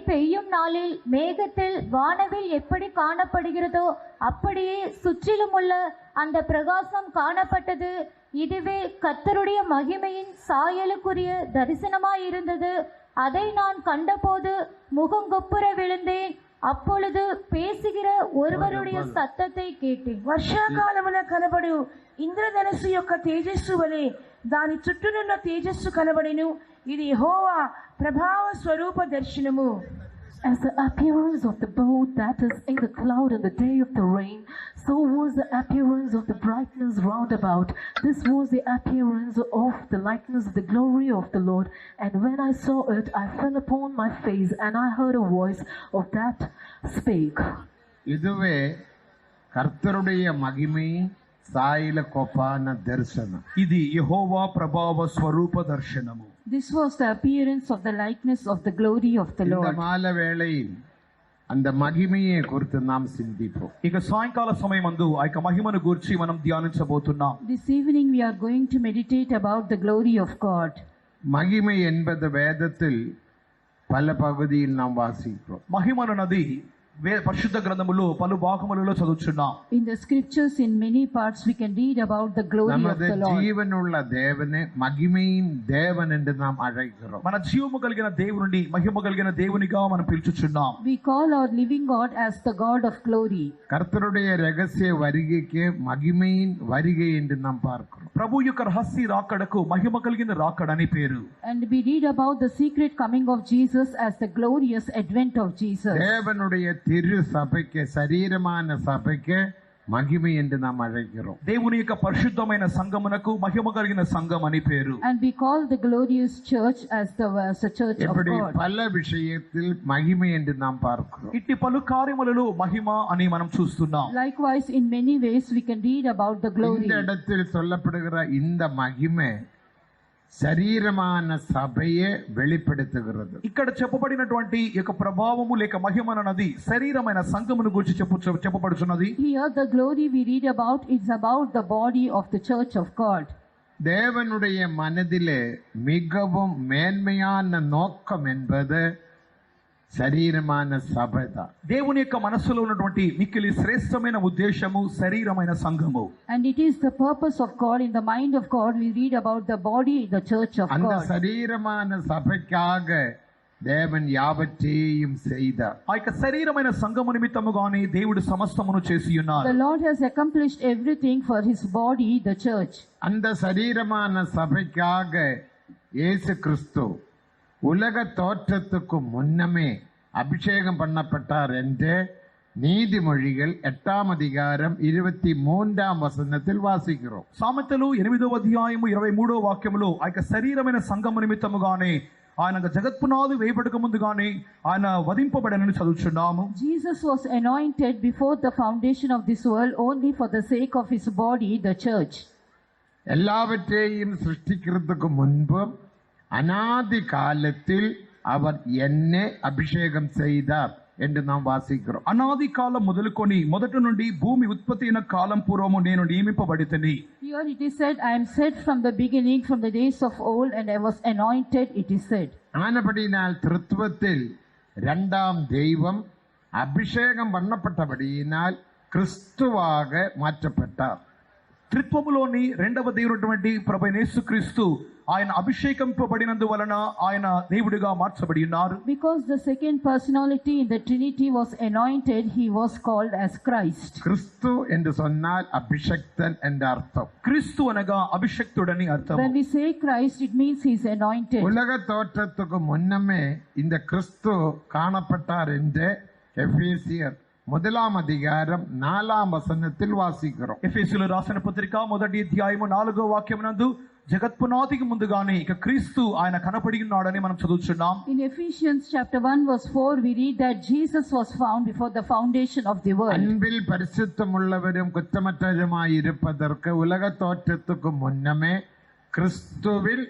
பெய்யும் நாளில் மேகத்தில் வானவில் எப்படி காணப்படுகிறதோ அப்படியே சுற்றிலும் உள்ள அந்த பிரகாசம் காணப்பட்டது. இதுவே கர்த்தருடைய மகிமையின் சாயலுக்குரிய தரிசனமாயிருந்தது. அதை நான் கண்டபோது முகங்குப்புற விழுந்தேன். அப்பொழுது பேசுகிற ஒருவருடைய సత్తத்தை கேட்டேன். వర్షాకాలమున కనబడు ఇంద్రధనస్సు యొక్క తేజస్సు వలె దాని చుట్టూనున్న తేజస్సు కనబడెను. ఇది యెహోవా ప్రభావ స్వరూప దర్శనము. As the appearance of the boat that is in the cloud in the day of the rain, so was the appearance of the brightness round about. This was the appearance of the likeness of the glory of the Lord. And when I saw it, I fell upon my face, and I heard a voice of that spake. இதுவே கர்த்தருடைய மகிமை சாயல கோபான தரிசனம். ఇది యెహోవా ప్రభావ స్వరూప దర్శనము. This was the appearance of the likeness of the glory of the Lord. இந்த மாலை வேளையில் அந்த மகிமையை குறித்து நாம் சிந்திப்போம். ఇక సాయంకాల సమయమందు ఆ యొక్క మహిమను గురించి మనం ధ్యానించబోతున్నాం. This evening we are going to meditate about the glory of God. மகிமை என்பது வேதத்தில் பல பகுதியில் நாம் வாசிக்கிறோம். మహిమనున్నది పరిశుద్ధ గ్రంథములో పలు భాగములలో చదువుచున్నాం. In the scriptures in many parts we can read about the glory of the Lord. జీవనుள்ள దేవుని మహిమயின் தேவன் என்று நாம் அழைக்கிறோம். మన జీవము కలిగిన దేవుని మహిమ కలిగిన దేవునిగా మనం పిలుచుచున్నాం. We call our living God as the God of glory. கர்த்தருடைய ரகசிய வருகைக்கு மகிமையின் வருகை என்று நாம் பார்க்கிறோம். ప్రభు యొక్క రహస్య రాకడకు మహిమ కలిగిన రాకడని పేరు. And we read about the secret coming of Jesus as the glorious advent of Jesus. தேவனுடைய திரு சபைக்கு சரீரமான சபைக்கு மகிமை என்று நாம் அழைக்கிறோம். దేవుని యొక్క పరిశుద్ధమైన సంఘమునకు మహిమ కలిగిన సంఘం అని పేరు. And we call the glorious church as the church of இப்படி God. பல விஷயத்தில் மகிமை என்று நாம் பார்க்கிறோம். ఇట్టి పలు కార్యములలో మహిమ అని మనం చూస్తున్నాం. Likewise in many ways we can read about the glory. இந்த இடத்தில் சொல்லப்படுகிற இந்த மகிமை శరీరமான సభయే வெளிப்படுத்துகிறது. ఇక్కడ చెప్పబడినటువంటి యొక్క ప్రభావము లేక మహిమ అన్నది శరీరమైన సంఘమును గురించి చెప్పబడుచున్నది. Here the glory we read about is about the body of the church of God. தேவனுடைய மனதிலே மிகவும் மேன்மையான நோக்கம் என்பது శరీరమైన సభదా. దేవుని యొక్క మనస్సులో ఉన్నటువంటి మిక్కిలి శ్రేష్టమైన ఉద్దేశము శరీరమైన సంఘము. And it is the purpose of God, in the mind of God we read about the body, the church of அந்த God. శరీరమైన సభைக்காக தேவன் யாவற்றையும் செய்தார். ఆ యొక్క శరీరమైన సంఘము నిమిత్తముగానే దేవుడు సమస్తమును చేసి ఉన్నారు. The Lord has accomplished everything for his body, the church. அந்த శరీరமான சபைக்காக இயேசு கிறிஸ்து உலக தோற்றத்துக்கு முன்னமே அபிஷேகம் பண்ணப்பட்டார் என்று நீதிமொழிகள் 8ஆம் அதிகாரம் 23ஆம் వచనத்தில் వాసిக்கிறோம். సామెతలు 8వ అధ్యాయము 23వ వాక్యములో ఆ యొక్క శరీరమైన సంఘము నిమిత్తముగానే ఆయన జగత్పునాది వేయబడక ముందుగానే ఆయన వధింపబడనని చదువుచున్నాము. Jesus was anointed before the foundation of this world only for the sake of his body, the church. எல்லாவற்றையும் சிருஷ்டிக்கிறதுக்கு முன்பு அநாதி காலத்தில் அவர் என்னை அபிஷேகம் செய்தார் என்று நாம் வாசிக்கிறோம். అనాది కాలం మొదలుకొని మొదటి నుండి భూమి ఉత్పత్తి అయిన కాలం పూర్వము నేను నియమింపబడితిని. Here it is said, I am set from the beginning, from the days of old, and I was anointed, it is said. ஆனபடியினால் திருத்துவத்தில் இரண்டாம் தெய்வம் அபிஷேகம் பண்ணப்பட்டபடியினால் கிறிஸ்துவாக மாற்றப்பட்டார். త్రిత్వములోని రెండవ దేవుడైనటువంటి ప్రభువైన యేసుక్రీస్తు ఆయన అభిషేకింపబడినందువలన ఆయన దేవుడిగా మార్చబడి ఉన్నారు. Because the second personality in the Trinity was anointed, he was called as Christ. கிறிஸ்து என்று சொன்னால் அபிஷக்தன் என்ற அர்த்தம். క్రీస్తు అనగా అభిషక్తుడని అర్థం. When we say Christ, it means he is anointed. உலக தோற்றத்துக்கு முன்னமே இந்த கிறிஸ்து காணப்பட்டார் என்று எபேசியர் 1ஆம் அதிகாரம் 4ஆம் వచనத்தில் వాసిக்கிறோம். ఎఫెసీయులు రాసిన పత్రిక 1వ అధ్యాయము 4వ వాక్యమునందు జగత్పునాదికి ముందుగానే ఇక క్రీస్తు ఆయన కనపడి ఉన్నాడని మనం చదువుచున్నాం. In Ephesians chapter 1 verse 4 we read that Jesus was found before the foundation of the world. அன்பில் பரிசுத்தமுள்ளவரும் குற்றமற்றவருமாய் இருப்பதற்கு உலக தோற்றத்துக்கு முன்னமே கிறிஸ்துவில்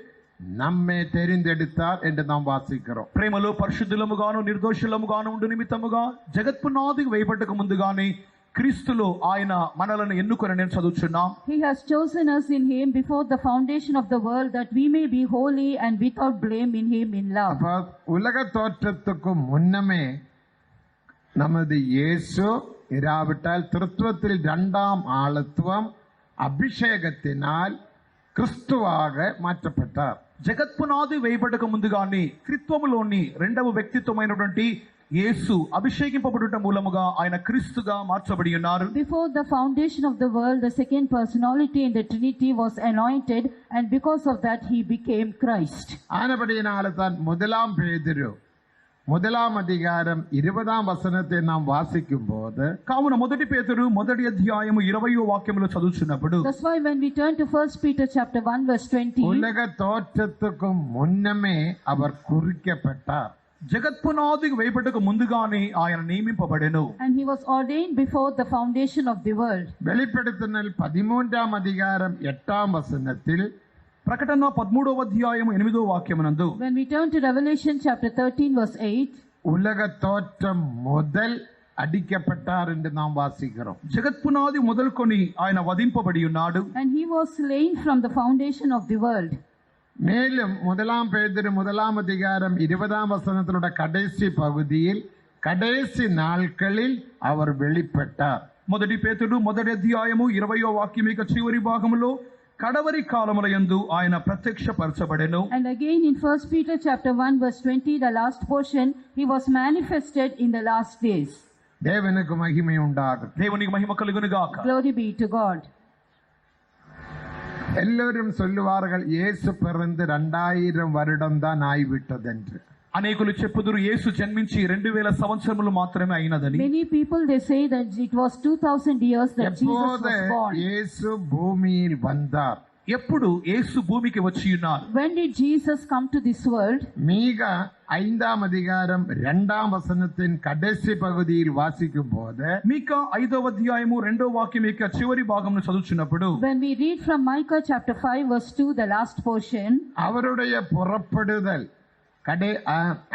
நம்மை தெரிந்தெடுத்தார் என்று நாம் వాసిக்கிறோம். ప్రేమలో పరిశుద్ధులముగాను నిర్దోషులముగాను ఉండు నిమిత్తముగా జగత్పునాదికి వేయబడక ముందుగానే క్రీస్తులో ఆయన మనలను ఎన్నుకొని నేను చదువుచున్నాం. He has chosen us in him before the foundation of the world, that we may be holy and without blame in him in love. அப்ப உலக தோற்றத்துக்கு முன்னமே நமது இயேசு இராவிட்டால் திருத்துவத்தில் இரண்டாம் ஆளத்துவம் అభిషేకத்தினால் క్రిస్తువాగ మాற்றపట్టారు. జగత్పునాది వేయబడక ముందుగానే త్రిత్వములోని రెండవ వ్యక్తిత్వమైనటువంటి యేసు అభిషేకింపబడుట మూలముగా ఆయన క్రీస్తుగా మార్చబడి ఉన్నారు. Before the foundation of the world, the second personality in the Trinity was anointed, and because of that he became Christ. ஆனபடியினால தான் முதலாம் பேதுரு முதலாம் அதிகாரம் 20ஆம் வசனத்தை நாம் வாசிக்கும் போது, కావున మొదటి పేతురు మొదటి అధ్యాయము 20వ వాక్యములో చదువుచున్నప్పుడు, That's why when we turn to 1 Peter chapter 1 verse 20, உலக தோற்றத்துக்கு முன்னமே அவர் குறிக்கப்பட்டார். జగత్పునాది వేయబడక ముందుగానే ఆయన నియమింపబడెను. and he was ordained before the foundation of the world. வெளிப்படுத்தினல் 13ஆம் அதிகாரம் 8ஆம் வசனத்தில், ప్రకటన 13వ అధ్యాయము 8వ వాక్యమునందు, When we turn to Revelation chapter 13 verse 8, உலக தோற்றம் முதல் அடிக்கப்பட்டார் என்று நாம் வாசிக்கிறோம். జగత్పునాది మొదలుకొని ఆయన వధింపబడి ఉన్నాడు. and he was slain from the foundation of the world. மேலும் முதலாம் பேதுரு முதலாம் அதிகாரம் 20ஆம் வசனத்திலுள்ள கடைசி பகுதியில் கடைசி நாட்களில் அவர் வெளிப்பட்டார். మొదటి పేతుడు మొదటి అధ్యాయము 20వ వాక్యం యొక్క చివరి భాగములో కడవరి కాలములయందు ఆయన ప్రత్యక్షపరచబడెను. And again in 1 Peter chapter 1 verse 20, the last portion, he was manifested in the last days. தேவனுக்கு மகிமை உண்டாகும். దేవునికి మహిమ కలుగును గాక. Glory be to God. எல்லோரும் சொல்லுவார்கள் இயேசு பிறந்து 2000 வருடம் தான் ஆய்விட்டது என்று. అనేకులు చెప్పుదురు యేసు జన్మించి 2000 సంవత్సరములు మాత్రమే అయినదని. Many people they say that it was 2000 years that Jesus எப்போது was born. இயேசு பூமியில் வந்தார்? ఎప్పుడు యేసు భూమికి వచ్చి ఉన్నారు? When did Jesus come to this world? மீகா 5ஆம் அதிகாரம் 2ஆம் வசனத்தின் கடைசி பகுதியில் வாசிக்கும் போது, మీకా 5వ అధ్యాయము 2వ వాక్యం యొక్క చివరి భాగమును చదువుచున్నప్పుడు, When we read from Micah chapter 5 verse 2, the last portion, அவருடைய புறப்படுதல்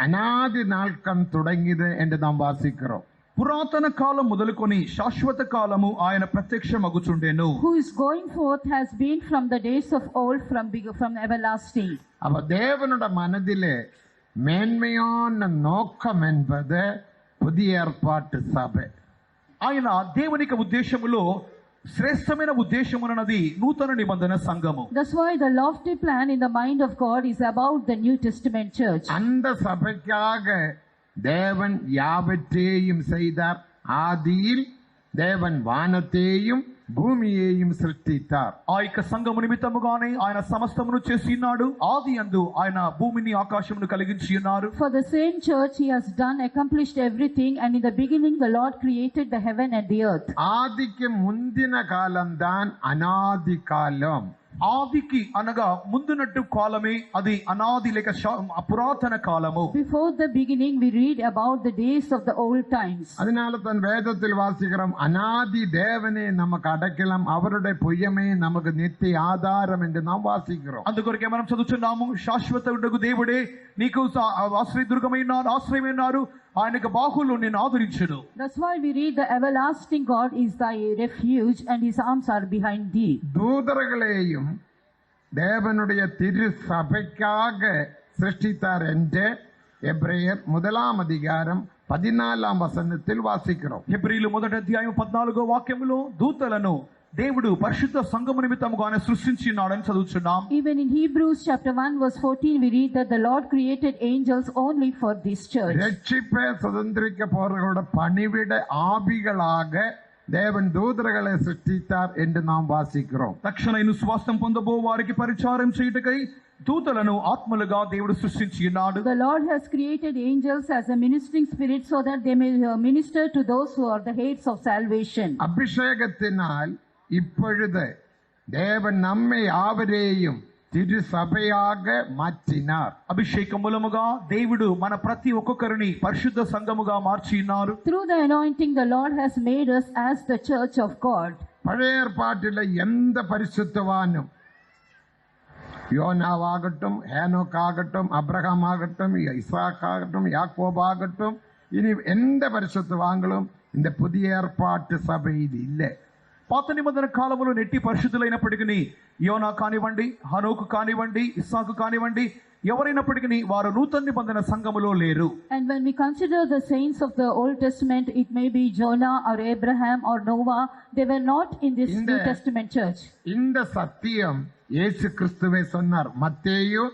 அநாதி நாட்கம் தொடங்கியது என்று நாம் வாசிக்கிறோம். పురాతన కాలం మొదలుకొని శాశ్వత కాలము ఆయన ప్రత్యక్షమగుచుండెను. who is going forth has been from the days of old, from everlasting. அப்ப தேவனுடைய மனதிலே மேன்மையான நோக்கம் என்பது புதிய ஏற்பாட்டு சபை. ఆయన దేవునికి ఉద్దేశములో శ్రేష్టమైన ఉద్దేశమున్నది నూతన నిబంధన సంఘము. That's why the lofty plan in the mind of God is about the New Testament church. அந்த சபைக்காக தேவன் யாவற்றையும் செய்தார். ஆதியில் தேவன் வானத்தையும் భూమియేயும் సృష్టించారు. ఆ యొక్క సంఘము నిమిత్తముగానే ఆయన సమస్తమును చేసి ఉన్నాడు. ఆది యందు ఆయన భూమిని ఆకాశమును కలిగించి ఉన్నారు. For the same church he has accomplished everything, and in the beginning the Lord created the heaven and the earth. ఆదికి ముందిన కాలం దాన్ అనాది కాలం. ఆదికి అనగా ముందునట్టు కాలమే అది అనాది లేక పురాతన కాలము. Before the beginning we read about the days of the old times. அதனால தான் வேதத்தில் வாசிக்கிறோம், அநாதி தேவனே நமக்கு அடைக்கலம், அவருடைய புயமே நமக்கு நித்திய ஆதாரம் என்று நாம் வாசிக்கிறோம். అందుకొరకే మనం చదువుచున్నాము, శాశ్వతుడగు దేవుడే నీకు ఆశ్రయమైనారు, ఆయనకు బాహులు నిన్ను ఆదరించును. That's why we read the everlasting God is thy refuge and his arms are behind thee. தூதர்களையும் தேவனுடைய திரு சபைக்காக சிருஷ்டித்தார் என்று எபிரேயர் 1ஆம் அதிகாரம் 14ஆம் வசனத்தில் வாசிக்கிறோம். హెబ్రీలు మొదటి అధ్యాయం 14వ వాక్యములో దూతలను దేవుడు పరిశుద్ధ సంఘము నిమిత్తముగానే సృష్టించినాడని చదువుచున్నాం. Even in Hebrews chapter 1 verse 14 we read that the Lord created angels only for this church. ரட்சிப்பை சுதந்திரிக்க போறவர்களோட பணிவிட ஆவிகளாக தேவன் தூதர்களை சிருஷ்டித்தார் என்று நாம் வாசிக்கிறோம். తక్షణైన స్వాస్థ్యం పొందబో వారికి పరిచారం చేయుటకై దూతలను ఆత్మలుగా దేవుడు సృష్టించి ఉన్నాడు. The Lord has created angels as a ministering spirit so that they may minister to those who are the heads of salvation. அபிஷேகத்தினால் இப்பொழுது தேவன் நம்மை யாவரையும் திரு சபையாக மாற்றினார். అభిషేకం మూలముగా దేవుడు మన ప్రతి ఒక్కొక్కరిని పరిశుద్ధ సంఘముగా మార్చి ఉన్నారు. Through the anointing the Lord has made us as the church of God. பழைய ஏற்பாட்டில் எந்த பரிசுத்தவானும், யோனாவாகட்டும், ஹேனோக் ஆகட்டும், அப்ரஹாம் ஆகட்டும், இசாக் ஆகட்டும், யாக்கோப் ஆகட்டும், இனி எந்த பரிசுத்தவான்களும் இந்த புதிய ஏற்பாட்டு சபையில் இல்லை. పాత నిబంధన కాలంలో నెట్టి పరిశుద్ధులైనప్పటికీ యోనా కానివ్వండి, హనోకు కానివ్వండి, ఇస్సాకు కానివ్వండి, ఎవరైనప్పటికీ వారు నూతన నిబంధన సంఘములో లేరు. And when we consider the saints of the Old Testament, it may be Jonah or Abraham or Noah, they were not in this New Testament church. இந்த சத்தியம் இயேசு கிறிஸ்துவே சொன்னார். மத்தேயு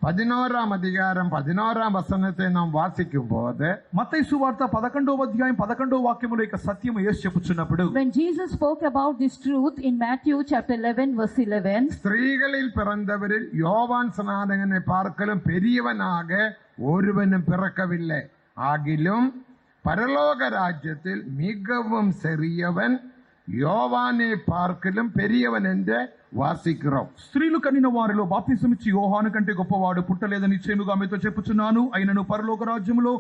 11ஆம் அதிகாரம் 11ஆம் வசனத்தை நாம் வாசிக்கும் போது, మత్తయి సువార్త 11వ అధ్యాయం 11వ వాక్యములో ఇక సత్యము యేసు చెప్పుచున్నప్పుడు, When Jesus spoke about this truth in Matthew chapter 11 verse 11, ஸ்திரீகளில் பிறந்தவரில் யோவான் ஸ்நானகனை பார்க்கலும் பெரியவனாக ஒருவனும் பிறக்கவில்லை, ஆகிலும் பரலோக ராஜ்யத்தில் மிகவும் சிறியவன் யோவானை பார்க்கலும் பெரியவன் என்று వాసిக்கிறோம். స్త్రీలు కనిన వారిలో బాప్తిసమిచ్చి యోహాను కంటే గొప్పవాడు పుట్టలేదని నిశ్చయముగా మీతో చెప్పుచున్నాను, అయినను పరలోక రాజ్యములో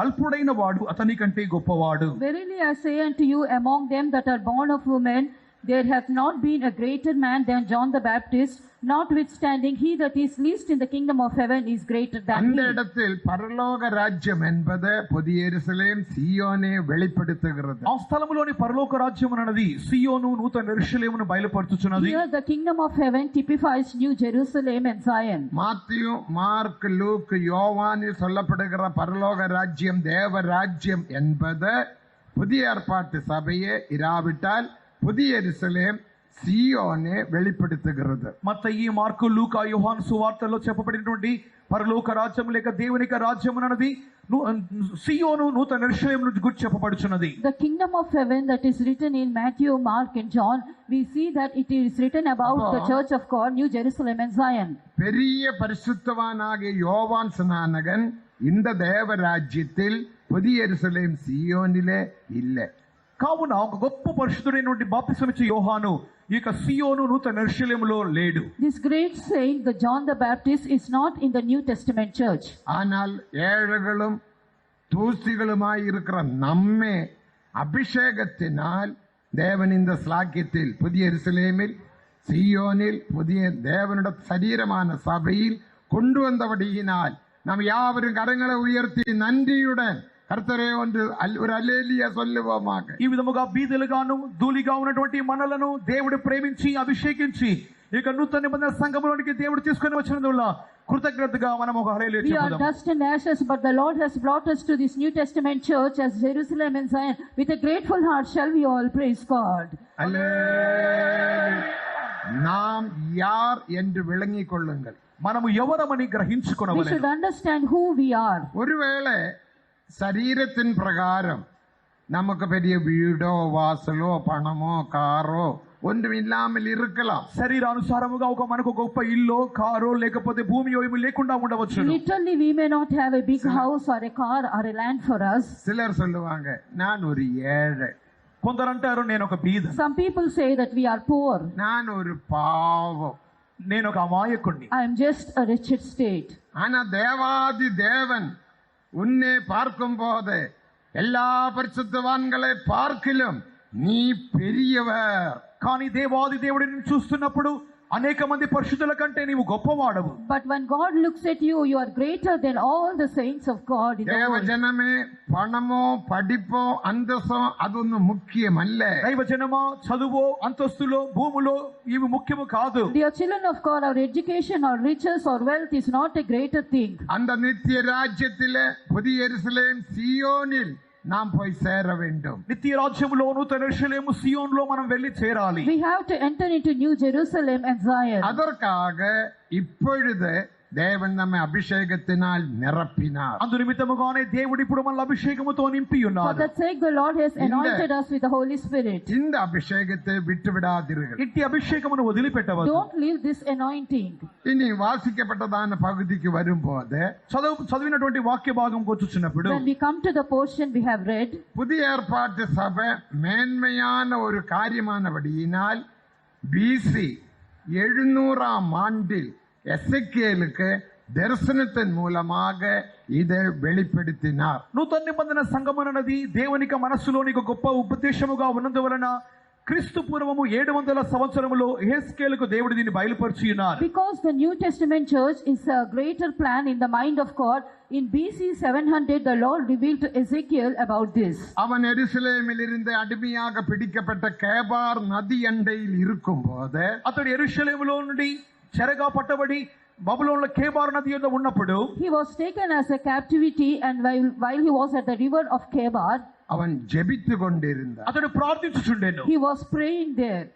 అల్పుడైన వాడు అతని కంటే గొప్పవాడు. Verily I say unto you, among them that are born of women, there hath not been a greater man than John the Baptist, notwithstanding he that is least in the kingdom of heaven is greater than அந்த he. இடத்தில் பரலோக ராஜ்யம் என்பது புதிய எருசலேம் சீயோனை வெளிப்படுத்துகிறது. ఆ స్థలములోని పరలోక రాజ్యం అన్నది సియోను నూతన యెరూషలేమును బయలుపరచుచున్నది. Here the kingdom of heaven typifies New Jerusalem and Zion. Matthew, Mark, Luke, யோவானில் சொல்லப்படுகிற பரலோக ராஜ்யம் தேவ ராஜ்யம் என்பது புதிய ஏற்பாட்டு சபையே இராவிட்டால் புதிய எருசலேம் సీయోనే வெளிப்படுத்துகிறது. మత్తయి, మార్కు, లూకా, యోహాను సువార్తల్లో చెప్పబడినటువంటి పరలోక రాజ్యం లేక దేవునిక రాజ్యం అన్నది సియోను నూతన యెరూషలేమును గురించి చెప్పబడుచున్నది. The kingdom of heaven that is written in Matthew, Mark and John, we see that it is written about the church of God, New Jerusalem and Zion. பெரிய பரிசுத்தவானாகிய யோவான் ஸ்நானகன் இந்த தேவ ராஜ்யத்தில் புதிய எருசலேம் சீயோனிலே இல்லை. కావున ఒక గొప్ప పరిశుద్ధుడైనటువంటి బాప్తిసమిచ్చే యోహాను ఈ యొక్క సియోను నూతన యెరూషలేములో లేడు. This great saint, the John the Baptist, is not in the New Testament church. ஆனால் ஏழைகளும் தூசிகளுமாய் இருக்கிற நம்மை அபிஷேகத்தினால் தேவன் இந்த ஸ்லாக்கியத்தில் புதிய எருசலேமில் சீயோனில் புதிய தேவனுடைய சரீரமான சபையில் கொண்டு வந்தபடியினால் நாம் யாவரும் கரங்களை உயர்த்தி நன்றியுடன் కర్తరే ஒரு அல்லேலியா சொல்லுவோமாக. ఈ విధముగా బీదలుగాను ధూళిగా ఉన్నటువంటి మనలను దేవుడు ప్రేమించి అభిషేకించి ఇక నూతన నిబంధన సంఘములోనికి దేవుడు తీసుకొని వచ్చినందువల్ల కృతజ్ఞతగా మనం ఒక హల్లెలూయా We are చెప్పుదాం. dust and ashes, but the Lord has brought us to this New Testament church as Jerusalem and Zion. With a grateful heart shall we all praise God. நாம் யார் என்று விளங்கிக் கொள்ளுங்கள். మనము ఎవరమని We గ్రహించుకొనవలెను. should understand who we are. ஒருவேளை சரீரத்தின் பிரகாரம் நமக்கு பெரிய வீடோ வாசலோ பணமோ காரோ ஒன்றும் இல்லாமல் இருக்கலாம். శరీరానుసారముగా మనకు గొప్ప ఇల్లు కారు లేకపోతే భూమి ఏమీ లేకుండా ఉండవచ్చు. Literally we may not have a big house or a car or a land for us. சிலர் சொல்லுவாங்க நான் ஒரு ஏழை. కొందరు అంటారు నేను ఒక బీద. Some people say that we are poor. நான் ஒரு பாவம். నేను ఒక అమాయకుణ్ణి. I am just a wretched state. ஆனா தேவாதி தேவன் உன்னை பார்க்கும் போது எல்லா பரிசுத்தவான்களை பார்க்கிலும் நீ பெரியவர். కానీ దేవాది దేవుడిని చూస్తున్నప్పుడు అనేక మంది పరిశుద్ధుల కంటే నీవు గొప్పవాడవు. But when God looks at you, you are greater than all the saints of God in the தேவ world. ஜனமே பணமோ படிப்போ அந்தஸ்தோ அதொன்னும் முக்கியமல்ல. దైవ జనమా చదువు అంతస్తులో భూములో ఇవి ముఖ్యము కాదు. Dear children of God, our education or riches or wealth is not a greater thing. அந்த நித்திய ராஜ்யத்திலே புதிய எருசலேம் சீயோனில் நாம் போய் சேர வேண்டும். నిత్య రాజ్యములో నూతన యెరూషలేము సియోనులో మనం వెళ్ళి చేరాలి. We have to enter into New Jerusalem and Zion. அதற்காக இப்பொழுது தேவன் நம்மை அபிஷேகத்தினால் நிரப்பினார். అందు నిమిత్తముగానే దేవుడు ఇప్పుడు మన అభిషేకముతో నింపి For ఉన్నాడు. that sake the Lord has anointed us with the Holy Spirit. இந்த అభిషేகத்தை விட்டு விடாதீர்கள். ఇట్టి అభిషేకమును వదిలిపెట్టవద్దు. Don't leave this anointing. இனி வாசிக்கப்பட்டதான பகுதிக்கு வரும்போது చదివినటువంటి వాక్య భాగం వచ్చుచున్నప్పుడు When we come to the portion we have read, புதிய ஏற்பாட்டு சபை மேன்மையான ஒரு காரியமானபடியினால் பிசி 700ஆம் ஆண்டில் எசேக்கியேலுக்கு దర్శనத்தின் మూలமாக இதை வெளிப்படுத்தினார். నూతన నిబంధన సంఘం అన్నది దేవునికి మనస్సులోని ఒక గొప్ప ఉపదేశముగా ఉన్నందువలన క్రీస్తు పూర్వము 700 సంవత్సరములో యెహెజ్కేలుకు దేవుడు దీన్ని బయలుపరిచి ఉన్నారు. Because the New Testament church is a greater plan in the mind of God, in BC 700 the Lord revealed to Ezekiel about this. அவன் எருசலேமில் இருந்து அடிமையாக பிடிக்கப்பட்ட கேபார் நதி அண்டையில் இருக்கும்போது అతడు యెరూషలేములో నుండి చెరగా పట్టబడి బబులోనులో కేబారు నది యొద్ద ఉన్నప్పుడు He was taken as a captivity, and while he was at the river of Kebar, அவன் ஜெபித்து கொண்டிருந்தான். అతడు ప్రార్థించుచుండెను. he was praying there.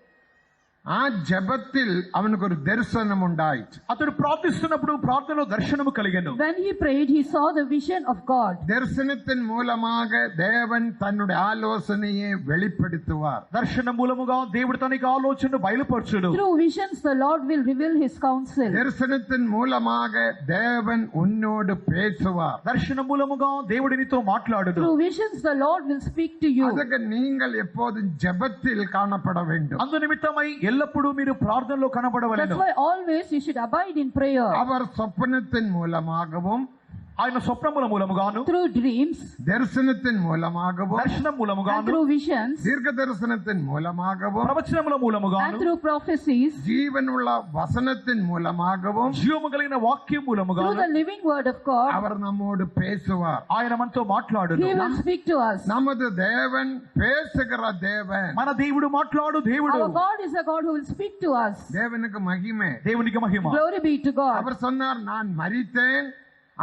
ఆ జపத்தில் அவனுக்கு ஒரு தரிசனம் உண்டாயிற்று. అతడు ప్రార్థిస్తున్నప్పుడు ప్రార్థనలో దర్శనము కలిగెను. When he prayed, he saw the vision of God. தரிசனத்தின் மூலமாக தேவன் தன்னுடைய ஆலோசனையை வெளிப்படுத்துவார். దర్శనం మూలముగా దేవుడు తన ఆలోచనను బయలుపరచును. Through visions the Lord will reveal his counsel. தரிசனத்தின் மூலமாக தேவன் உன்னோடு பேசுவார். దర్శనం మూలముగా దేవుడు నీతో మాట్లాడును. Through visions the Lord will speak to you. அதுக்கு நீங்கள் எப்போதும் ஜெபத்தில் காணப்பட வேண்டும். అందు నిమిత్తమై ఎల్లప్పుడూ మీరు ప్రార్థనలో కనబడవలెను. That's why always you should abide in prayer. அவர் சொப்பனத்தின் மூலமாகவும் ఆయన స్వప్నముల మూలముగాను, Through dreams, தரிசனத்தின் மூலமாகவும் దర్శనం and మూలముగాను, through visions, தீர்க்க தரிசனத்தின் மூலமாகவும் ప్రవచనముల and మూలముగాను, through prophecies, ஜீவனுள்ள வசனத்தின் மூலமாகவும் జీవము కలిగిన వాక్యం through మూలముగాను the living word of God, அவர் நம்மோடு பேசுவார். ఆయన మనతో మాట్లాడును. he will speak to us. நமது தேவன் பேசுகிற தேவன். మన దేవుడు మాట్లాడు దేవుడు. Our God is a God who will speak to us. தேவனுக்கு மகிமை. దేవునికి మహిమ. Glory be to God. அவர் சொன்னார், நான் மரித்தேன்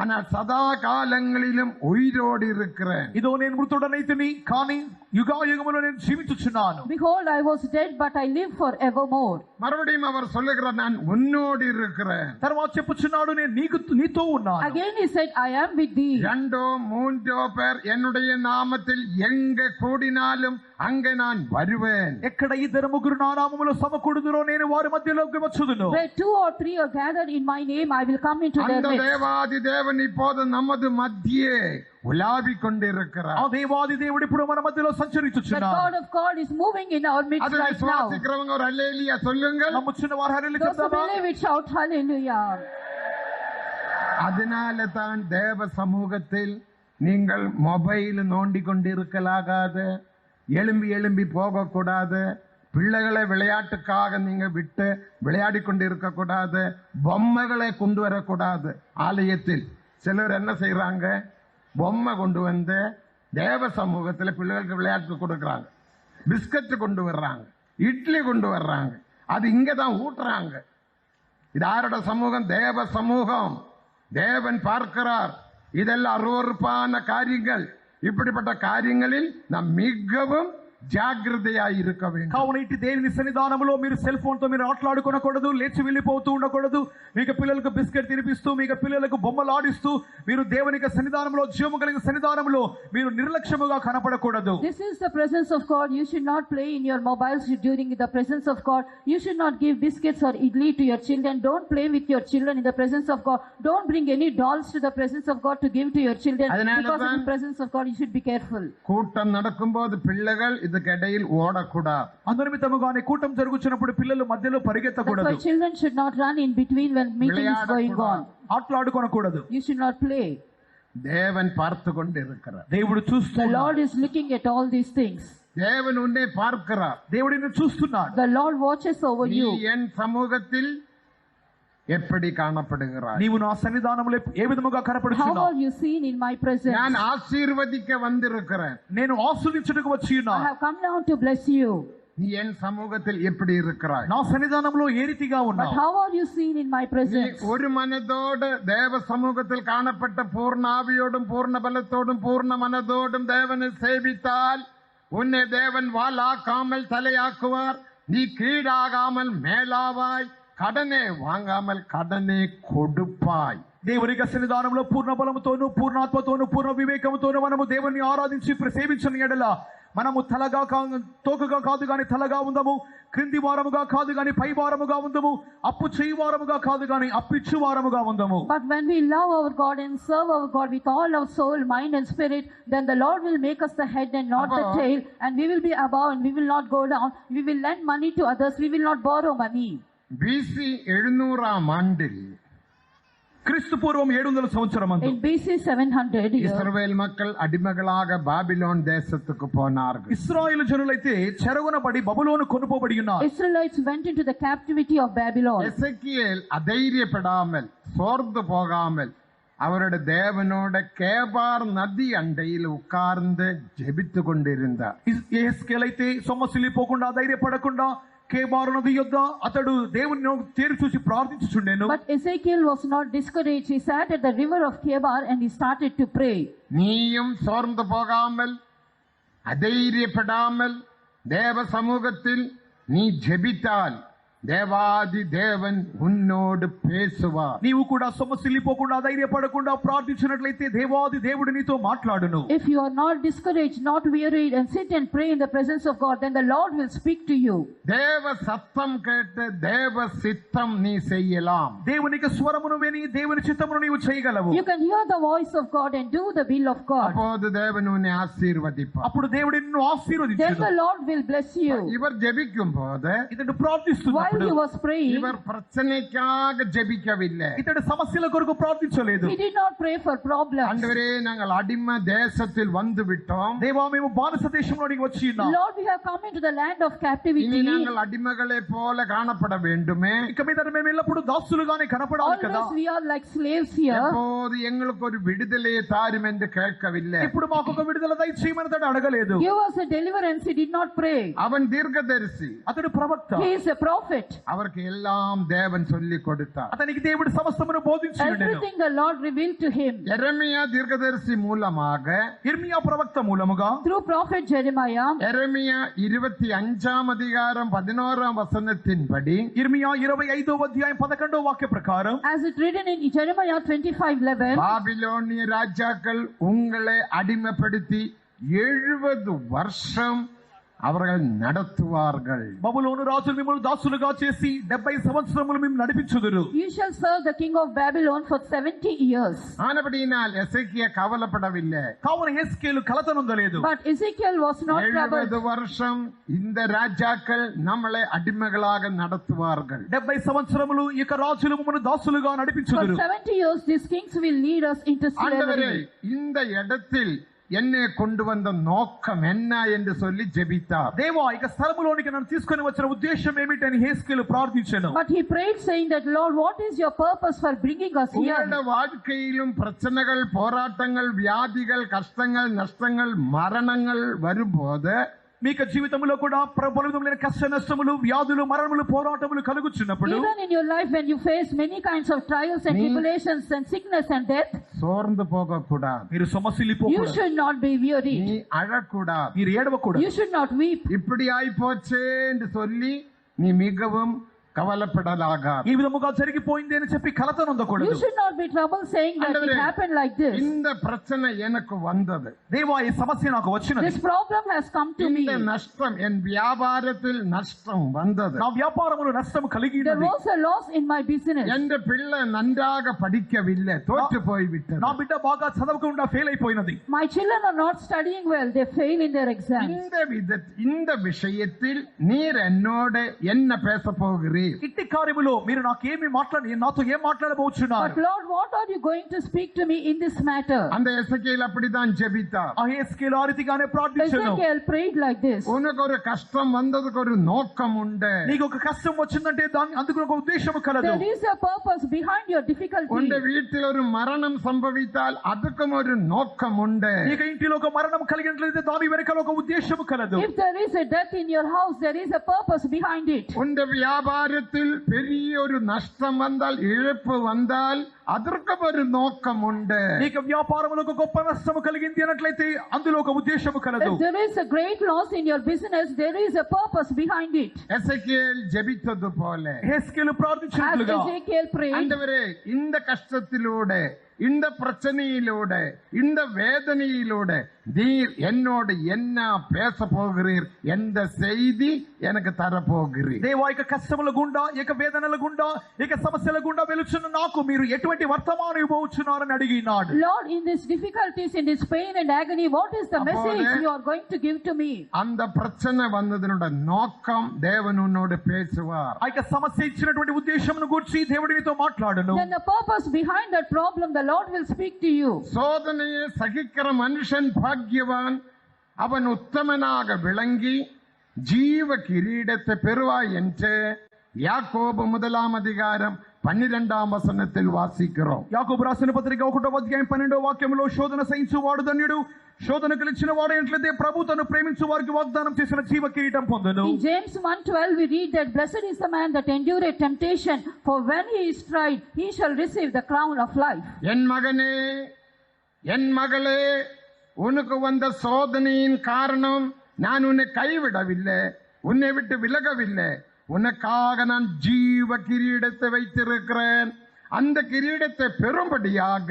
ஆனால் சதா காலங்களிலும் உயிரோடு இருக்கிறேன். ఇదో నేను మృతుడనైతిని కానీ యుగాయుగములో నేను జీవించుచున్నాను. Behold, I was dead, but I live forevermore. மறுபடியும் அவர் சொல்லுகிறார், நான் உன்னோடு இருக்கிறேன். తర్వాత చెప్పుచున్నాడు, నేను నీతో ఉన్నాను. Again he said, I am with thee. ரெண்டோ மூன்றோ பேர் என்னுடைய நாமத்தில் எங்க கூடினாலும் அங்கே நான் வருவேன். ఎక్కడ 2-3 నా నామములో సమకూడుదురో నేను వారి మధ్యలోకి వచ్చుదును. Where 2 or 3 are gathered in my name, I will come into their அந்த midst. தேவாதி தேவன் இப்போது நமது மத்தியே உலாவிக் கொண்டிருக்கிறார். ఆ దేవాది దేవుడు ఇప్పుడు మన మధ్యలో The సంచరించుచున్నాడు. God of God is moving in our midst அதை right now. விசுவாசிக்கிறவங்க ஒரு அல்லேலூயா சொல்லுங்கள். నమ్ముచున్న వారు హల్లెలూయా Those who చెప్తారా? believe it, shout hallelujah. அதனால தான் தேவ சமூகத்தில் நீங்கள் மொபைல் நோண்டி கொண்டிருக்கலாகாது, எழும்பி எழும்பி போகக்கூடாது, பிள்ளைகளை விளையாட்டுக்காக நீங்க விட்டு விளையாடி கொண்டிருக்க கூடாது, பொம்மைகளை கொண்டு வரக்கூடாது. ஆலயத்தில் சிலர் என்ன செய்யறாங்க, பொம்மை கொண்டு வந்து தேவ சமூகத்தில் பிள்ளைகளுக்கு விளையாட்டு கொடுக்கறாங்க, பிஸ்கட் கொண்டு வர்றாங்க, இட்லி கொண்டு வர்றாங்க, அது இங்க தான் ஊட்டுறாங்க. இது யாரோட சமூகம்? தேவ சமூகம். தேவன் பார்க்கிறார். இதெல்லாம் அருவருப்பான காரியங்கள். இப்படிப்பட்ட காரியங்களில் நாம் மிகவும் జాగ్రత్తగా இருக்க வேண்டும். కావున ఇటు దేవుని సన్నిధానంలో మీరు సెల్ ఫోన్ తో మీరు ఆటలాడుకోనకూడదు, లేచి వెళ్ళిపోతూ ఉండకూడదు, మీకు పిల్లలకు బిస్కెట్ తినిపిస్తూ, మీకు పిల్లలకు బొమ్మలు ఆడిస్తూ మీరు దేవుని సన్నిధానంలో, జీవము కలిగిన సన్నిధానంలో మీరు నిర్లక్ష్యముగా కనపడకూడదు. This is the presence of God. You should not play in your mobiles during the presence of God. You should not give biscuits or idli to your children. Don't play with your children in the presence of God. Don't bring any dolls to the presence of God to give to your children. Because in the presence of God you should be careful. கூட்டம் நடக்கும்போது பிள்ளைகள் இதுக்கிடையில் ஓடக்கூடாது. అందునిమిత్తముగానే కూటం జరుగుతున్నప్పుడు పిల్లలు మధ్యలో That's పరిగెత్తకూడదు. why children should not run in between when meeting is going on. ఆటలాడుకోనకూడదు. You should not play. தேவன் பார்த்து கொண்டு இருக்கிறார். దేవుడు The చూస్తున్నాడు. Lord is looking at all these things. தேவன் உன்னை பார்க்கிறார். దేవుడు నిన్ను చూస్తున్నాడు. The Lord watches over நீ you. என் சமூகத்தில் எப்படி காணப்படுகிறாய்? నీవు నా సన్నిధానంలో ఏ విధముగా How కనపడుచున్నావు? are you seen in my presence? நான் ஆசீர்வதிக்க வந்திருக்கிறேன். నేను ఆస్వాదించుటకు వచ్చి I ఉన్నాను. have come down to bless you. நீ என் சமூகத்தில் எப்படி இருக்கிறாய்? నా సన్నిధానంలో ఏ రీతిగా But ఉన్నావు? how are you seen in my நீ presence? ஒரு மனதோடு தேவ சமூகத்தில் காணப்பட்ட பூர்ண ஆவியோடும் பூர்ண பலத்தோடும் பூர்ண மனதோடும் தேவனை சேவித்தால் உன்னை தேவன் வாளாக்காமல் தலையாக்குவார். நீ கீழாகாமல் மேலாவாய். கடனே வாங்காமல் கடனே கொடுப்பாய். దేవుని సన్నిధానంలో పూర్ణ బలముతోను, పూర్ణాత్మతోను, పూర్ణ వివేకముతోను మనము దేవుని ఆరాధించి సేవించిన ఎడల మనము తలగా తోకగా కాదు గాని తలగా ఉందము, క్రింది వారముగా కాదు గాని పై వారముగా ఉందము, అప్పు చేయి వారముగా కాదు గాని అప్పిచ్చు వారముగా ఉందము. But when we love our God and serve our God with all our soul, mind and spirit, then the Lord will make us the head and not the tail, and we will be above and we will not go down. We will lend money to others, we will not borrow money. BC 700 ஆண்டில் క్రీస్తు పూర్వం 700 సంవత్సరమందు In BC 700 years, இஸ்ரவேல் மக்கள் அடிமைகளாக Babylon தேசத்துக்கு போனார்கள். ఇశ్రాయేలు జనులైతే చెరగొనబడి బబులోను కొనుపోబడి ఉన్నారు. Israelites went into the captivity of Babylon. எசேக்கியேல் அதைரியப்படாமல் சோர்ந்து போகாமல் அவருடைய தேவனோட கேபார் நதி அண்டையில் உட்கார்ந்து ஜெபித்து கொண்டிருந்தார். యెహెజ్కేలైతే సొమ్మసిల్లిపోకుండా ధైర్యపడకుండా కేబారు నది యొద్ద అతడు దేవుని తేరు చూసి ప్రార్థించుచుండెను. But Ezekiel was not discouraged. He sat at the river of Kebar and he started to pray. நீயும் சோர்ந்து போகாமல் அதைரியப்படாமல் தேவ சமூகத்தில் நீ ஜெபித்தால் தேவாதி தேவன் உன்னோடு பேசுவார். నీవు కూడా సొమ్మసిల్లిపోకుండా ధైర్యపడకుండా ప్రార్థించినట్లయితే దేవాది దేవుడు నీతో మాట్లాడును. If you are not discouraged, not wearied, and sit and pray in the presence of God, then the Lord will speak to you. தேவ சத்தம் கேட்டு தேவ சித்தம் நீ செய்யலாம். దేవునికి స్వరమును విని దేవుని చిత్తమును నీవు చేయగలవు. You can hear the voice of God and do the will of God. அப்போது தேவன் உன்னை ஆசீர்வதிப்பார். అప్పుడు దేవుడు నిన్ను Then ఆశీర్వదించును. the Lord will bless you. இவர் ஜெபிக்கும் போது ఇతడు ప్రార్థిస్తున్నాడు. While he was praying, இவர் பிரச்சனைக்காக ஜெபிக்கவில்லை. ఇతడు సమస్యల కొరకు ప్రార్థించలేదు. he did not pray for problems. ஆண்டவரே நாங்கள் அடிமை தேசத்தில் வந்து விட்டோம். దేవా మేము బానిస దేశంలోనికి వచ్చి ఉన్నాం. Lord, we have come into the land of இனி captivity. நாங்கள் அடிமைகளை போல காணப்பட வேண்டுமே. ఇక మీద మేము ఎల్లప్పుడూ దాసులుగానే కనపడాలి కదా. Always we are like slaves here. எப்போது எங்களுக்கு ஒரு விடுதலையை தாரும் என்று கேட்கவில்லை. ఇప్పుడు మాకు ఒక విడుదల దయచేయమని అతడు అడగలేదు. Give us a deliverance. He did not pray. அவன் தீர்க்கதரிசி. అతడు ప్రవక్త. He is a prophet. அவருக்கு எல்லாம் தேவன் சொல்லி கொடுத்தார். అతనికి దేవుడు సమస్తమును బోధించి ఉండెను. Everything the Lord revealed to him. எரேமியா தீர்க்கதரிசி மூலமாக ఇర్మియా ప్రవక్త మూలముగా Through prophet Jeremiah, எரேமியா 25 அதிகாரம் 11 வசனத்தின்படி ఇర్మియా 25వ అధ్యాయం 11వ వాక్య ప్రకారం as it written in Jeremiah 25:11, பாபிலோனிய ராஜாக்கள் உங்களை அடிமைப்படுத்தி 70 வருஷம் அவர்கள் நடத்துவார்கள். బబులోను రాజులు మిమ్మల్ని దాసులుగా చేసి 70 సంవత్సరములు మేము నడిపించుదురు. you shall serve the king of Babylon for 70 years. ஆனபடியினால் எசேக்கியா கவலைப்படவில்லை. కావున హెస్కేలు కలత నొందలేదు. But Ezekiel was not 70 troubled. வருஷம் இந்த ராஜாக்கள் நம்மளை அடிமைகளாக நடத்துவார்கள். 70 సంవత్సరములు ఇక రాజులు మమ్మల్ని దాసులుగా For నడిపించుదురు. 70 years these kings will lead us into ஆண்டவரே slavery. இந்த இடத்தில் என்னை கொண்டு வந்த நோக்கம் என்ன என்று சொல்லி ஜெபித்தார். దేవా ఇక స్థలములోనికి నన్ను తీసుకొని వచ్చిన ఉద్దేశం ఏమిటని హెస్కేలు ప్రార్థించెను. But he prayed saying that, Lord, what is your purpose for bringing us உங்களுடைய here? வாழ்க்கையிலும் பிரச்சனைகள், போராட்டங்கள், வியாதிகள், கஷ்டங்கள், நஷ்டங்கள், மரணங்கள் வரும்போது మీకు జీవితంలో కూడా ప్రభుత్వమైన కష్ట నష్టములు, వ్యాధులు, మరణములు, పోరాటములు కలుగుచున్నప్పుడు Even in your life when you face many kinds of trials and tribulations and sickness and death, சோர்ந்து போகக்கூடாது. మీరు you సమస్యలిపోకూడదు. should not be நீ wearied. அழக்கூடாது. మీరు ఏడవకూడదు. You should not weep. இப்படி ஆயிப்போச்சே என்று சொல்லி நீ மிகவும் கவலைப்படலாகாது. ఈ విధముగా జరిగిపోయింది అని చెప్పి కలత You నొందకూడదు. should not be troubled saying that it ஆண்டவரே, happened like this. இந்த பிரச்சனை எனக்கு வந்தது. దేవా ఈ సమస్య నాకు వచ్చినది. This problem has come to me. இந்த நஷ்டம் என் வியாபாரத்தில் நஷ்டம் வந்தது. నా వ్యాపారములో నష్టం There కలిగినది. was a loss in my business. என் பிள்ளை நன்றாக படிக்கவில்லை, தோற்று போய்விட்டது. నా బిడ్డ బాగా చదవకుండా fail అయిపోయినది. My children are not studying well. They fail in their exams. இந்த விஷயத்தில் நீர் என்னோட என்ன பேச போகிறீர்? ఇట్టి కార్యములో మీరు నాతో ఏం మాట్లాడబోచున్నారు? But Lord, what are you going to speak to me in this matter? அந்த எசேக்கியேல் அப்படிதான் ஜெபித்தார். ఆ హెస్కేలు ఆ రీతిగానే ప్రార్థించెను. Ezekiel prayed like this. உனக்கு ஒரு கஷ்டம் வந்ததுக்கு ஒரு நோக்கம் உண்டு. నీకు ఒక కష్టం వచ్చిందంటే దాని అందుకు ఒక ఉద్దేశం కలదు. There is a purpose behind your difficulty. உன் வீட்டில் ஒரு மரணம் சம்பவித்தால் அதுக்கும் ஒரு நோக்கம் உண்டு. నీకు ఇంటిలో ఒక మరణం కలిగినట్లయితే దాని వెనకాల ఒక ఉద్దేశం కలదు. If there is a death in your house, there is a purpose behind it. உன் வியாபாரத்தில் பெரிய ஒரு நஷ்டம் வந்தால், இழப்பு வந்தால் அதற்கு ஒரு நோக்கம் உண்டு. నీకు వ్యాపారంలో ఒక గొప్ప నష్టం కలిగింది అన్నట్లయితే అందులో ఒక ఉద్దేశం కలదు. If there is a great loss in your business, there is a purpose behind it. எசேக்கியேல் ஜெபித்தது போல హెస్కేలు As ప్రార్థించినట్లుగా Ezekiel prayed, ஆண்டவரே, இந்த கஷ்டத்திலூടെ, இந்த பிரச்சனையிலூட, இந்த வேதனையிலூட நீர் என்னோடு என்ன பேச போகிறீர், எந்த செய்தி எனக்கு தரப்போகிறீர்? దేవా ఇక కష్టముల గుండా, ఇక వేదనల గుండా, ఇక సమస్యల గుండా వెలుచున్న నాకు మీరు ఎటువంటి ఎటువంటి వర్తమానం ఇవ్వవచ్చున్నారని అడిగినాడు. Lord, in these difficulties, in this pain and agony, what is the message you are going to give to me? அந்த பிரச்சனை வந்ததனோட நோக்கம் தேவன் உன்னோடு பேசுவார். ఆ యొక్క సమస్య ఇచ్చినటువంటి ఉద్దేశమును గురించి దేవుడు నీతో మాట్లాడును. Then the purpose behind that problem, the Lord will speak to you. சோதனையை சகிக்கிற மனுஷன் பாக்கியவான், அவன் உத்தமனாக விளங்கி ஜீவ கிரீடத்தை பெறுவாய் என்று யாக்கோபு 1:12 వాసిக்கிறோம். యాకోబు రాసిన పత్రిక 1:12 శోధన సహించువాడు ధన్యుడు, శోధన కలిగిన వాడు ఎట్లయితే ప్రభు తను ప్రేమించు వారికి వాగ్దానం చేసిన జీవ కిరీటం పొందును. In James 1:12 we read that blessed is the man that endureth temptation, for when he is tried he shall receive the crown of life. என் மகனே, என் மகளே, உனக்கு வந்த சோதனையின் காரணம் நான் உன்னை கைவிடவில்லை, உன்னை விட்டு விலகவில்லை, உனக்காக நான் ஜீவ கிரீடத்தை வைத்திருக்கிறேன், அந்த கிரீடத்தை பெறும்படியாக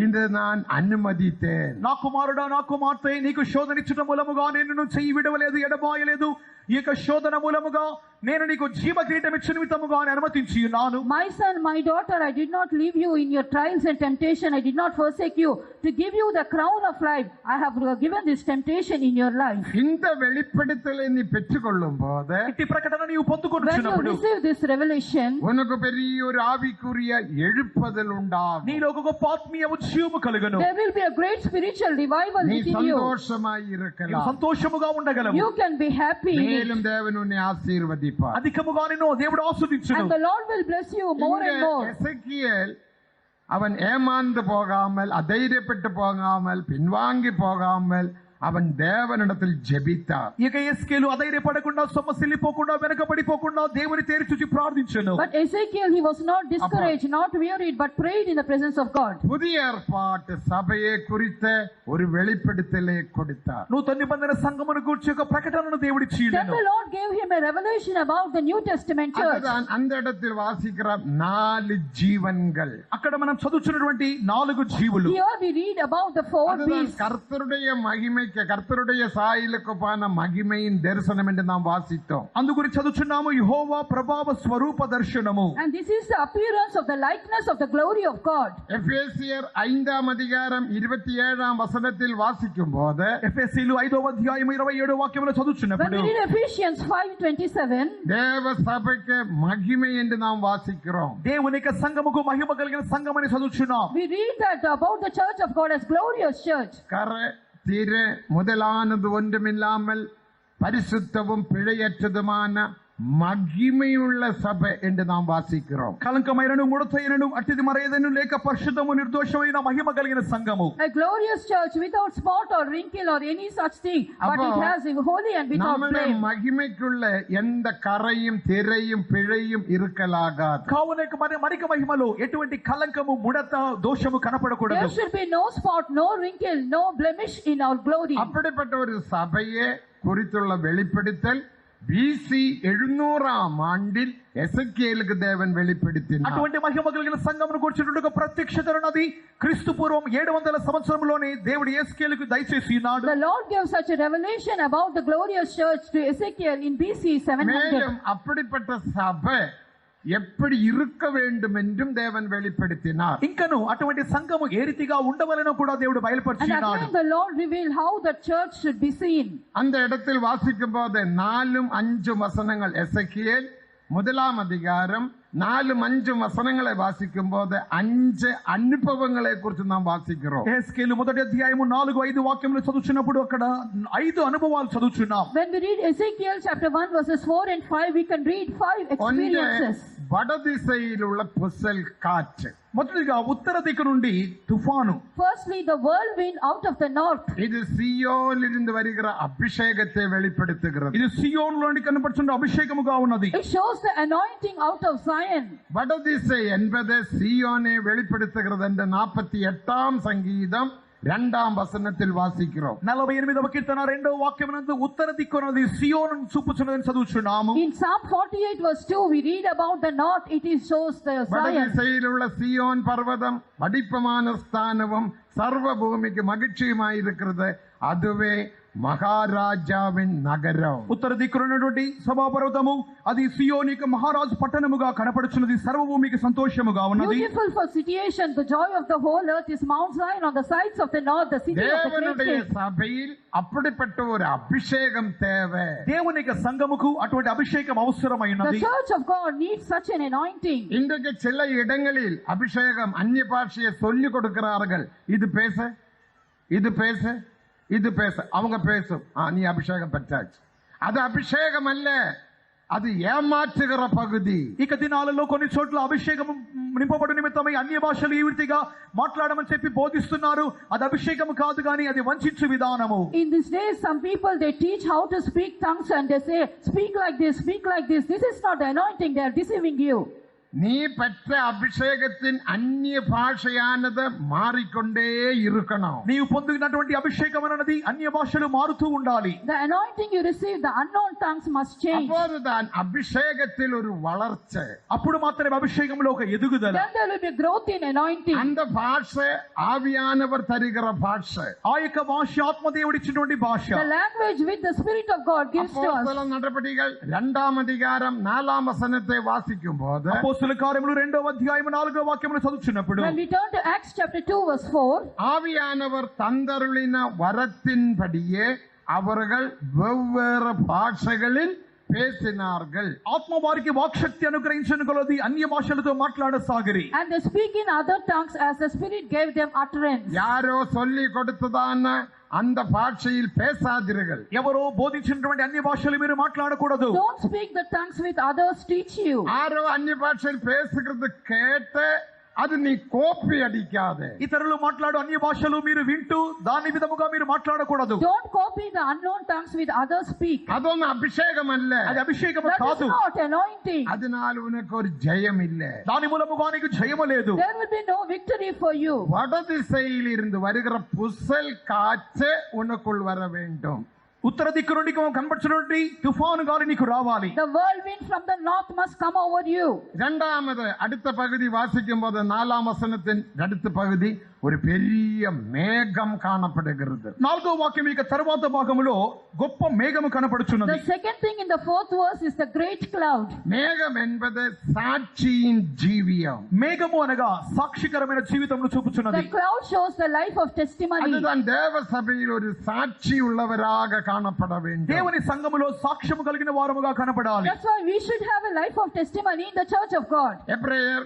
இன்று நான் అనుమతితేன். నా కుమారుడా, నా కుమార్తె, నీకు శోధన ఇచ్చుట మూలముగా నేను చెయ్యి విడవలేదు, ఎడబాయలేదు. ఈ యొక్క శోధన మూలముగా నేను నీకు జీవ కిరీటం ఇచ్చు నిమిత్తముగా అనుమతించి ఉన్నాను. My son, my daughter, I did not leave you in your trials and temptation. I did not forsake you to give you the crown of life. I have given this temptation in your life. இந்த வெளிப்படுத்தலை நீ பெற்றுக்கொள்ளும் போது, ఇట్టి ప్రకటన నీవు When you పొందుకొనుచున్నప్పుడు receive this revelation, உனக்கு பெரிய ஒரு ஆவிக்குரிய எழுப்புதல் உண்டாகும். నీలో ఒక గొప్ప ఆత్మీయ ఉద్యమము కలుగును. there will be a great spiritual revival நீ within you. சந்தோஷமாய் నీవు இருக்கலாம். సంతోషముగా ఉండగలవు. You can be happy in it. மேலும் தேவன் உன்னை ஆசீர்வதிப்பார். అధికముగా నిన్ను దేవుడు ఆస్వాదించును. And the Lord will bless you more and more. எசேக்கியேல் அவன் ஏமாந்து போகாமல், அதைரியப்பட்டு போகாமல், பின்வாங்கி போகாமல் அவன் தேவனிடத்தில் ஜெபித்தார். ఇక ఎస్కేలు అధైర్యపడకుండా, సొమ్మసిల్లిపోకుండా, వెనకబడిపోకుండా దేవుని తేరి చూచి ప్రార్థించెను. But Ezekiel, he was not discouraged, not wearied, but prayed in the presence of God. புதிய ஏற்பாட்டு சபையை குறித்த ஒரு வெளிப்படுத்தலை கொடுத்தார். నూతన నిబంధన సంఘమును గూర్చి ఒక ప్రకటనను దేవుడిచ్చి Then ఉన్నాడు. the Lord gave him a revelation about the New Testament church. அதுதான் அந்த இடத்தில் வாசிக்கிற 4 ஜீவன்கள். అక్కడ మనం చదువుతున్నటువంటి 4 జీవులు. Here we read about the 4 அதுதான் beasts. கர்த்தருடைய மகிமைக்கு, கர்த்தருடைய சாயலுக்கு பான மகிமையின் தரிசனம் என்று நாம் வாசித்தோம். అందు గురించి చదువుచున్నాము, యెహోవా ప్రభావ స్వరూప దర్శనము. And this is the appearance of the likeness of the glory of God. எபேசியர் 5:27 வாசிக்கும் போது, ఎఫెసీయులు 5:27 When చదువుచున్నప్పుడు we read Ephesians 5:27, தேவ சபைக்கு மகிமை என்று நாம் வாசிக்கிறோம். దేవుని యొక్క సంఘముకు మహిమ కలిగిన సంఘమని చదువుచున్నాం. we read that about the church of God as glorious church. கரை திரு முதலானது ஒன்றுமில்லாமல் பரிசுத்தமும் பிழையற்றதுமான மகிமையுள்ள சபை என்று நாம் வாசிக்கிறோம். కలంకమైనను, ముడతైనను, అట్టిది మరేదను లేక పరిశుద్ధము నిర్దోషమైన మహిమ కలిగిన సంఘము. A glorious church without spot or wrinkle or any such thing, but it has a holy and without நம்முடைய blame. மகிமைக்குள்ள எந்த கரையும் திரையும் பிழையும் இருக்கலாகாது. కావున మరిక మహిమలో ఎటువంటి కలంకము, ముడత, దోషము కనపడకూడదు. There should be no spot, no wrinkle, no blemish in our glory. அப்படிப்பட்ட ஒரு சபையே குறித்துள்ள வெளிப்படுத்தல் BC 700 ఎసెకియేలుకు దేవన్ வெளிப்படுத்தினார். అటువంటి మహిమ కలిగిన సంఘమును గురించినటువంటి ఒక ప్రత్యక్షత ఉన్నది. క్రీస్తు పూర్వం 700 సంవత్సరంలోనే దేవుడు ఎస్కేలుకు దయచేసి ఉన్నాడు. The Lord gave such a revelation about the glorious church to Ezekiel in BC 700. மேலும் அப்படிப்பட்ட சபை எப்படி இருக்க வேண்டும் என்றும் தேவன் வெளிப்படுத்தினார். ఇంకను అటువంటి సంఘము ఏ రీతిగా ఉండవలెనో కూడా దేవుడు And బయలుపరిచినాడు. again the Lord revealed how the church should be seen. அந்த இடத்தில் வாசிக்கும் போது 4-5 வசனங்கள், எசேக்கியேல் 1 வசனங்களை வாசிக்கும் போது 5 అనుభవங்களை குறித்து நாம் వాసిக்கிறோம். ఎస్కేలు 1:4-5 వాక్యములు చదువుచున్నప్పుడు అక్కడ 5 అనుభవాలు చదువుచున్నాం. When we read Ezekiel chapter 1 verses 4 and 5, we can read 5 experiences. வடதிசையிலுள்ள புசல் காற்று, మొదటిగా ఉత్తర దిక్కు నుండి తుఫాను. Firstly, the whirlwind out of the north. இது சீயோனிலிருந்து வருகிற அபிஷேகத்தை வெளிப்படுத்துகிறது. ఇది సియోనులోని కనపడుచున్న అభిషేకముగా ఉన్నది. It shows the anointing out of Zion. வடதிசை என்பது சீயோனை வெளிப்படுத்துகிறது என்று 48 சங்கீதம் 2 வசனத்தில் வாசிக்கிறோம். 48వ కీర్తన 2వ వాక్యమునందు ఉత్తర దిక్కున్నది సియోను చూపుచున్నదని చదువుచున్నాము. In Psalm 48 verse 2, we read about the north. It is shows the Zion. வடதிசையிலுள்ள சீயோன் பர்வதம் அடிப்பமான ஸ்தானமும் சர்வ பூமிக்கு மகிழ்ச்சியுமாய் இருக்கிறது. அதுவே మహారాజావిన్ నగరం. ఉత్తర దిక్కున ఉన్నటువంటి సభాపర్వతము అది సియోని యొక్క మహారాజు పట్టణముగా కనపడుచున్నది. సర్వభూమికి సంతోషముగా ఉన్నది. Beautiful for situation, the joy of the whole earth is Mount Zion on the sides of the north, the city of the great தேவனுடைய king. சபையில் அப்படிப்பட்ட ஒரு அபிஷேகம் தேவை. దేవుని యొక్క సంఘముకు అటువంటి అభిషేకం The అవసరమైనది. church of God needs such an anointing. இன்றைக்கு சில இடங்களில் அபிஷேகம் அந்நிய பாஷையை சொல்லி கொடுக்கிறார்கள். இது பேச, இது பேச, இது பேச, அவங்க பேசும், நீ அபிஷேகம் பெற்றாச்சு. அது அபிஷேகம் அல்ல, அது ఏమార్చుகிற పగుది. ఇక దినాలలో కొన్ని చోట్ల అభిషేకం నింపబడు నిమిత్తమై అన్య భాషలు ఈ రీతిగా మాట్లాడమని చెప్పి బోధిస్తున్నారు. అది అభిషేకం కాదు కానీ అది వంచించు విధానము. In these days, some people they teach how to speak tongues and they say, speak like this, speak like this. This is not the anointing, they are deceiving you. நீ பெற்ற அபிஷேகத்தின் அந்நிய பாஷையானது மாறிக்கொண்டே இருக்கணும். నీవు పొందినటువంటి అభిషేకం అన్నది అన్య భాషలు మారుతూ ఉండాలి. The anointing you receive, the unknown tongues must change. அப்போதுதான் அபிஷேகத்தில் ஒரு வளர்ச்சி. అప్పుడు మాత్రమే అభిషేకంలో ఒక ఎదుగుదల. Then there will be growth in anointing. அந்த பாஷை ஆவியானவர் தருகிற பாஷை. ఆ యొక్క భాష ఆత్మదేవుడిచ్చినటువంటి భాష. The language which the Spirit of God gives to us. அப்போஸ்தல நடபடிகள் 2ஆம் அதிகாரம் 4ஆம் வசனத்தை வாசிக்கும் போது అపోస్తల కార్యములు 2వ అధ్యాయము 4వ వాక్యమును చదువుచున్నప్పుడు When we turn to Acts chapter 2 verse 4, ஆவியானவர் தந்தருளின வரத்தின்படியே அவர்கள் வெவ்வேறு பாஷைகளில் பேசினார்கள். ఆత్మ వారికి వాక్శక్తి అనుగ్రహించిన కొలది అన్య భాషలతో మాట్లాడసాగిరి. and they speak in other tongues as the Spirit gave them utterance. யாரோ சொல்லி கொடுத்ததான அந்த பாஷையில் பேசாதீர்கள். ఎవరో బోధించినటువంటి అన్య భాషలు మీరు మాట్లాడకూడదు. Don't speak the tongues with others teach you. யாரோ அந்நிய பாஷையில் பேசுகிறது கேட்டு அது நீ கோப்பி அடிக்காதே. ఇతరులు మాట్లాడు అన్య భాషలు మీరు వింటూ దాని విధముగా మీరు మాట్లాడకూడదు. Don't copy the unknown tongues with others speak. அதுவும் அபிஷேகம் அல்ல. అది అభిషేకం That is కాదు. not anointing. அதனால் உனக்கு ஒரு ஜெயம் இல்லை. దాని మూలముగా నీకు జయము లేదు. There will be no victory for you. வடதிசையில் இருந்து வருகிற புசல் காற்று உனக்குள் வர வேண்டும். ఉత్తర దిక్కు నుండి కనబడుచున్నటువంటి తుఫాను గాలి నీకు రావాలి. The whirlwind from the north must come over you. இரண்டாவது அடுத்த பகுதி வாசிக்கும் போது 4ஆம் வசனத்தின் அடுத்த பகுதி ஒரு பெரிய மேகம் காணப்படுகிறது. 4వ వాక్యం యొక్క తరువాత భాగములో గొప్ప మేఘము కనపడుచున్నది. The second thing in the fourth verse is the great cloud. மேகம் என்பது சாட்சியின் ஜீவியம். మేఘము అనగా సాక్షికరమైన జీవితమును చూపుచున్నది. The cloud shows the life of testimony. அதுதான் தேவ சபையில் ஒரு சாட்சி உள்ளவராக காணப்பட வேண்டும். దేవుని సంఘములో సాక్ష్యము కలిగిన వారముగా కనపడాలి. That's why we should have a life of testimony in the church of God. எபிரேயர்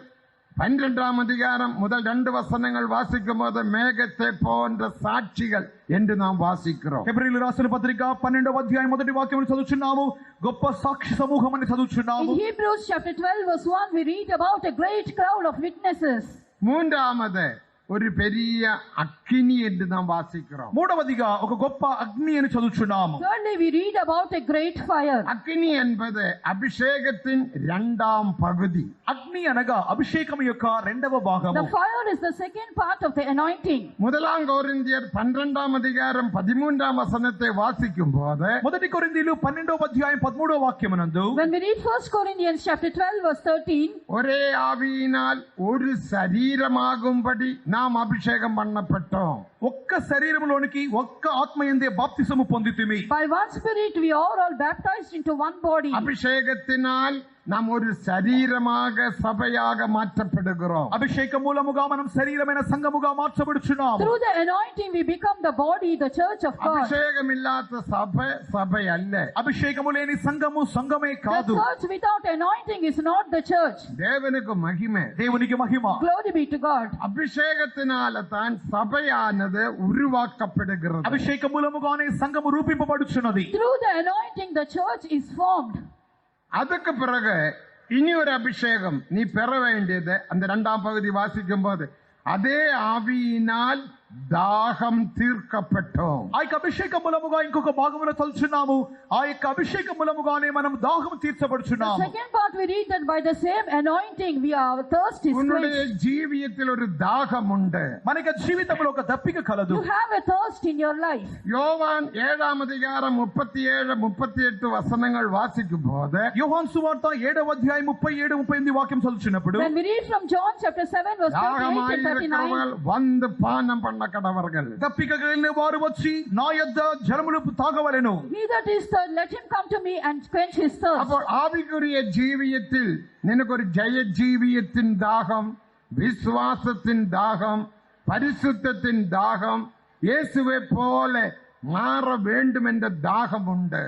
12ஆம் அதிகாரம் முதல் 2 வசனங்கள் வாசிக்கும் போது மேகத்தை போன்ற சாட்சிகள் என்று நாம் வாசிக்கிறோம். హెబ్రీయులు రాసిన పత్రిక 12వ అధ్యాయం మొదటి వాక్యమును చదువుచున్నాము. గొప్ప సాక్షి సమూహం అని చదువుచున్నాము. In Hebrews chapter 12 verse 1 we read about a great cloud of witnesses. மூன்றாவது ஒரு பெரிய அக்கினி என்று நாம் வாசிக்கிறோம். మూడవదిగా ఒక గొప్ప అగ్ని అని చదువుచున్నాము. Thirdly we read about a great fire. அக்கினி என்பது அபிஷேகத்தின் 2ஆம் பகுதி. అగ్ని అనగా అభిషేకం యొక్క రెండవ భాగము. The fire is the second part of the anointing. முதலாம் கொரிந்தியர் 12ஆம் அதிகாரம் 13ஆம் வசனத்தை வாசிக்கும் போது మొదటి కొరింథీయులు 12వ అధ్యాయం 13వ వాక్యమునందు When we read 1 Corinthians chapter 12 verse 13, ஒரே ஆவியினால் ஒரு சரீரமாகும்படி நாம் அபிஷேகம் பண்ணப்பட்டோம். ఒక్క శరీరములోనికి ఒక్క ఆత్మయందే బాప్తిసము పొందితిమి. by one Spirit we are all baptized into one body. அபிஷேகத்தினால் நாம் ஒரு சரீரமாக சபையாக மாற்றப்படுகிறோம். అభిషేక మూలముగా మనం శరీరమైన సంఘముగా మార్చబడుచున్నాము. Through the anointing we become the body, the church of God. அபிஷேகம் இல்லாத சபை சபை அல்ல. అభిషేకము లేని సంఘము సంఘమే The కాదు. church without anointing is not the church. தேவனுக்கு மகிமை. దేవునికి మహిమ. Glory be to God. அபிஷேகத்தினால தான் சபையானது உருவாக்கப்படுகிறது. అభిషేక మూలముగానే సంఘము రూపింపబడుచున్నది. Through the anointing the church is formed. அதுக்கு பிறகு இனி ஒரு அபிஷேகம் நீ பெற வேண்டியது அந்த 2ஆம் பகுதி வாசிக்கும் போது அதே ஆவியினால் దాహం తీర్చబట్టోం. ఆ యొక్క అభిషేక మూలముగా ఇంకొక భాగములో చదువుచున్నాము. ఆ యొక్క అభిషేక మూలముగానే మనం దాహం The తీర్చబడుచున్నాము. second part we read that by the same anointing our thirst is உன்னுடைய quenched. ஜீவியத்தில் ஒரு தாகம் உண்டு. మనకి జీవితంలో ఒక దప్పిక కలదు. You have a thirst in your life. யோவான் 7ஆம் அதிகாரம் 37 38 வசனங்கள் வாசிக்கும் போது యోహాను సువార్త 7వ అధ్యాయం 37 38 వాక్యం చదువుచున్నప్పుడు When we read from John chapter 7 verse 38 and 39, தாகமாயிருக்கிறவர்கள் வந்து பானம் பண்ண பண்ண கடவர்கள். దప్పిక కలిగిన వారు వచ్చి నా యొద్ద జలములు తాగవలెను. He that is thirsty, let him come to me and quench his thirst. അപ്പോൾ ആവിക്കുரிய ജീവിതത്തിൽ നിനക്കൊരു ജയജീവിയത്തിൻ ദാഹം, വിശ്വാസത്തിൻ ദാഹം, പരിശുദ്ധത്തിൻ ദാഹം, യേശുവെ പോലെ മാറ വേണ്ടുമെന്റെ ദാഹമുണ്ട്.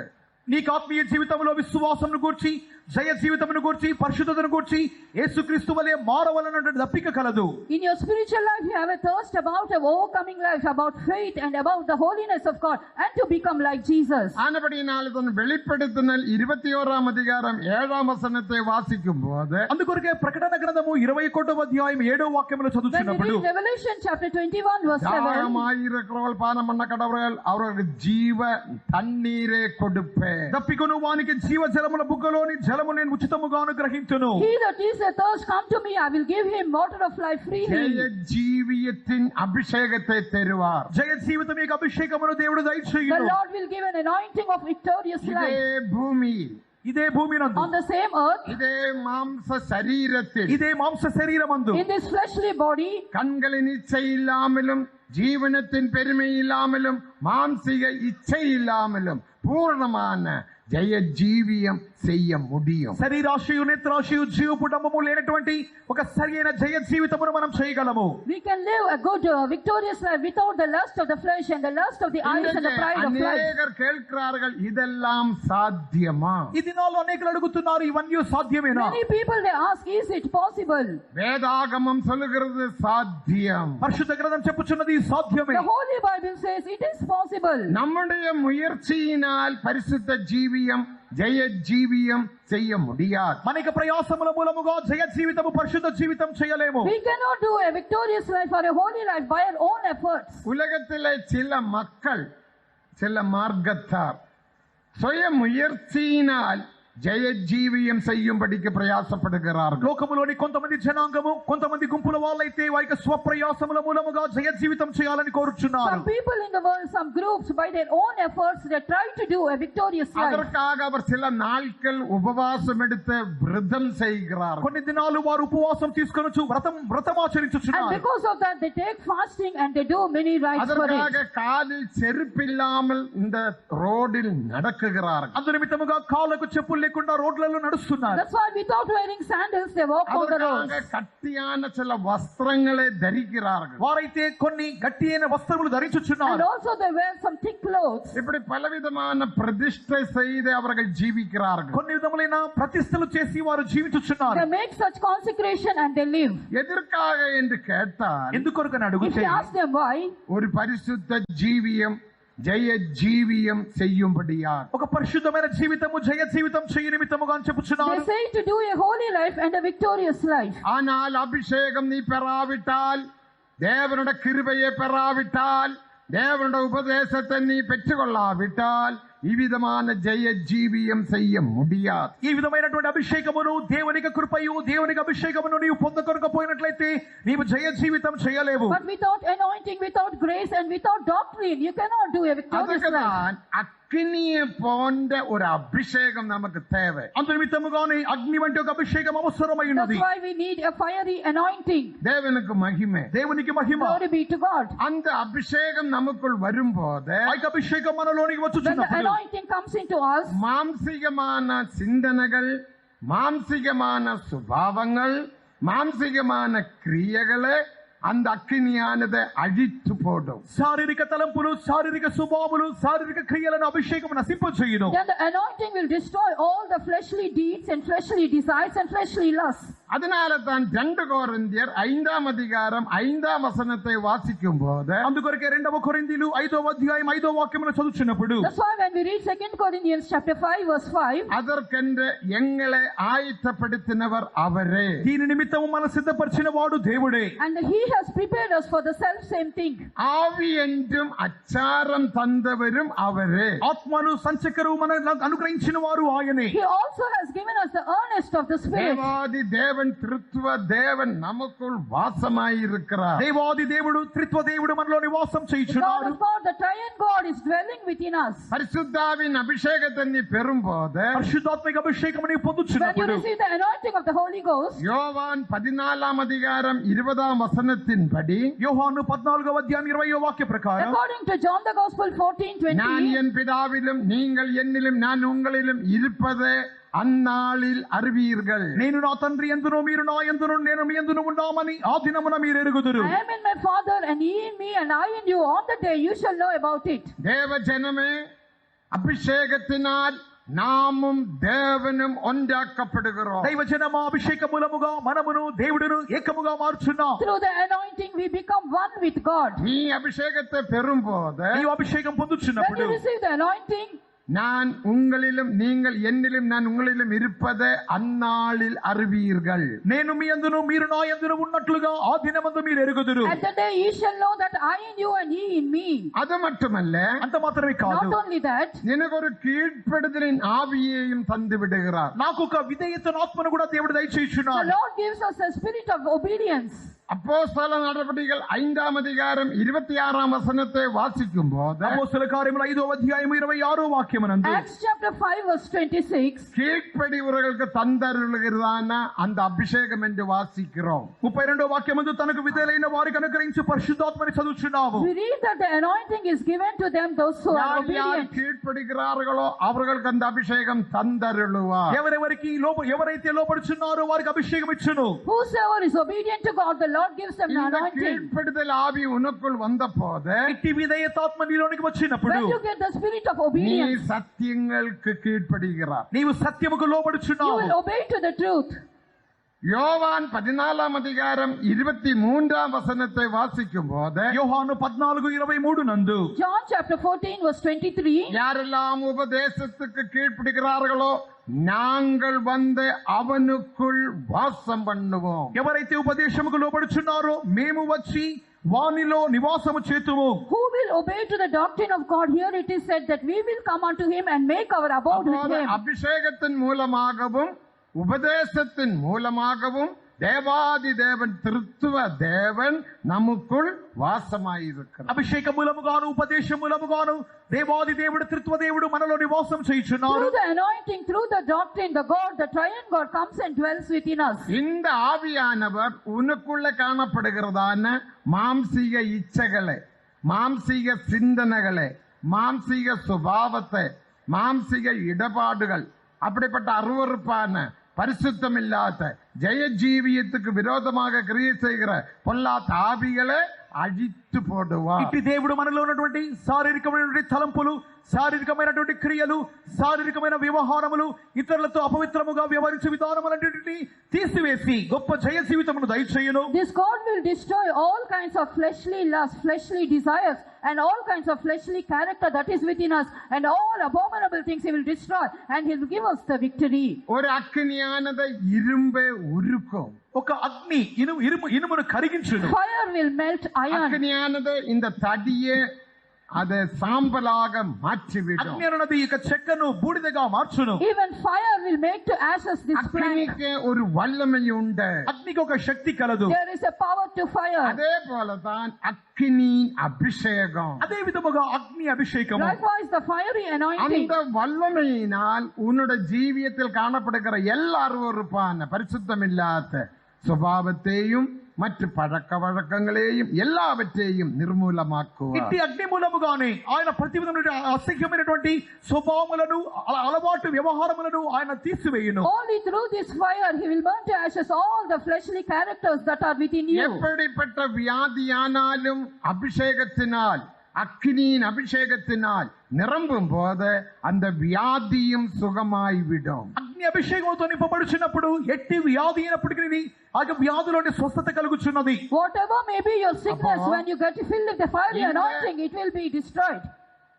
నీకు ఆత్మీయ జీవితంలో విశ్వాసమును గూర్చి, జయ జీవితమును గూర్చి, పరిశుద్ధతను గూర్చి యేసుక్రీస్తు వలె మారవలనటువంటి దప్పిక కలదు. In your spiritual life, you have a thirst about an overcoming life, about faith and about the holiness of God, and to become like Jesus. ആനപടിയിനാൽ ഇതൊന്ന് വെളിപ്പെടുത്തുന്നൽ 21 അധികാരം 7 വചനത്തെ വാസിക്കുമ്പോൾ అందుకొరకే ప్రకటన గ్రంథము 21వ అధ్యాయం 7వ వాక్యములో When we చదువుతున్నప్పుడు read Revelation chapter 21 verse 7, தாகமாயிருக்கிறவர்கள் பானம் பண்ண கடவர்கள் அவர்களுக்கு ஜீவ தண்ணீரை கொடுப்பேன். దప్పికొను వానికి జీవ జలముల బుగ్గలోని జలము నేను ఉచితముగా అనుగ్రహించును. he that is athirst, come to me, I will give him water of life freely. ஜீவியத்தின் அபிஷேகத்தை தருவார். జయ జీవితం యొక్క అభిషేకమును దేవుడు The దయచేయును. Lord will give an anointing of victorious இதே life பூமி, ఇదే భూమి నందు, on the same earth, இதே மாம்ச சரீரத்தில், ఇదే మాంస శరీరమందు, in this fleshly body, கண்களின் இச்சை இல்லாமலும் ஜீவனத்தின் பெருமை இல்லாமலும் மாம்சிக இச்சை இல்லாமலும் பூர்ணமான ஜெய ஜீவியம் செய்ய முடியும். శరీరాశయు నేత్రాశయు జీవపు డంబము లేనటువంటి ఒక సరైన జయ జీవితమును మనం చేయగలము. we can live a good victorious life without the lust of the flesh and the lust of the eyes and the pride of life. அநேகர் கேட்கிறார்கள், இதெல்லாம் சாத்தியமா? ఈ దినాల్లో అనేకులు అడుగుతున్నారు, ఇవన్నీ సాధ్యమేనా? Many people they ask, is it possible? வேதாகமம் சொல்லுகிறது சாத்தியம். పరిశుద్ధ గ్రంథం చెప్పుచున్నది సాధ్యమే. The Holy Bible says it is possible. நம்முடைய முயற்சியினால் பரிசுத்த ஜீவியம் ஜெய ஜீவியம் செய்ய முடியாது. మనకి ప్రయాసముల మూలముగా జయ జీవితము పరిశుద్ధ జీవితం చేయలేము. We cannot do a victorious life or a holy life by our own efforts. உலகத்திலே சில மக்கள், சில மார்க்கத்தார் சுய முயற்சியினால் ஜெய ஜீவியம் செய்யும்படிக்கு பிரயாசப்படுகிறார்கள். లోకములోని కొంతమంది జనాంగము, కొంతమంది గుంపుల వాళ్ళైతే వారి స్వప్రయాసముల మూలముగా జయ జీవితం చేయాలని కోరుచున్నారు. Some people in the world, some groups, by their own efforts, they try to do a victorious life. அதற்காக அவர் சில நாட்கள் உபவாசம் எடுத்து விரதம் செய்கிறார்கள். కొన్ని దినాలు వారు ఉపవాసం తీసుకొని వ్రతం And ఆచరించుచున్నారు. because of that, they take fasting and they do many rites for it. அதற்காக காலில் செருப்பில்லாமல் இந்த ரோடில் நடக்குகிறார்கள். అందు నిమిత్తముగా కాళ్ళకు చెప్పులు లేకుండా రోడ్లలో నడుస్తున్నారు. That's why without wearing sandals, they walk on the roads. அதற்காக கட்டியான சில வஸ்திரங்களை தரிக்கிறார்கள். వారైతే కొన్ని గట్టి అయిన వస్త్రములు And ధరించుచున్నారు. also they wear some thick clothes. இப்படி பலவிதமான பிரதிஷ்டை செய்து அவர்கள் ஜீவிக்கிறார்கள். కొన్ని విధములైన ప్రతిష్టలు చేసి వారు They జీవించుచున్నారు. make such consecration and they live. எதற்காக என்று கேட்டால், ఎందుకొరకని If అడుగుతే you ask them why, ஒரு பரிசுத்த ஜீவியம் ஜெய ஜீவியம் செய்யும்படியாக. ఒక పరిశుద్ధమైన జీవితము జయ జీవితం చేయ నిమిత్తముగా అని they చెప్పుచున్నారు. say to do a holy life and a victorious life. ஆனால் அபிஷேகம் நீ பெறாவிட்டால், தேவனுடைய கிருபையை பெறாவிட்டால், தேவனுடைய உபதேசத்தை நீ பெற்றுக்கொள்ளாவிட்டால் இவ்விதமான ஜெய ஜீவியம் செய்ய முடியாது. ఈ విధమైనటువంటి అభిషేకమును, దేవునికి కృపయు, దేవునికి అభిషేకమును నీవు పొందకొనకపోయినట్లయితే నీవు జయ జీవితం చేయలేవు. But without anointing, without grace and without doctrine, you cannot do a victorious life. அதுக்குதான் அக்கினியை போன்ற ஒரு அபிஷேகம் நமக்கு தேவை. అందు నిమిత్తముగానే అగ్ని వంటి ఒక అభిషేకం అవసరమై ఉన్నది. That's why we need a fiery anointing. தேவனுக்கு மகிமை. దేవునికి మహిమ. Glory be to God. அந்த அபிஷேகம் நமக்குள் வரும்போது ఆ యొక్క అభిషేకం మనలోనికి When the వచ్చుచున్నప్పుడు anointing comes into us, மாம்சிகமான சிந்தனைகள், மாம்சிகமான சுபாவங்கள், மாம்சிகமான கிரியைகளை அந்த அக்கினியானதை அழித்து போடும். శారీరక తలంపులు, శారీరక స్వభావములు, శారీరక క్రియలను అభిషేకం నశింపచేయును. then the anointing will destroy all the fleshly deeds and fleshly desires and fleshly lusts. அதனால தான் 2 கொரிந்தியர் 5 அதிகாரம் 5 வாசிக்கும் போது, అందుకొరకే 2వ కొరింథీయులు 5వ అధ్యాయం 5వ వాక్యమును చదువుచున్నప్పుడు, That's why when we read 2 Corinthians chapter 5 verse 5, அதற்கென்று எங்களை ஆயத்தப்படுத்தினவர் அவரே. దీని నిమిత్తము మన సిద్ధపరిచిన వాడు దేవుడే. and he has prepared us for the self same thing. ஆவி என்றும் அச்சாரம் தந்தவரும் அவரே. ఆత్మను సంచకరు మన అనుగ్రహించిన వారు ఆయనే. He also has given us the earnest of the Spirit. தேவாதி தேவன் தேவன் திருத்துவ தேவன் நமக்குள் வாசமாயிருக்கிறார். దేవాది దేవుడు త్రిత్వ దేవుడు మనలో నివాసం The God చేయుచున్నాడు. of God, the triune God, is dwelling within us. பரிசுத்தாவின் அபிஷேகத்தை நீ பெறும்போது పరిశుద్ధాత్మిక అభిషేకం నీవు When you పొందుచున్నప్పుడు receive the anointing of the Holy Ghost, யோவான் 14:20 యోహాను 14వ అధ్యాయం 20వ వాక్య ప్రకారం according to John the Gospel நான் 14:20, என் பிதாவிலும் நீங்கள் என்னிலும் நான் உங்களிலும் இருப்பது அந்நாளில் அறிவீர்கள். నేను నా తండ్రి యందును మీరు నా యందును నేను మీ యందును ఉన్నామని ఆ దినమున మీరు ఎరుగుదురు. I am in my Father, and ye in me, and I in you. On the day you shall know about it. தேவ ஜனமே, அபிஷேகத்தினால் நாமும் தேவனும் ஒன்றாக்கப்படுகிறோம். దైవ జనమా అభిషేక మూలముగా మనమును దేవుడును ఏకముగా మార్చున్నాం. Through the anointing we become one with God. நீ அபிஷேகத்தை பெறும்போது నీవు అభిషేకం When పొందుచున్నప్పుడు you receive the anointing, நான் உங்களிலும் நீங்கள் என்னிலும் நான் உங்களிலும் இருப்பதை அந்நாளில் அறிவீர்கள். నేను మీ యందును మీరు నా యందును ఉన్నట్లుగా ఆ దినమందు మీరు ఎరుగుదురు. at the day ye shall know that I in you and ye in me. அது மட்டுமல்ல, అంత మాత్రమే కాదు, Not only that, எனக்கு ஒரு கீழ்ப்படுதலின் ஆவியையும் தந்து விடுகிறார். నాకు ఒక విధేయతను ఆత్మను కూడా దేవుడు the దయచేయుచున్నాడు. Lord gives us a spirit of obedience. அப்போஸ்தல நடவடிக்கைகள் 5:26 வாசிக்கும் போது అపోస్తల కార్యములు 5వ అధ్యాయం 26వ వాక్యమునందు Acts chapter 5 verse 26, கீழ்ப்படிவர்களுக்கு தந்தருளுகிறதான அந்த அபிஷேகம் என்று வாசிக்கிறோம். 32వ వాక్యమందు తనకు విధేయులైన వారికి అనుగ్రహించు పరిశుద్ధాత్మని చదువుచున్నాము. we read that the anointing is given to them, those who are யார் யார் obedient. கீழ்ப்படுகிறார்களோ அவர்களுக்கு அந்த அபிஷேகம் தந்தருளுவார். ఎవరైతే లోపడుచున్నారో వారికి అభిషేకం ఇచ్చును. Whosoever is obedient to God, the Lord gives them the இந்த anointing. கீழ்ப்படுதல் ஆவி உனக்குள் வந்த போது ఇట్టి విధేయతాత్మ నీలోనికి వచ్చినప్పుడు When you get the spirit of நீ obedience, சத்தியங்களுக்கு கீழ்ப்படுகிறார். నీవు సత్యముకు you లోబడుచున్నావు. will obey to the truth. யோவான் 14:23 வாசிக்கும் போது యోహాను 14:23 నందు John chapter 14 verse 23, யாரெல்லாம் உபதேசத்துக்கு கீழ்ப்படுகிறார்களோ நாங்கள் வந்து அவனுக்குள் வாசம் பண்ணுவோம். ఎవరైతే ఉపదేశముకు లోబడుచున్నారో మేము వచ్చి వానిలో నివాసము చేతుము. who will obey to the doctrine of God? Here it is said that we will come unto him and make our abode with அப்போது him. அபிஷேகத்தின் மூலமாகவும் உபதேசத்தின் மூலமாகவும் தேவாதி தேவன் திருத்துவ தேவன் நமக்குள் வாசமாயிருக்கிறார். అభిషేక మూలముగాను ఉపదేశ మూలముగాను దేవాది దేవుడు త్రిత్వ దేవుడు మనలో నివాసం చేయుచున్నారు. Through the anointing, through the doctrine, the God, the triune God comes and dwells within us. இந்த ஆவியானவர் உனக்குள்ள காணப்படுகிறதான மாம்சீக இச்சைகளை, மாம்சீக சிந்தனைகளை, மாம்சீக சுபாவத்தை, மாம்சீக இடபாடுகள், அப்படிப்பட்ட அருவருப்பான பரிசுத்தம் இல்லாத ஜெய ஜீவியத்துக்கு விரோதமாக கிரியை செய்கிற பொல்லாத ஆவிகளை அழித்து போடுவார். ఇట్టి దేవుడు మనలో ఉన్నటువంటి శారీరకమైనటువంటి తలంపులు, శారీరకమైనటువంటి క్రియలు, శారీరకమైన వ్యవహారములు, ఇతరులతో అపవిత్రముగా వ్యవహరించే విధానములన్నిటిని తీసివేసి గొప్ప జయ జీవితమును దయచేయును. This God will destroy all kinds of fleshly lust, fleshly desires, and all kinds of fleshly character that is within us, and all abominable things he will destroy, and he will give us the victory. ஒரு அக்கினியானது இரும்பை உருக்கும். ఒక అగ్ని ఇనుమును కరిగించును. Fire will melt iron. அக்கினியானது இந்த தடியை அதை சாம்பலாக மாற்றிவிடும். అగ్ని అన్నది ఇక చెక్కను బూడిదగా మార్చును. Even fire will make to ashes this plank. அக்கினிக்கு ஒரு வல்லமை உண்டு. అగ్నికి ఒక శక్తి కలదు. There is a power to fire. அதே போலதான் அக்கினியின் அபிஷேகம். అదే విధముగా అగ్ని అభిషేకము. Likewise, the fiery anointing. அந்த வல்லமையினால் உன்னுடைய ஜீவியத்தில் காணப்படுகிற எல்லா அருவருப்பான பரிசுத்தம் இல்லாத சுபாவத்தையும் மற்ற பழக்க வழக்கங்களையும் எல்லாவற்றையும் நிர்மூலமாக்குவார். ఇట్టి అగ్ని మూలముగానే ఆయన ప్రతి విధమైన అసహ్యమైనటువంటి స్వభావములను, అలవాటు వ్యవహారములను ఆయన తీసివేయును. Only through this fire he will burn to ashes all the fleshly characters that are within you. எப்படிப்பட்ட வியாதியானாலும் அபிஷேகத்தினால், அக்கினியின் அபிஷேகத்தினால் நிரம்பும் போது அந்த வியாதியும் சுகமாய்விடும். అగ్ని అభిషేకంతో నింపబడుచున్నప్పుడు ఎట్టి వ్యాధి అయినప్పటికీ ఆ వ్యాధిలోని స్వస్థత కలుగుచున్నది. Whatever may be your sickness, Appa. when you get filled with the fiery anointing, it will be destroyed.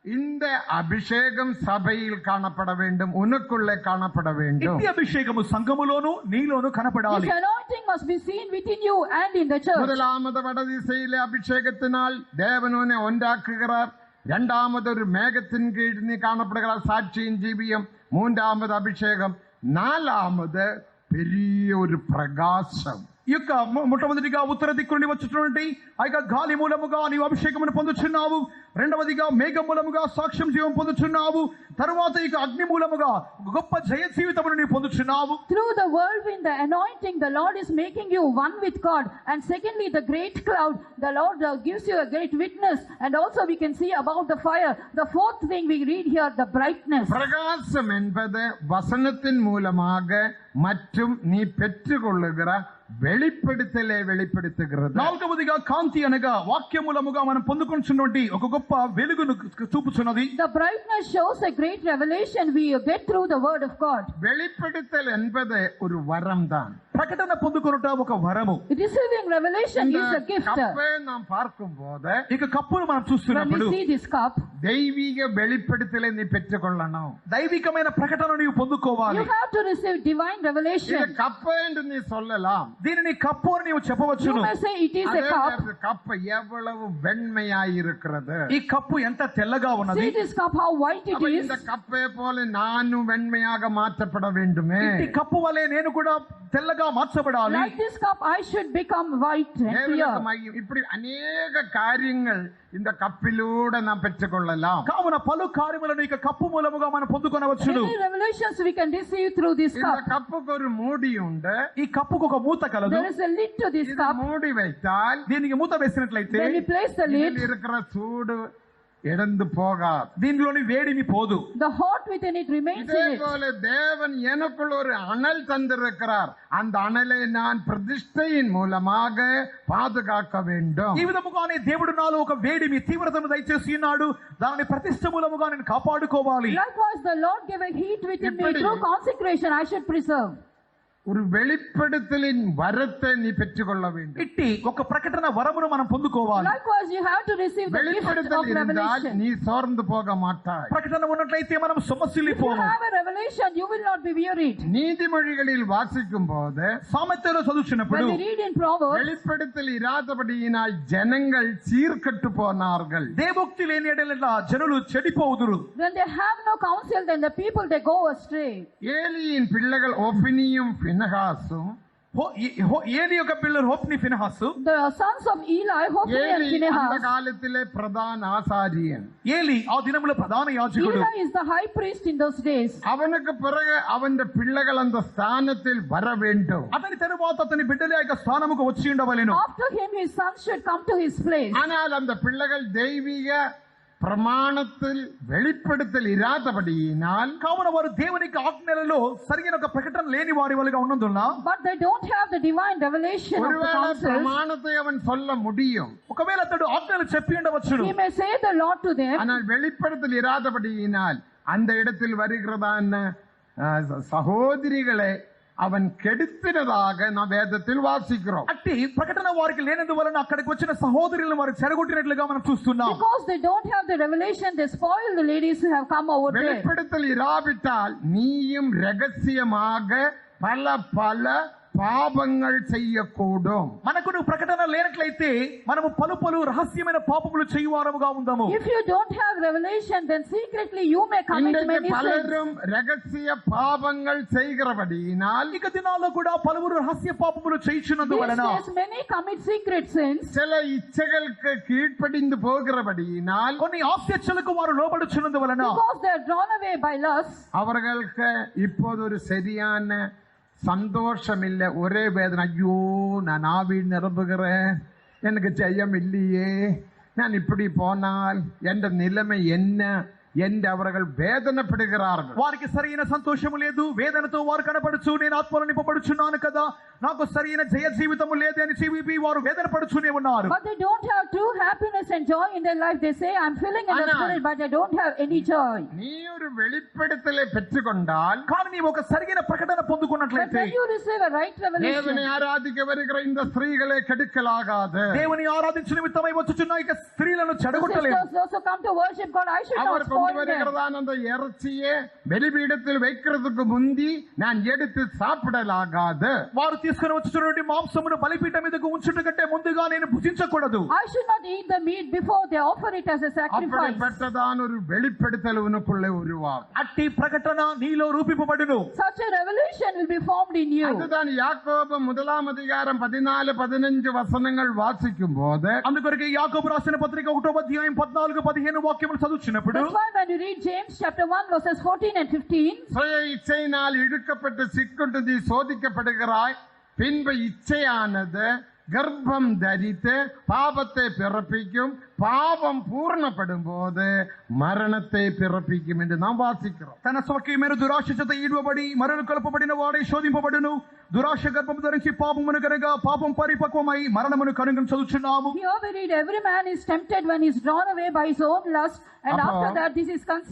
இந்த அபிஷேகம் சபையில் காணப்பட வேண்டும், உனக்குள்ளே காணப்பட வேண்டும். ఇట్టి అభిషేకము సంఘములోను నీలోను కనపడాలి. This anointing must be seen within you and in the church. முதலாவது வடதிசையிலே அபிஷேகத்தினால் தேவன் உன்னை ஒன்றாக்குகிறார். இரண்டாவது ஒரு மேகத்தின் கீழ் நீ காணப்படுகிறார், சாட்சியின் ஜீவியம். மூன்றாவது அபிஷேகம். நாலாவது பெரிய ஒரு பிரகாசம். ఈ యొక్క మొట్టమొదటిగా ఉత్తర దిక్కు నుండి వచ్చేటువంటి ఆ యొక్క గాలి మూలముగా నీవు అభిషేకమును పొందుచున్నావు. రెండవదిగా మేఘ మూలముగా సాక్ష్యం జీవం పొందుచున్నావు. తరువాత ఇక అగ్ని మూలముగా గొప్ప జయ జీవితమును నీవు పొందుచున్నావు. Through the whirlwind, the anointing, the Lord is making you one with God. And secondly, the great cloud, the Lord gives you a great witness. And also we can see about the fire. The fourth thing we read here, the brightness. பிரகாசம் என்பது வசனத்தின் மூலமாக மற்றும் நீ பெற்றுக்கொள்ளுகிற வெளிப்படுத்தலே வெளிப்படுத்துகிறது. నాలుగవదిగా కాంతి అనగా వాక్యమూలముగా మనం పొందుకొనుచున్నటువంటి ఒక గొప్ప వెలుగును చూపుచున్నది. The brightness shows a great revelation we get through the word of God. வெளிப்படுத்தல் என்பது ஒரு வரம் தான். ప్రకటన పొందుకొనుట ఒక వరము. Receiving revelation is a gift. கப்பை நாம் பார்க்கும்போது ఇక కప్పును మనం When చూస్తున్నప్పుడు we see this cup, தெய்வீக வெளிப்படுத்தலை நீ பெற்றுக்கொள்ளணும். దైవికమైన ప్రకటన నీవు పొందుకోవాలి. you have to receive divine இது revelation. கப்பு என்று நீ சொல்லலாம். దీనిని కప్పు అని నీవు You చెప్పవచ్చును. may say it is a அதே cup. நேரத்தில் கப்பு எவ்வளவு வெண்மையாய் இருக்கிறது. ఈ కప్పు ఎంత తెల్లగా ఉన్నది. See this cup, how white it அப்ப is. இந்த கப்பை போல நானும் வெண்மையாக மாற்றப்பட வேண்டுமே. ఈ కప్పు వలె నేను కూడా తెల్లగా మార్చబడాలి. Like this cup, I should become white and தேவனுக்கு clear. மகிமை. இப்படி அநேக காரியங்கள் இந்த கப்பிலூടെ நாம் பெற்றுக்கொள்ளலாம். కావున పలు కార్యములను ఇక కప్పు మూలముగా మనం పొందుకొనవచ్చును. Many revelations we can receive through this இந்த cup. கப்புக்கு ஒரு மூடி உண்டு. ఈ కప్పుకు ఒక మూత కలదు. There is a lid to this இது cup. மூடி வைத்தால் దీనికి మూత వేసినట్లయితే When we place the இதில் lid, இருக்கிற சூடு இழந்து போகாது. దీనిలోని వేడిమి పోదు. the hot within it remains இதே in it. போல தேவன் எனக்குள் ஒரு அனல் தந்திருக்கிறார். அந்த அனலை நான் பிரதிஷ்டையின் மூலமாக பாதுகாக்க வேண்டும். ఈ విధముగానే దేవుడు నాలో ఒక వేడిమి తీవ్రతను దయచేసి ఉన్నాడు. దానిని ప్రతిష్ఠ మూలముగా నేను కాపాడుకోవాలి. Likewise, the Lord gave a heat within me. இப்படி- Through consecration, I should preserve. ஒரு வெளிப்படுத்தலின் வரத்தை நீ பெற்றுக்கொள்ள வேண்டும். ఇట్టి ఒక ప్రకటన వరమును మనం పొందుకోవాలి. Likewise, you have to receive the gift வெளிப்படுத்தல் of இருந்தால் revelation. நீ சோர்ந்து போக மாட்டாய். ప్రకటన ఉన్నట్లయితే మనం If you సొమ్మసిల్లిపోము. have a revelation, you will not be wearied. நீதிமொழிகளில் வாசிக்கும் போது సామెతలో చదువుచున్నప్పుడు When we read in Proverbs, வெளிப்படுத்தல் இராதபடியினால் ஜனங்கள் சீர்கெட்டு போனார்கள். దేవోక్తి లేని ఎడల జనులు చెడిపోవుదురు. when they have no counsel, then the people they go astray. ஏலியின் பிள்ளைகள் ஒபினியும் பினகாசும் ఏలి యొక్క పిల్లలు Hophni Phinehas. The sons of Eli, Hophni and Eli அந்த Phinehas. காலத்திலே பிரதான ஆசாரியன். ఏలి ఆ దినములో ప్రధాన యాజకుడు. Eli is the high priest in those days. அவனுக்கு பிறகு அவன் பிள்ளைகள் அந்த ஸ்தானத்தில் வர வேண்டும். అతని తరువాత అతని బిడ్డల యొక్క స్థానముకు వచ్చి ఉండవలెను. After him, his sons should come to his place. ஆனால் அந்த பிள்ளைகள் தெய்வீக ప్రమాణத்தில் வெளிப்படுத்தல் இராதபடியினால் కావున వారు దేవునికి ఆజ్ఞలలో సరైన ఒక ప్రకటన లేని వారి వలగా ఉన్నందున But they don't have the divine revelation of the ஒருவேளை counsels. பிரமாணத்தை அவன் சொல்ல முடியும். ఒకవేళ అతడు ఆజ్ఞలు చెప్పి ఉండవచ్చును. He may say the Lord to them. ஆனால் வெளிப்படுத்தல் இராதபடியினால் அந்த இடத்தில் வருகிறதான சகோதரிகளை அவன் கெடுத்தினதாக நாம் வேதத்தில் வாசிக்கிறோம். అట్టి ప్రకటన వారికి లేనందువలన అక్కడికి వచ్చిన సహోదరులను వారు చెడగొట్టినట్లుగా మనం చూస్తున్నాం. Because they don't have the revelation, they spoil the ladies who have come over there. வெளிப்படுத்தல் இராவிட்டால் நீயும் ரகசியமாக பல பல పాపங்கள் చేయకూడదు. మనకు ప్రకటన లేనట్లయితే మనము పలు పలు రహస్యమైన పాపములు చేయువారముగా ఉందాము. If you don't have revelation, then secretly you may commit இன்றைக்கு many sins. பலரும் ரகசிய பாவங்கள் செய்கிறபடியினால் ఇక దినాల్లో కూడా పలువురు రహస్య పాపములు చేయుచున్నందువలన These days many commit secret sins. சில இச்சைகளுக்கு கீழ்ப்படிந்து போகிறபடியினால் కొన్ని ఆస్యచ్చలకు వారు లోబడుచున్నందువలన Because they are drawn away by lust. அவர்களுக்கு இப்போது ஒரு சரியான சந்தோஷம் இல்லை, ஒரே வேதனை. ஐயோ, நான் ஆவியில் நிரம்புகிறேன், எனக்கு ஜெயம் இல்லையே, நான் இப்படி போனால் என்ற நிலைமை என்ன என்று அவர்கள் வேதனைப்படுகிறார்கள். వారికి సరైన సంతోషము లేదు, వేదనతో వారు కనపడుచు నేను ఆత్మలో నింపబడుచున్నాను కదా, నాకు సరైన జయ జీవితము లేదు అని చెప్పి వారు వేదన పడుచునే ఉన్నారు. But they don't have true happiness and joy in their life. They say, I'm filling in the spirit, but they don't have any joy. நீ ஒரு வெளிப்படுத்தலை பெற்றுக்கொண்டால், కానీ నీవు ఒక సరైన ప్రకటన But పొందుకున్నట్లయితే when you receive a right தேவனை revelation, ஆராதிக்க வருகிற இந்த ஸ்திரீகளை கெடுக்கலாகாது. దేవుని ఆరాధించు నిమిత్తమై వచ్చుచున్న ఇక స్త్రీలను చెడగొట్టలేము. sisters also come to worship God. I should not அவர் கொண்டு spoil them. வருகிறதான அந்த இறைச்சியை பலிபீடத்தில் வைக்கிறதுக்கு முந்தி நான் எடுத்து சாப்பிடலாகாது. వారు తీసుకుని వచ్చుచున్నటువంటి మాంసమును బలిపీఠం మీదకు ఉంచుట కంటే ముందుగా నేను భుజించకూడదు. I should not eat the meat before they offer it as a sacrifice. அப்படிப்பட்டதான ஒரு வெளிப்படுத்தல் உனக்குள்ளே உருவாகும். అట్టి ప్రకటన నీలో రూపింపబడును. Such a revelation will be formed in you. அதுதான் யாக்கோபு 1-ம் 14-15 வசனங்கள் வாசிக்கும் போது అందుకొరకు యాకోబు రాసిన పత్రిక 1-వ అధ్యాయం 14-15 వాక్యములు చదువుచున్నప్పుడు That's why when you read James chapter 1 verses 14 and 15, சுய இச்சையினால் இழுக்கப்பட்டு சிக்குண்டு நீ சோதிக்கப்படுகிறாய், பின்பு இச்சையானது கர்ப்பம் தரித்து பாபத்தை பிறப்பிக்கும், பாவம் பூர்ணப்படும் போது மரணத்தை பிறப்பிக்கும் என்று நாம் வாசிக்கிறோம். తన స్వకీయమైన దురాశ చేత ఈడవబడి మరణ కలుపబడిన వాడే శోధింపబడును. దురాశ గర్భం ధరించి పాపమును కనుక పాపం పరిపక్వమై మరణమును కనుగొని చదువుచున్నాము. here we read every man is tempted when he is drawn away by his own lust, and after that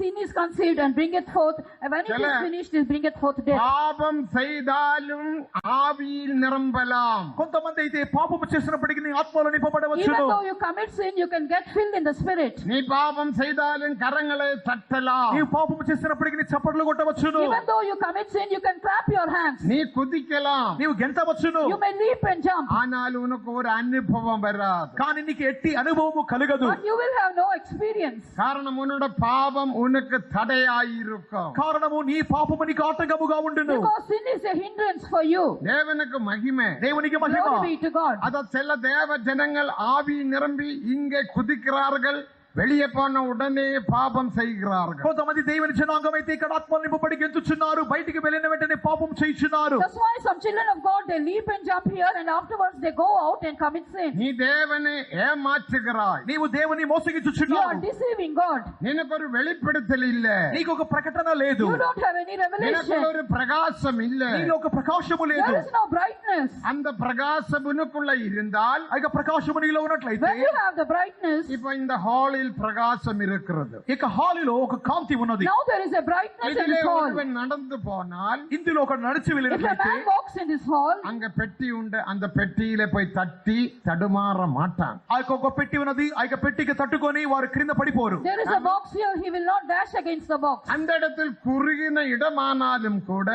sin is conceived and bringeth forth, and when it is finished it bringeth forth death. பாபம் செய்தாலும் ஆவியில் நிரம்பலாம். కొంతమంది అయితే పాపము చేసినప్పటికీ ఆత్మలో Even నింపబడవచ్చును. though you commit sin, you can get filled in the spirit. நீ பாபம் செய்தாலும் கரங்களை தட்டலாம். నీవు పాపము చేసినప్పటికీ నీ చప్పట్లు కొట్టవచ్చును. Even though you commit sin, you can clap your hands. நீ குதிக்கலாம். నీవు గెంతవచ్చును. You may leap and jump, ஆனால் உனக்கு ஒரு அனுபவம் வராது. కానీ నీకు ఎట్టి అనుభవము కలగదు. but you will have no experience. காரணம் உன்னோட பாவம் உனக்கு தடையாயிருக்கும். కారణము నీ పాపము నీకు ఆటంకముగా ఉండును. Because sin is a hindrance for you. தேவனுக்கு மகிமை. దేవునికి మహిమ. Glory be to God. அத சில தேவ ஜனங்கள் ஆவி நிரம்பி இங்கே குதிக்கிறார்கள், வெளியே போன உடனே பாபம் செய்கிறார்கள். కొంతమంది దేవుని జనాంగం అయితే ఇక్కడ ఆత్మలు నింపబడి గెంతుచున్నారు, బయటికి వెళ్ళిన వెంటనే పాపం చేయుచున్నారు. That's why some children of God, they leap and jump here, and afterwards they go out and commit sin. நீ தேவனை ஏமாற்றுகிறாய். నీవు దేవుని You are మోసగించుచున్నావు. deceiving God. நினக்கு ஒரு வெளிப்படுத்தல் இல்ல. నీకు ఒక ప్రకటన లేదు. You don't have any நினக்கு revelation. ஒரு பிரகாசம் இல்ல. నీలో ఒక ప్రకాశము లేదు. There is no brightness. அந்த பிரகாசம் உனக்குள்ள இருந்தால், ఆ యొక్క ప్రకాశము నీలో ఉన్నట్లయితే When you have the brightness, இப்ப இந்த ஹாலில் பிரகாசம் இருக்கிறது. ఇక హాలులో ఒక కాంతి ఉన్నది. now there is a brightness in இதிலே this hall. ஒருவன் நடந்து போனால் ఇందులో ఒక నడిచి If a వెళ్ళినట్లయితే man walks in this hall, அங்க பெட்டி உண்டு, அந்த பெட்டியில போய் தட்டி தடுமாற மாட்டான். ఆ యొక్క ఒక పెట్టి ఉన్నది, ఆ యొక్క పెట్టికి తట్టుకొని వారు క్రింద పడిపోరు. there is a box here, he will not dash against the box. அந்த இடத்தில் குறுகின இடமானாலும் கூட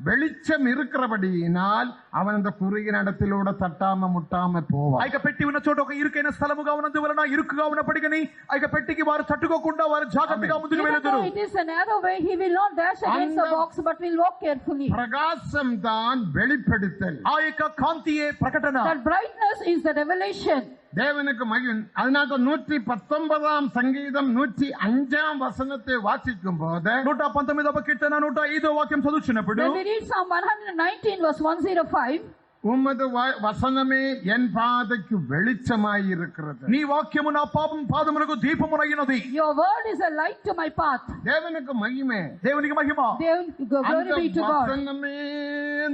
வெளிச்சம் இருக்கிறபடியினால் அவன் அந்த குறுகின இடத்திலூட தட்டாம முட்டாம ఆ போவான். యొక్క పెట్టి ఉన్న చోట ఒక ఇరుకైన స్థలముగా ఉన్నందువలన ఇరుకుగా ఉన్నప్పటికీ ఆ యొక్క పెట్టికి వారు తట్టుకోకుండా వారు జాగ్రత్తగా ముందుకు Even వెళుదురు. though it is a narrow way, he will not dash against the And- box, but will walk carefully. பிரகாசம் தான் வெளிப்படுத்தல். ఆ యొక్క కాంతియే ప్రకటన. That brightness is the revelation. தேவனுக்கு மகிழ். அதனால 119 சங்கீதம் 105 வசனத்தை வாசிக்கும் போது 119వ కీర్తన 105వ వాక్యం చదువుచున్నప్పుడు When we read Psalm 119 verse 105, உமது வசனமே என் பாதைக்கு வெளிச்சமாய் இருக்கிறது. నీ వాక్యము నా పాదములకు దీపమునైనది. your word is a light to my path. தேவனுக்கு மகிமை. దేవునికి మహిమ. Glory அந்த be to God. வசனமே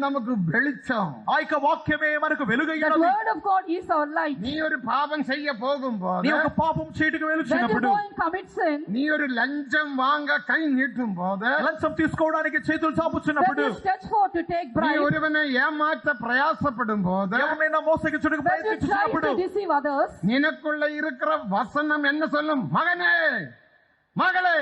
நமக்கு வெளிச்சம். ఆ యొక్క వాక్యమే మనకు The వెలుగైనది. word of God is our light. நீ ஒரு பாவம் செய்ய నీ போகும்போது, యొక్క పాపం చేయుటకు When you వెలుచున్నప్పుడు, go and commit sin, நீ ஒரு லஞ்சம் வாங்க கை நீட்டும் போது, లంచం తీసుకోవడానికి చేతులు when చాపుచున్నప్పుడు, you stretch forth to take நீ bribe, ஒருவனை ஏமாற்ற பிரயாசப்படும் போது, ఎవరైనా మోసగించుటకు when you try ప్రయత్నించినప్పుడు, to deceive others, நினக்குள்ள இருக்கிற வசனம் என்ன சொல்லும்? மகனே, மகளே,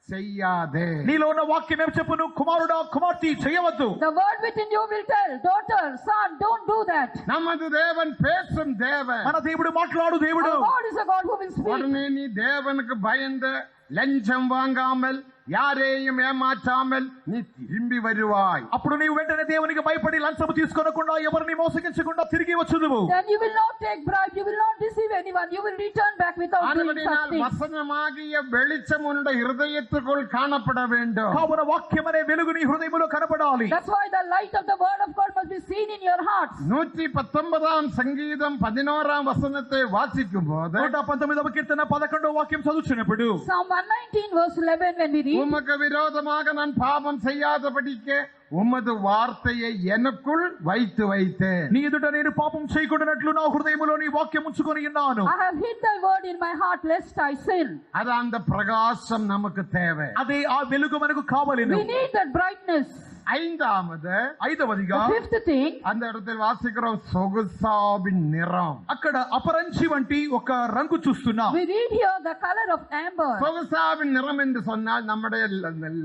செய்யாதே. నీలో ఉన్న వాక్యం ఏం చెప్పును? కుమారుడా, కుమార్తె, చేయవద్దు. the word within you will tell, daughter, son, don't do that. நமது தேவன் பேசும் தேவன். మన దేవుడు మాట్లాడు దేవుడు. Our God is a God who will speak. உடனே நீ தேவனுக்கு பயந்து லஞ்சம் வாங்காமல் யாரையும் ஏமாற்றாமல் நீ திரும்பி வருவாய். అప్పుడు నీవు వెంటనే దేవునికి భయపడి లంచము తీసుకోనకుండా ఎవరిని మోసగించకుండా తిరిగి వచ్చుదువు. Then you will not take bribe, you will not deceive anyone, you will return back without doing such ஆனபடியால் things. வசனமாகிய வெளிச்சம் உன்னுடைய இருதயத்துக்குள் காணப்பட வேண்டும். కావున వాక్యం అనే వెలుగు నీ హృదయములో కనపడాలి. That's why the light of the word of God must be seen in your hearts. 119 சங்கீதம் 11 வசனத்தை வாசிக்கும் போது 119వ కీర్తన 11వ వాక్యం చదువుచున్నప్పుడు Psalm 119 verse 11 when we read, உமக்கு விரோதமாக நான் பாவம் செய்யாதபடிக்கு உமது வார்த்தையை எனக்குள் வைத்து வைத்தேன். నీ ఎదుట నేను పాపం చేయకుండానట్లు నా హృదయములో నీ వాక్యం ఉంచుకొని ఉన్నాను. I have hid thy word in my heart lest I sin. அது அந்த பிரகாசம் நமக்கு தேவை. అదే ఆ వెలుగు మనకు కావలెను. We need that brightness. ஐந்தாவது, ఐదవదిగా The fifth thing, அந்த இடத்தில் வாசிக்கிறோம் சொகுசாவின் நிறம். అక్కడ అపరంచి వంటి ఒక రంగు చూస్తున్నాం. we read here the color of amber. சொகுசாவின் நிறம் என்று சொன்னால் நம்முடைய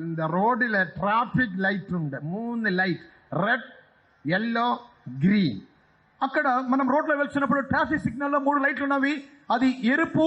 இந்த ரோடில டிராபிக் லைட் உண்டு. 3 லைட், ரெட், எல்லோ, గ్రీన్. అక్కడ మనం రోడ్లో వెళ్తున్నప్పుడు ట్రాఫిక్ సిగ్నల్ లో 3 లైట్లు ఉన్నవి. అది ఎరుపు,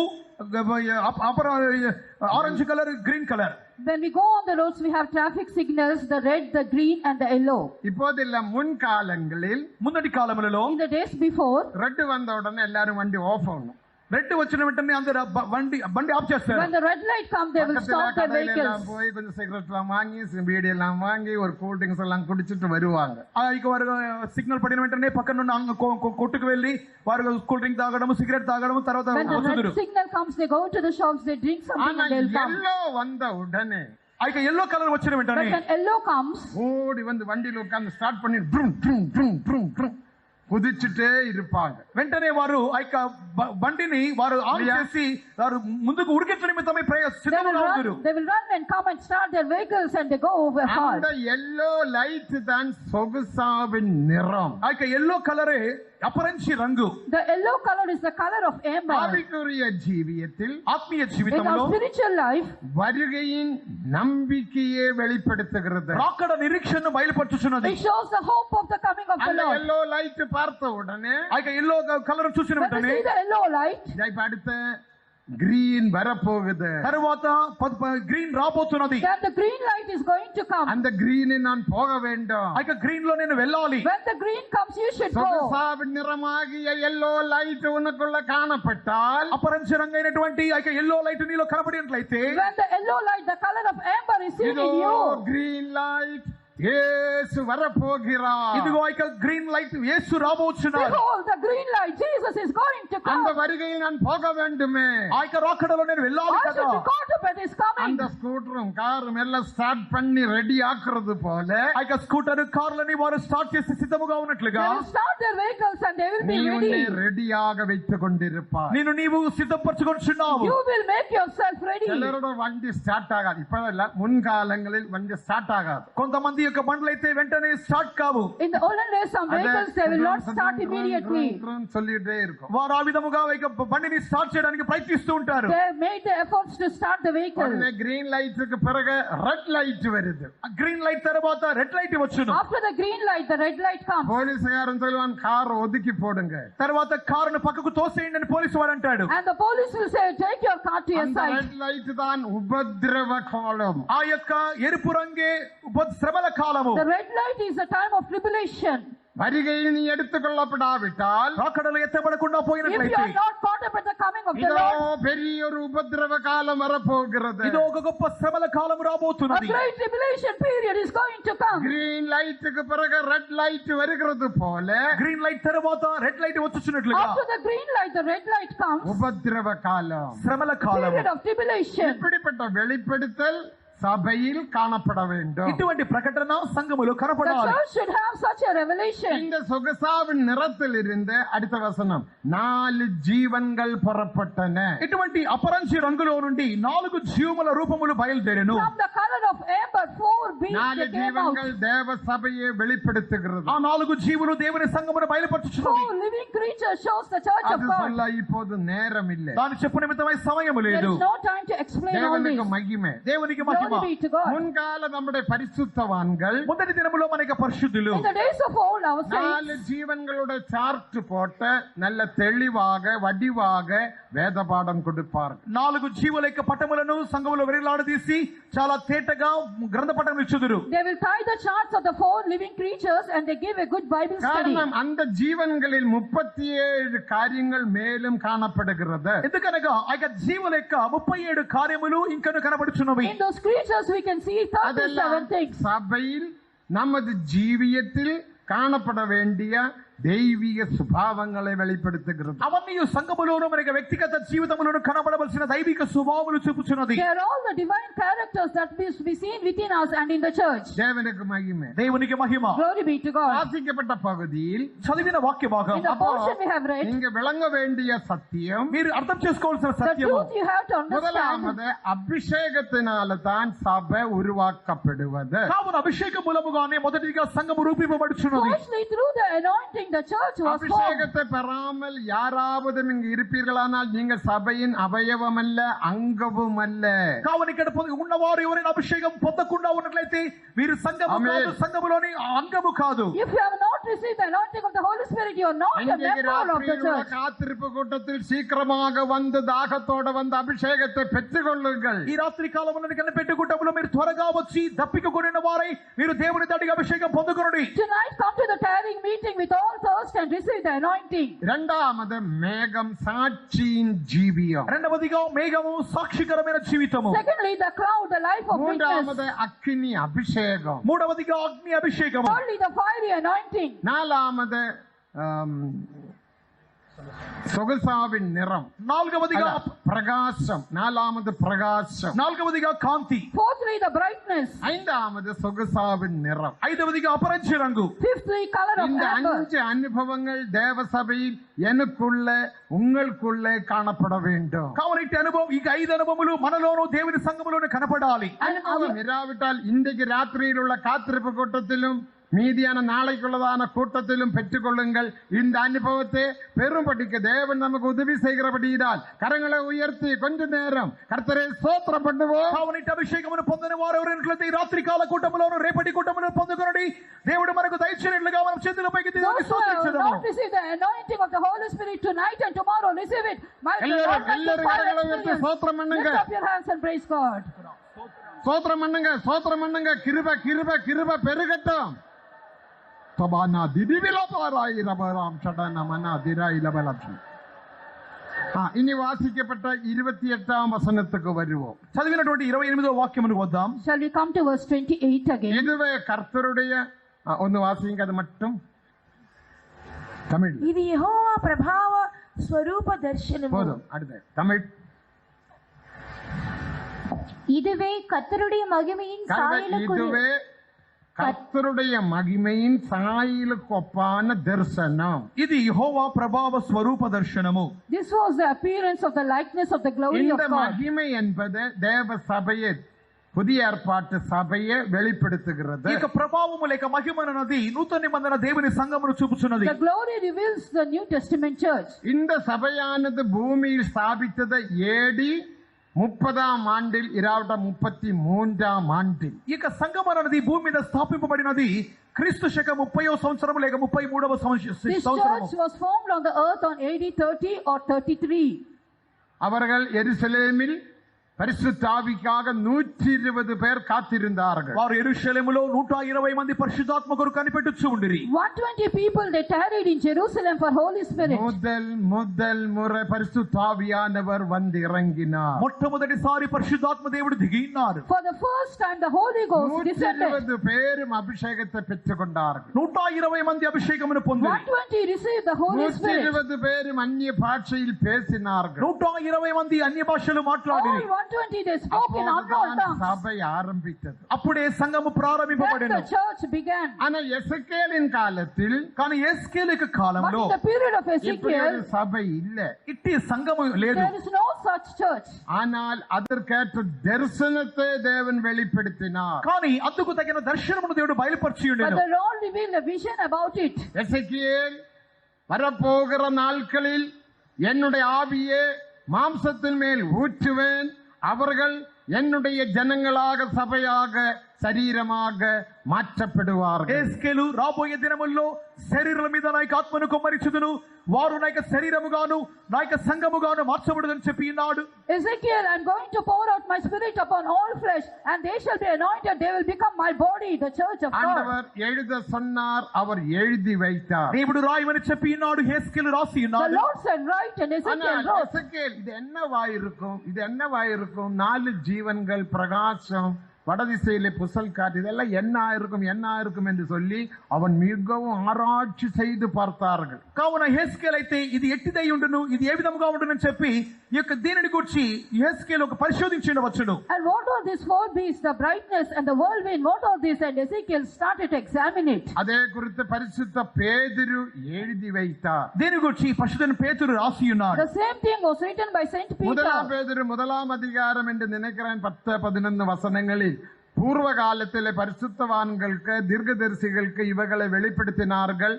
orange colour, green colour. When we go on the roads, we have traffic signals, the red, the green and the yellow. இப்போதெல்லாம் முன்காலங்களில் ముందటి కాలములలో In the days before, red வந்த உடனே எல்லாரும் வண்டி ఆఫ్ ஆகணும். రెడ్ వచ్చిన వెంటనే అందరూ బండి ఆఫ్ చేస్తారు. when the red light comes, they will stop their vehicles. போய் கொஞ்சம் சிகரெட் எல்லாம் வாங்கி பீடி எல்லாம் வாங்கி ஒரு கூல் ட்ரிங்க்ஸ் ఎல்லாம் కుడిచిட்டு வருவாங்க. ఇక వారు సిగ్నల్ పడిన వెంటనే పక్కన ఉన్న కొట్టుకు వెళ్ళి వారు కూల్ డ్రింక్ తాగడం, సిగరెట్ తాగడం, తర్వాత When the వస్తున్నారు. red signal comes, they go to the shops, they drink something and they will come. Yellow వంద ఉడనే ఇక ఎల్లో కలర్ వచ్చిన వెంటనే But when yellow comes, ஓடி வந்து வண்டியில உட்கார்ந்து ஸ்டார்ட் பண்ணி ட்ரும் ட்ரும் ட்ரும் ட்ரும் ட்ரும் కుదిచిటే இருப்பாங்க. వెంటనే వారు ఆ యొక్క బండిని వారు ఆన్ చేసి వారు ముందుకు ఉరికెత్తు నిమిత్తమై సిద్ధంగా ఉంటారు. they will run and come and start their vehicles and they go over hard. அந்த yellow light தான் சொகுசாவின் நிறம். ఆ యొక్క ఎల్లో కలరే అపరంచి రంగు. The yellow color is the color of amber. ஆவிக்குரிய ஜீவியத்தில் ఆత్మీయ In జీవితంలో our spiritual life, வருகையின் நம்பிக்கையை வெளிப்படுத்துகிறது. రాకడ నిరీక్షణను బయలుపరుచుచున్నది. it shows the hope of the coming of the அந்த Lord. yellow light பார்த்த உடனே ఆ యొక్క ఎల్లో కలర్ చూసిన When we వెంటనే see the yellow light, இப்ப அடுத்த கிரீன் வரப்போகுது. తరువాత green రాబోతున్నది. then the green light is going to come. அந்த கிரீனில் நான் போக வேண்டும். ఆ యొక్క గ్రీన్ లో నేను వెళ్ళాలి. When the green comes, you should go. சொகுசாவின் நிறமாகிய yellow light உனக்குள்ள காணப்பட்டால் అపరంచి రంగైనటువంటి ఆ యొక్క ఎల్లో లైట్ నీలో కనబడినట్లయితే When the yellow light, the color of amber is seen இதோ in you. green light இயேசு வரப்போகிறார். ఇదిగో ఆ యొక్క గ్రీన్ లైట్ యేసు రాబోచున్నారు. Behold, the green light, Jesus is going to come. அந்த வருகையில் நான் போக வேண்டுமே. ఆ యొక్క రాకడలో నేను వెళ్ళాలి I కదా. should record of it is coming. அந்த ஸ்கூட்டரும் காரும் எல்லாம் ஸ்டார்ட் பண்ணி ரெடி ஆக்குறது போல ఆ యొక్క స్కూటర్ కార్లని వారు స్టార్ట్ చేసి సిద్ధముగా ఉన్నట్లుగా They will start their vehicles and they will நீ be உன்னை ready. ரெடியாக வைத்துக் கொண்டிருப்பாய். నీవు సిద్ధపరచుకొనిచున్నావు. You will make yourself ready. சிலரோட வண்டி ஸ்டார்ட் ஆகாது. இப்ப முன்காலங்களில் வண்டி ஸ்டார்ட் ஆகாது. కొంతమంది యొక్క బండ్లు అయితే వెంటనే స్టార్ట్ కావు. In the olden days, some vehicles they will not start immediately. சொல்லிட்டே இருக்கும். వారు ఆ విధముగా బండిని స్టార్ట్ చేయడానికి ప్రయత్నిస్తూ ఉంటారు. They made the efforts to start the vehicle. உடனே கிரீன் லைட்டுக்கு பிறகு ரெட் லைட் வருது. గ్రీన్ లైట్ తర్వాత రెడ్ లైట్ వచ్చును. After the green light, the red light comes. போலீஸ்காரன் சொல்லுவான் கார் ஒதுக்கி போடுங்க. తర్వాత కారును పక్కకు తోసేయండి అని పోలీసు వాడు అంటాడు. And the police will say, take your car to your அந்த side. ரெட் லைட் தான் உபద్రవ காலம். ఆ యొక్క ఎరుపు రంగే శ్రమల కాలము. The red light is the time of tribulation. வருகையில் நீ எடுத்துக்கொள்ளப்படாவிட்டால் రాకడలో ఎత్తబడకుండా If you పోయినట్లయితే are not caught up at the coming of the இதோ Lord, பெரிய ஒரு உபద్రవ காலம் வரப்போகிறது. ఇదో ఒక గొప్ప శ్రమల కాలం a రాబోతున్నది. great tribulation period is going to come. Green லைட்டுக்கு பிறகு ரெட் லைட் வருகிறது போல గ్రీన్ లైట్ తర్వాత రెడ్ లైట్ వచ్చుచున్నట్లుగా After the green light, the red light comes. உபద్రవ காலம். శ్రమల కాలం. Period of tribulation. இப்படிப்பட்ட வெளிப்படுத்தல் சபையில் காணப்பட வேண்டும். ఇటువంటి ప్రకటన సంఘములో The కనపడాలి. church should have such a revelation. இந்த சொகசாவின் நிறத்தில் இருந்து அடுத்த வசனம் 4 ஜீவன்கள் புறப்பட்டன. ఇటువంటి అపరంచి రంగులో నుండి 4 జీవముల రూపములు బయలుదేరెను. From the color of amber, 4 beasts 4 that came out. ஜீவன்கள் தேவ சபையை வெளிப்படுத்துகிறது. ఆ 4 జీవులు దేవుని సంఘమును బయలుపరచుచున్నవి. 4 living creatures shows the church of அது God. சொல்ல இப்போது நேரம் இல்லை. దాని చెప్పు నిమిత్తమై సమయము There లేదు. is no time to explain all தேவனுக்கு this. மகிமை. దేవునికి మహిమ. Glory be to God. முன்கால நம்முடைய பரிசுத்தவான்கள் మొదటి దినములో మనకి పరిశుద్ధులు In the days of old, our 4 saints, ஜீவன்களோட chart போட்டு நல்ல தெளிவாக வடிவாக வேத பாடம் கொடுப்பார்கள். 4 జీవుల యొక్క పటములను సంఘములో వెరిలాడదీసి చాలా తేటగా గ్రంథ పటం ఇచ్చుదురు. they will tie the charts of the 4 living creatures and they give a good Bible study. காரணம் அந்த ஜீவன்களில் 37 காரியங்கள் மேலும் காணப்படுகிறது. ఎందుకనగా ఆ యొక్క జీవుల యొక్క 37 కార్యములు ఇంకను కనబడుచున్నవి. In those creatures, we can see 37 அதெல்லாம் things. சபையில் நமது ஜீவியத்தில் காணப்பட வேண்டிய దైవిక స్వభావங்களை வெளிப்படுத்துகிறது. అవన్నీ సంఘములోను మనకి వ్యక్తిగత జీవితములోను కనబడవలసిన దైవిక స్వభావములు చూపుచున్నది. They are all the divine characters that must be seen within us and in the church. தேவனுக்கு மகிமை. దేవునికి మహిమ. Glory be to God. வாசிக்கப்பட்ட பகுதியில் చదివిన వాక్య భాగం In the portion we have read, நீங்க விளங்க வேண்டிய சத்தியம் మీరు అర్థం చేసుకోవాల్సిన the సత్యము truth you have to understand. முதலாவது అభిషేకத்தினால தான் సభ உருவாக்கப்படுவது. కావున అభిషేక మూలముగానే మొదటిగా సంఘము రూపింపబడుచున్నది. Firstly, through the anointing, the church was formed. அபிஷேகத்தை பெறாமல் யாராவது இங்கு இருப்பீர்களானால் நீங்க சபையின் அவயவம் அல்ல, அங்கமும் அல்ல. కావున ఇక్కడ ఉన్నవారు ఎవరైనా అభిషేకం పొందకుండా ఉన్నట్లయితే వీరు సంఘము కాదు, సంఘములోని అంగము కాదు. If you have not not received the anointing of the Holy Spirit, you are not a இன்றைக்கு member of the ராத்திரியில் உள்ள church. காத்திருப்பு கூட்டத்தில் சீக்கிரமாக வந்து தாகத்தோட வந்து அபிஷேகத்தை பெற்றுக்கொள்ளுங்கள். ఈ రాత్రి కాలమున కనిపెట్టు కుటుంబంలో మీరు త్వరగా వచ్చి దప్పికొనిన వారై మీరు దేవుని తడిగా అభిషేకం పొందుకొనుడి. Tonight come to the tiring meeting with all thirst and receive the anointing. இரண்டாவது மேகம் சாட்சியின் ஜீவியம். రెండవదిగా మేఘము సాక్షికరమైన జీవితము. Secondly, the cloud, the life of witness. மூன்றாவது அக்கினி அபிஷேகம். మూడవదిగా అగ్ని అభిషేకము. Thirdly, the fiery anointing. நாலாவது சொகுசாவின் நிறம். నాలుగవదిగా பிரகாசம். நாலாவது பிரகாசம். నాలుగవదిగా కాంతి. Fourthly, the brightness. ஐந்தாவது சொகுசாவின் நிறம். ఐదవదిగా అపరంజి రంగు. Fifthly, color of இந்த amber. 5 அனுபவங்கள் தேவ சபையில் எனக்குள்ள உங்களுக்குள்ளே காணப்பட வேண்டும். కావున ఇట్టి అనుభవం ఈ 5 అనుభవములు మనలోను దేవుని సంఘములోను కనపడాలి. அனுபவம் இராவிட்டால் இன்றைக்கு ராத்திரியில் உள்ள காத்திருப்பு கூட்டத்திலும் மீதியான நாளைக்குள்ளதான கூட்டத்திலும் பெற்றுக்கொள்ளுங்கள். இந்த அனுபவத்தை பெரும்படிக்கு தேவன் நமக்கு உதவி செய்கிறபடியால் கரங்களை உயர்த்தி கொஞ்ச நேரம் கர்த்தரை ஸ்தோத்திரம் பண்ணுவோம். కావున ఇట్టి అభిషేకమును పొందిన వారు ఎవరైనట్లయితే ఈ రాత్రి కాల కూటములోను రేపటి కూటమును పొందుకొనుడి. దేవుడు మనకు దయచేసినట్లుగా మనం చేతుల పైకి Those who have స్తోత్రించుదాము. not received the anointing of the Holy Spirit tonight and tomorrow, receive it. My எல்லாரும் கரங்களை உயர்த்தி ஸ்தோத்திரம் பண்ணுங்க. Lift up your hands and praise God. ஸ்தோத்திரம் பண்ணுங்க. ஸ்தோத்திரம் பண்ணுங்க. கிருபை கிருபை கிருபை பெருகட்டும். தபானா திதிவில பாராய் ரபராம் ஷடனமனா திராய் லபலப்ஷி. இனி வாசிக்கப்பட்ட 28ஆம் வசனத்துக்கு வருவோம். చదివినటువంటి 28వ వాక్యమునకు వద్దాం. Shall we come to verse 28 again? இதுவே கர்த்தருடைய ஒன்னு வாசிங்க அது மட்டும் தமிழ் ఇది యెహోవా ప్రభావ స్వరూప దర్శనము. போதும். அடுத்து தமிழ். இதுவே கர்த்தருடைய மகிமையின் சாயலுக்குரிய இதுவே கர்த்தருடைய மகிமையின் சாயலுக்கு ஒப்பான தரிசனம். ఇది యెహోవా ప్రభావ స్వరూప దర్శనము. This was the appearance of the likeness of the glory of இந்த God. மகிமை என்பது தேவ சபையை புதிய ஏற்பாட்டு சபையை வெளிப்படுத்துகிறது. ఈ యొక్క ప్రభావము లేక మహిమ అన్నది నూతన నిబంధన దేవుని సంఘమును చూపుచున్నది. The glory reveals the New Testament church. இந்த சபையானது பூமியில் ஸ்தாபித்தது AD 30ஆம் ஆண்டில் 33ஆம் ஆண்டில். ఈ యొక్క సంఘం అన్నది భూమి మీద స్థాపింపబడినది క్రీస్తు శక 30వ సంవత్సరం లేక 33వ This సంవత్సరం. church was formed on the earth on AD 30 or 33. அவர்கள் எருசலேமில் பரிசுத்த ஆவிக்காக 120 பேர் காத்திருந்தார்கள். వారు యెరూషలేములో 120 మంది పరిశుద్ధాత్మ కొరకు కనిపెట్టుచు ఉండిరి. 120 people they tarried in Jerusalem for Holy Spirit. முதல் முறை பரிசுத்த ஆவியானவர் வந்து இறங்கினார். మొట్టమొదటిసారి పరిశుద్ధాత్మ దేవుడు దిగినాడు. For the first time the Holy Ghost descended. 120 பேரும் அபிஷேகத்தை பெற்றுக் கொண்டார்கள். 120 మంది అభిషేకమును పొందిరి. 120 received the Holy Spirit. 120 பேரும் அந்நிய பாஷையில் பேசினார்கள். 120 మంది అన్య భాషలు మాట్లాడిరి. All 120 they spoke in unknown அப்போதுதான் tongues. சபை ஆரம்பித்தது. అప్పుడే సంఘము Then ప్రారంభింపబడెను. the church began. ஆனா எசேக்கியேலின் காலத்தில் కానీ యేస్కేలు యొక్క But కాలంలో in the period of இப்படி ஒரு Ezekiel, சபை இல்ல. ఇట్టి సంఘము లేదు. there is no such church. ஆனால் அதற்கேற்ற தரிசனத்தை தேவன் வெளிப்படுத்தினார். కానీ అందుకు తగిన దర్శనమును దేవుడు బయలుపరిచి But ఉండెను. the Lord revealed a vision about it. எசேக்கியேல் வரப்போகிற நாட்களில் என்னுடைய ஆவியே மாம்சத்தின் மேல் ஊற்றுவேன், அவர்கள் என்னுடைய ஜனங்களாக சபையாக శరీరமாக మార్చబడువారు. యేస్కేలు రాబోయే దినముల్లో శరీరాల మీద నా యొక్క ఆత్మను కుమ్మరించుదును, వారు నా యొక్క శరీరముగాను నా యొక్క సంఘముగాను మార్చబడుదని చెప్పి ఉన్నాడు. Ezekiel, I'm going to pour out my spirit upon all flesh, and they shall be anointed. They will become my body, the church of God. ஆண்டவர் எழுத சொன்னார், அவர் எழுதி வைத்தார். దేవుడు రాయమని చెప్పి ఉన్నాడు, యేస్కేలు రాసి The ఉన్నాడు. Lord said, write, and Ezekiel wrote. எசேக்கியேல் இது என்னவாயிருக்கும், இது என்னவாயிருக்கும், 4 ஜீவன்கள், பிரகாசம், வடதிசையிலே புசல் காற்று, இதெல்லாம் என்ன ஆயிருக்கும் என்று சொல்லி அவன் மிகவும் ஆராய்ச்சி செய்து பார்த்தார்கள். కావున యేస్కేలు అయితే ఇది ఎట్టిదై ఉండును, ఇది ఏ విధముగా ఉండునని చెప్పి ఈ యొక్క దీనిని గురించి యేస్కేలు ఒక పరిశోధించవచ్చును. And what are these 4 beasts, the brightness and the whirlwind, what are these? And Ezekiel started to examine it. அதே குறித்து பரிசுத்த பேதுரு எழுதி வைத்தார். దీని గురించి పరిశుద్ధ పేతురు రాసి ఉన్నాడు. The same thing was written by Saint முதலாம் Peter. பேதுரு 1ஆம் அதிகாரம் என்று நினைக்கிறேன் 10-11 வசனங்களில் பூர்வ காலத்திலே பரிசுத்தவான்களுக்கு தீர்க்கதரிசிகளுக்கு இவைகளை வெளிப்படுத்தினார்கள்.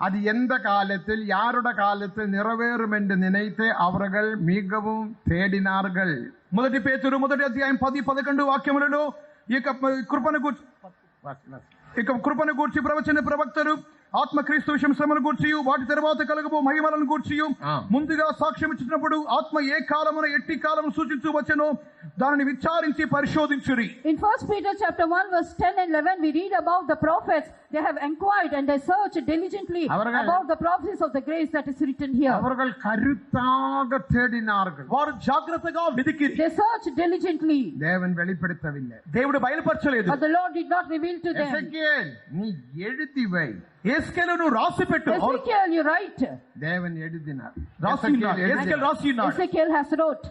அது எந்த காலத்தில் யாருடைய காலத்தில் நிறைவேறும் என்று நினைத்து அவர்கள் மிகவும் தேடினார்கள். మొదటి పేతురు 1వ అధ్యాయం 10-11 వాక్యములలో ఈ యొక్క కృపను గూర్చి ప్రవచన ప్రవక్తలు ఆత్మ క్రీస్తు విషయం శ్రమను గూర్చియు వాటి తర్వాత కలుగబో మహిమలను గూర్చియు ముందుగా సాక్ష్యం ఇచ్చినప్పుడు ఆత్మ ఏ కాలమున ఎట్టి కాలము సూచించు వచ్చెనో దానిని విచారించి పరిశోధించురి. In 1 Peter chapter 1 verse 10 and 11 we read about the prophets. They have inquired and they searched diligently about the prophecies of the grace that is written here. அவர்கள் கருத்தாக தேடினார்கள். వారు జాగ్రత్తగా వెతికిరి. They searched diligently. தேவன் வெளிப்படுத்தவில்லை. దేవుడు బయలుపరచలేదు. But the Lord did not reveal to them. எசேக்கியேல் நீ எழுதி வை. ఎస్కేలును రాసి పెట్టు. Ezekiel, you write. தேவன் எழுதினார். ఎస్కేల్ రాసినాడు. Ezekiel has wrote.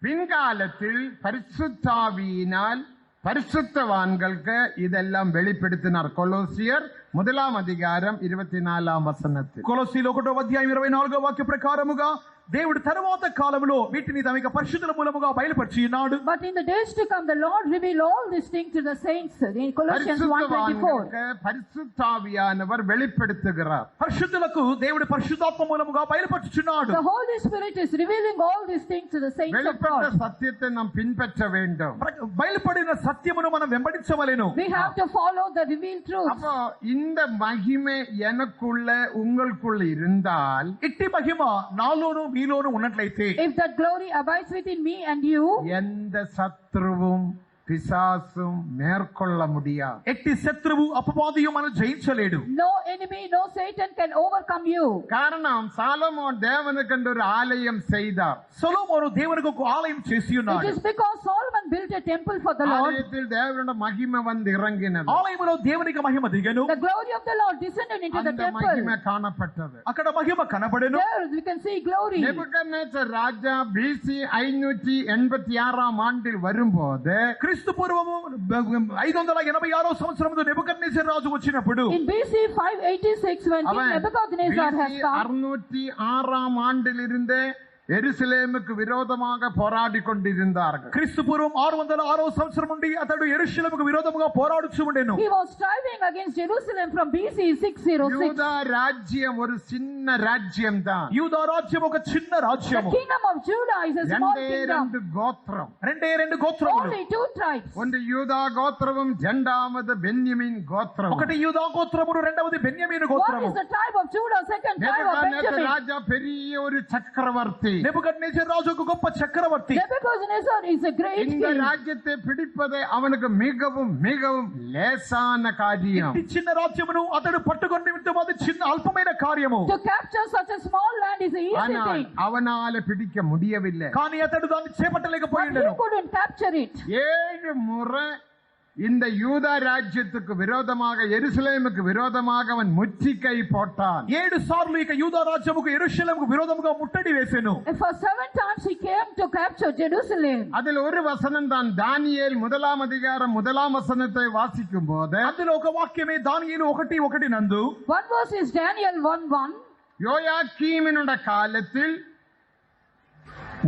பின்காலத்தில் பரிசுத்தாவியினால் பரிசுத்தவான்களுக்கு இதெல்லாம் வெளிப்படுத்தினார். கொலோசியர் 1:24 కొలొస్సీలు 1:24 వాక్య ప్రకారముగా దేవుడు తరువాత కాలంలో వీటిని తమకు పరిశుద్ధుల మూలముగా బయలుపరిచి ఉన్నాడు. But in the days to come the Lord reveal all these things to the saints. In Colossians 1:24 பரிசுத்தாவியானவர் வெளிப்படுத்துகிறார். పరిశుద్ధులకు దేవుడు పరిశుద్ధాత్మ మూలముగా బయలుపరుచుచున్నాడు. The Holy Spirit is revealing all these things to the saints of வெளிப்பட்ட God. சத்தியத்தை நாம் பின்பற்ற வேண்டும். బయలుపడిన సత్యమును మనం వెంబడించవలెను. We have to follow the revealed truth. அப்போ இந்த மகிமை எனக்குள்ள உங்களுக்குள்ள இருந்தால் ఇట్టి మహిమ నాలోను మీలోను ఉన్నట్లయితే If that glory abides within me and you, எந்த சத்ருவும் பிசாசும் மேற்கொள்ள முடியாது. ఎట్టి శత్రువు అపవాదియు మనం జయించలేడు. no enemy, no Satan can overcome you. காரணம் சாலமோன் தேவனுக்கென்று ஒரு ஆலயம் செய்தார். సొలొమోను దేవునికి ఒక ఆలయం చేసి It ఉన్నాడు. is because Solomon built a temple for the Lord. ஆலயத்தில் தேவனுடைய மகிமை வந்து இறங்கினது. ఆలయములో దేవునికి మహిమ దిగెను. The glory of the Lord descended into the அந்த temple. மகிமை காணப்பட்டது. అక్కడ మహిమ కనబడెను. There we can see glory. Nebuchadnezzar Raja BC 586 ஆண்டில் வரும்போது క్రీస్తు పూర్వము 586 సంవత్సరములో నెబుకద్నెజర్ రాజు వచ్చినప్పుడు In BC 586 when King Nebuchadnezzar has come, 606 ஆண்டிலிருந்தே எருசலேமுக்கு விரோதமாக போராடி கொண்டிருந்தார்கள். క్రీస్తు పూర్వం 606 సంవత్సరం నుండి అతడు యెరూషలేముకు విరోధముగా పోరాడుచు ఉండెను. he was striving against Jerusalem from BC 606. யூதா ராஜ்யம் ஒரு சின்ன ராஜ்யம் தான். యూదా రాజ్యం ఒక చిన్న The రాజ్యము. kingdom of Judah is a small kingdom. ரெண்டு கோத்திரம். రెండే రెండు గోత్రములు. Only two tribes. ஒன்று யூதா கோத்திரமும் இரண்டாவது பென்யமீன் கோத்திரம். ఒకటి యూదా గోత్రమును రెండవది బెన్యామీను One గోత్రము. is the tribe of Judah, second tribe of Nebuchadnezzar Benjamin. ராஜா பெரிய ஒரு சக்கரவர்த்தி. నెబుకద్నెజర్ రాజు ఒక గొప్ప చక్రవర్తి. Nebuchadnezzar is a great இந்த king. ராஜ்யத்தை பிடிப்பது அவனுக்கு மிகவும் மிகவும் லேசான காரியம். ఈ చిన్న రాజ్యమును అతడు పట్టుకొని వింటం అది చిన్న అల్పమైన కార్యము. To capture such a small land is an easy ஆனால் thing. அவனால பிடிக்க முடியவில்லை. కానీ అతడు దాన్ని But చేపట్టలేకపోయిండెను. he couldn't capture it. 7 முறை இந்த யூதா ராஜ்யத்துக்கு விரோதமாக எருசலேமுக்கு விரோதமாக அவன் முற்றுகை போட்டான். 7 సార్లు ఇక యూదా రాజ్యముకు యెరూషలేముకు విరోధముగా ముట్టడి వేసెను. And for 7 times he came to capture Jerusalem. அதில் ஒரு வசனம் தான். தானியேல் 1:1 வாசிக்கும் போது అందులో ఒక వాక్యమే దానియేలు 1:1 నందు One verse is Daniel 1:1. யோயாக்கீமினுடைய காலத்தில்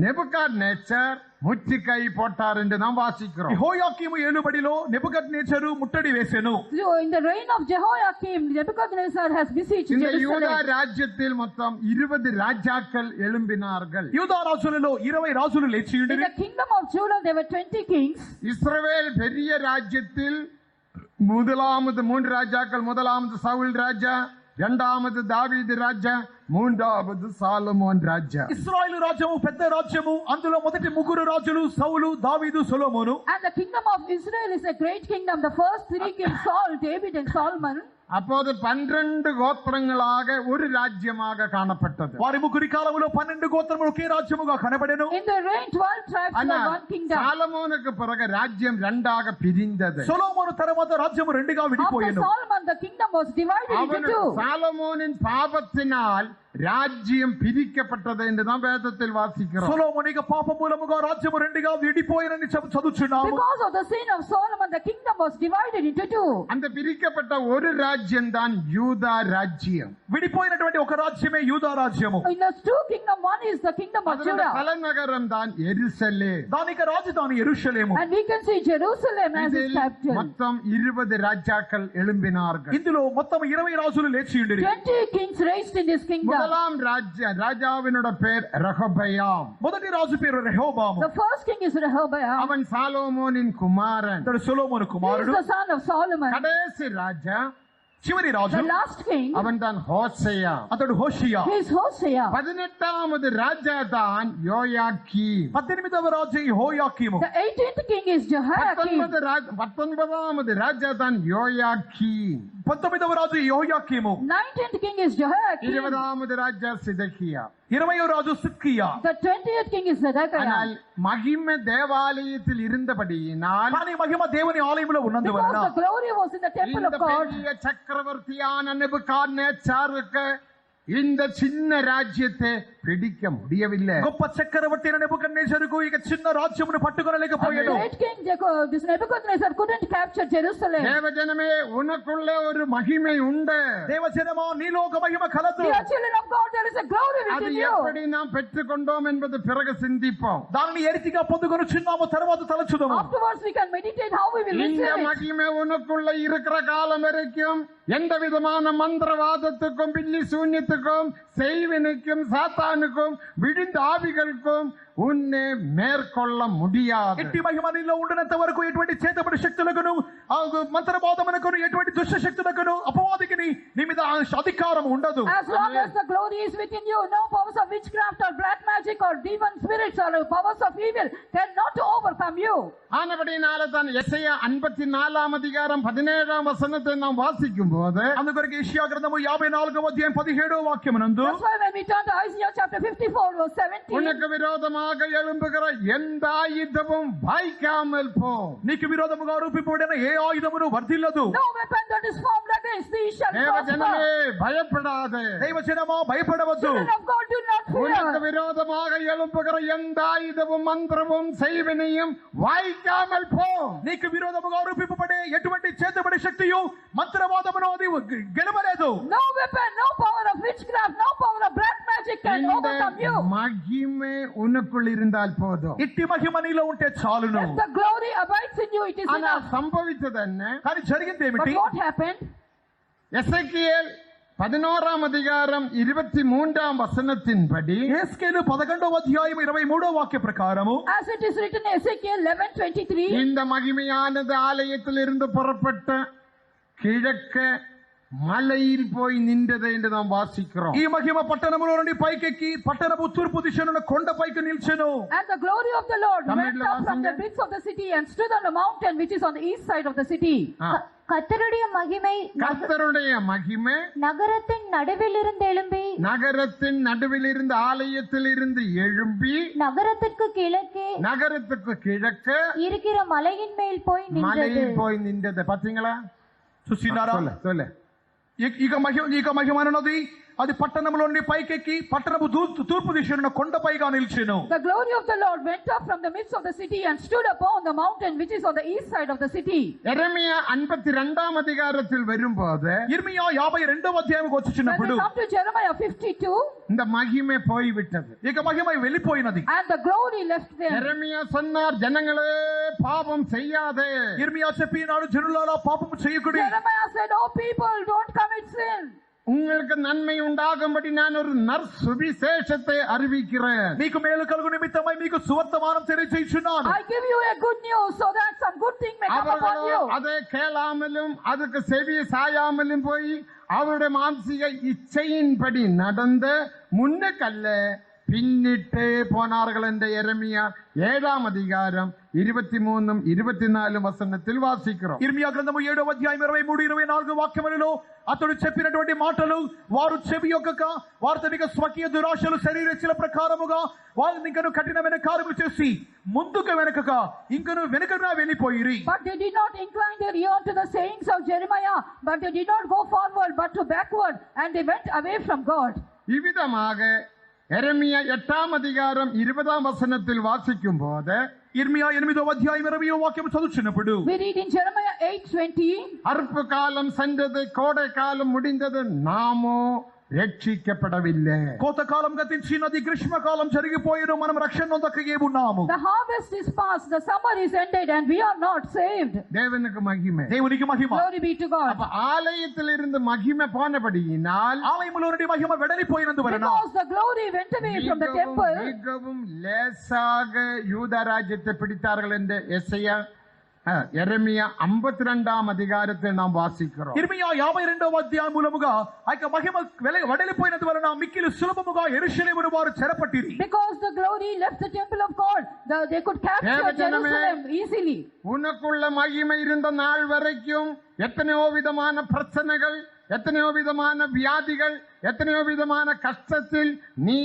నెబుకద్నెజర్ ముற்றுகை போட்டார் என்று நாம் வாசிக்கிறோம். యెహోయాకీము ఏలుబడిలో నెబుకద్నెజరు ముట్టడి వేసెను. So in the reign of Jehoiakim, Nebuchadnezzar has besieged இந்த யூதா Jerusalem. ராஜ்யத்தில் மொத்தம் 20 ராஜாக்கள் எழும்பினார்கள். యూదా రాజులలో 20 రాజులు లేచి In ఉండిరి. the kingdom of Judah there were 20 kings. இஸ்ரவேல் பெரிய ராஜ்யத்தில் முதலாவது 3 ராஜாக்கள். முதலாவது சவுல் ராஜா, இரண்டாவது தாவீது ராஜா, మూడవది సాలొమోన్ రాజ్యం. ఇశ్రాయేలు రాజ్యము పెద్ద రాజ్యము. అందులో మొదటి ముగ్గురు రాజులు సౌలు, దావీదు, సొలొమోను. And the kingdom of Israel is a great kingdom. The first 3 kings, Saul, David and Solomon. அப்போது 12 கோத்திரங்களாக ஒரு ராஜ்யமாக காணப்பட்டது. వారి ముగ్గురి కాలములో 12 గోత్రములు ఒకే రాజ్యముగా కనబడెను. In the reign 12 tribes were one kingdom. சாலமோனுக்கு பிறகு ராஜ்யம் இரண்டாக பிரிந்தது. సొలొమోను తర్వాత రాజ్యము రెండుగా After విడిపోయెను. Solomon the kingdom was divided into two. சாலமோனின் பாவத்தினால் రాజ్యం పిరిக்கப்பட்டது என்று நாம் வேதத்தில் வாசிக்கிறோம். సొలొమోనిక పాప మూలముగా రాజ్యము రెండుగా విడిపోయినని చదువుచున్నాము. Because of the sin of Solomon the kingdom was divided into two. அந்த பிரிக்கப்பட்ட ஒரு ராஜ்யம் தான் யூதா ராஜ்யம். విడిపోయినటువంటి ఒక రాజ్యమే యూదా రాజ్యము. In the two kingdom, one is the kingdom of அதனுடைய Judah. தலைநகரம் தான் எருசலேம். దానికి రాజధాని యెరూషలేము. And we can see Jerusalem as its இதில் capital. மொத்தம் 20 ராஜாக்கள் எழும்பினார்கள். ఇందులో మొత్తం 20 రాజులు లేచి ఉండిరి. 20 kings raised in this kingdom. முதலாம் ராஜாவினுடைய பேர் ரெகொபெயாம். మొదటి రాజు పేరు రెహోబాము. The first king is Rehoboam. அவன் சாலோமோனின் குமாரன். ఇతడు సొలొమోను He is కుమారుడు. the son of Solomon. கடைசி ராஜா చివరి రాజు The last king, அவன் தான் ஹோசேயா. అతడు హోషియా. he is Hosea. 18வது ராஜா தான் யோயாக்கீம். 18వ రాజు యెహోయాకీము. The 18th king is Jehoiakim. 19வது ராஜா தான் யோயாக்கீம். 19వ రాజు యెహోయాకీము. 19th king is Jehoiakim. 20வது Raja சிதேக்கியா. 20వ Raju Zedekiah. The 20th king is Zedekiah. ஆனால் மகிமை தேவாலயத்தில் இருந்தபடியினால் కానీ మహిమ దేవుని ఆలయంలో ఉన్నందువలన Because the glory was in the temple இந்த of God. பெரிய சக்கரவர்த்தியான நேபுகாத்நேச்சாருக்கு இந்த சின்ன ராஜ்யத்தை பிடிக்க முடியவில்லை. గొప్ప చక్రవర్తి అయిన నెబుకద్నెజరుకు ఇక చిన్న రాజ్యమును పట్టుకొనలేకపోయాడు. Great king this Nebuchadnezzar couldn't capture Jerusalem. தேவஜனமே உனக்குள்ளே ஒரு மகிமை உண்டு. దేవజనమా నీలో ఒక మహిమ కలదు. Dear children of God, there is a glory அது within you. எப்படி நாம் பெற்றுக்கொண்டோம் என்பது பிறகு சிந்திப்போம். దానిని ఏ రీతిగా పొందుకొనుచున్నామో తర్వాత తలచుదాము. Afterwards we can meditate how we will இந்த receive it. மகிமை உனக்குள்ள இருக்கிற காலம் வரைக்கும் எந்த விதமான மந்திரவாதத்துக்கும் பில்லி சூன்யத்துக்கும் செய்வினைக்கும் சாத்தானுக்கும் விழுந்த ஆவிகளுக்கும் உன்னை மேற்கொள்ள முடியாது. ఎట్టి మహిమ నీలో ఉండినంత వరకు ఎటువంటి చేతబడి శక్తులకును మంత్రవాదమునకును ఎటువంటి దుష్ట శక్తులకును అపవాదికి నీ మీద అధికారం ఉండదు. As long as the glory is within you, no powers of witchcraft or black magic or demon spirits or powers of evil cannot overcome you. ஆனபடினால தான் எசையா 54 அதிகாரம் 17 வசனத்தை நாம் வாசிக்கும் போது అందుకొరకు యెషయా గ్రంథము 54వ అధ్యాయం 17వ వాక్యమునందు That's why when we turn to Isaiah chapter 54 verse 17, உனக்கு விரோதமாக எழும்புகிற எந்த ஆயுதமும் வாய்க்காமல் போ. నీకు విరోధముగా రూపింపబడిన ఏ ఆయుధమును వర్ధిల్లదు. no weapon that is formed against thee shall தேவஜனமே prosper. பயப்படாதே. దైవజనమా భయపడవద్దు. Children of God, do not உனக்கு fear. விரோதமாக எழும்புகிற எந்த ஆயுதமும் மந்திரமும் செய்வினையும் வாய்க்காமல் போ. నీకు విరోధముగా రూపింపబడే ఎటువంటి చేతబడి శక్తియు మంత్రవాదమును అది గెలవలేదు. No weapon, no power of witchcraft, no power of black magic can இந்த overcome you. மகிமை உனக்குள் இருந்தால் போதும். ఇట్టి మహిమ నీలో ఉంటే చాలును. If the glory abides in you, it is ஆனா enough. சம்பவித்தது என்ன? కానీ జరిగింది But ఏమిటి? what happened? எசேக்கியேல் 11 அதிகாரம் 23 வசனத்தின்படி యేస్కేలు 11వ అధ్యాయం 23వ వాక్య ప్రకారము As it is written in Ezekiel 11:23, இந்த மகிமையானது ஆலயத்தில் இருந்து புறப்பட்ட கிழக்க மலையில் போய் நின்றது என்று நாம் வாசிக்கிறோம். ఈ మహిమ పట్టణములో నుండి పైకెక్కి పట్టణపు తూర్పు దిశను కొండపైకి నిల్చెను. and the glory of the Lord Tamil went lo up from the vaasanga. midst of the city and stood on the mountain which is on the east side of the city. கர்த்தருடைய மகிமை கர்த்தருடைய மகிமை நகரத்தின் நடுவில் இருந்து எழும்பி நகரத்தின் நடுவில் இருந்து ஆலயத்தில் இருந்து எழும்பி நகரத்திற்கு கிழக்கே நகரத்துக்கு கிழக்கு இருக்கிற மலையின் மேல் போய் நின்றது. மலையில் போய் நின்றது. பாத்தீங்களா? చూసినారా? சொல்லு. ఇక మహిమ అన్నది అది పట్టణంలో నుండి పైకెక్కి పట్టణపు తూర్పు దిశను కొండపైగా నిల్చెను. The glory of the Lord went up from the midst of the city and stood upon the mountain which is on the east side of the city. எரேமியா 52 அதிகாரத்தில் வரும்போது ఇర్మియా 52వ అధ్యాయంకి When వచ్చుచున్నప్పుడు we come to Jeremiah 52, இந்த மகிமை போய்விட்டது. ఇక మహిమ వెళ్ళిపోయినది. and the glory left them. எரேமியா சொன்னார், ஜனங்களே பாவம் செய்யாதே. ఇర్మియా చెప్పినాడు, జనులారా పాపము చేయకుడి. Jeremiah said, oh people, don't commit sin. உங்களுக்கு நன்மை உண்டாகும்படி நான் ஒரு நற்சுவிசேஷத்தை அறிவிக்கிறேன். మీకు మేలు కలుగు నిమిత్తమై మీకు సువర్తమానం తెలియజేయుచున్నాను. I give you a good news so that some good thing may come upon அவர்களோ you. அதை கேளாமலும் அதுக்கு செவி சாயாமலும் போய் அவருடைய மானசீக இச்சையின்படி நடந்து முன்னுக்கல்ல பின்னிட்டு போனார்கள் என்ற எரேமியா 7 அதிகாரம் 23 24 వచనத்தில் వాసిக்கிறோம். ఇర్మియా గ్రంథము 7వ అధ్యాయం 23 24 వాక్యములలో అతడు చెప్పినటువంటి మాటలు వారు చెవి యొక్కక వారు తమ స్వకీయ దురాశలు శరీరచల ప్రకారముగా వారు ఇంకను కఠినమైన కార్యములు చేసి ముందుకు వెనకక ఇంకను వెనకగా వెళ్ళిపోయిరి. But they did not incline their ear to the sayings of Jeremiah, but they did not go forward but to backward, and they went away from God. இவ்விதமாக எரேமியா 8 அதிகாரம் 20 வசனத்தில் வாசிக்கும் போது ఇర్మియా 8వ అధ్యాయం 20వ వాక్యం చదువుచున్నప్పుడు We read in Jeremiah 8:20, அறுப்பு காலம் சென்றது, கோடை காலம் முடிந்தது, நாமோ రక్షించబడవిల్లే. కోతకాలం గతించినది, గ్రీష్మకాలం జరిగిపోయిన మనం రక్షణ నొందకయే ఉన్నాము. the harvest is past, the summer is ended, and we are not saved. தேவனுக்கு மகிமை. దేవునికి మహిమ. Glory be to God. அப்ப ஆலயத்தில் இருந்து மகிமை போனபடியினால் ఆలయములో నుండి మహిమ వెడలిపోయినందువలన Because the glory went away from the temple, மிகவும் லேசாக யூத ராஜ்யத்தை பிடித்தார்கள் என்று எஸ்ஐயா எரேமியா 52 அதிகாரத்தை நாம் வாசிக்கிறோம். ఇర్మియా 52వ అధ్యాయం మూలముగా ఆ యొక్క మహిమ వెడలిపోయినందు వలన మిక్కిలి సులభముగా యెరూషలేమును వారు చెరపట్టిరి. Because the glory left the temple of God, they could capture Jerusalem easily. உனக்குள்ள மகிமை இருந்த நாள் வரைக்கும் எத்தனையோ விதமான பிரச்சனைகள், எத்தனையோ விதமான வியாதிகள், எத்தனையோ விதமான கஷ்டத்தில் நீ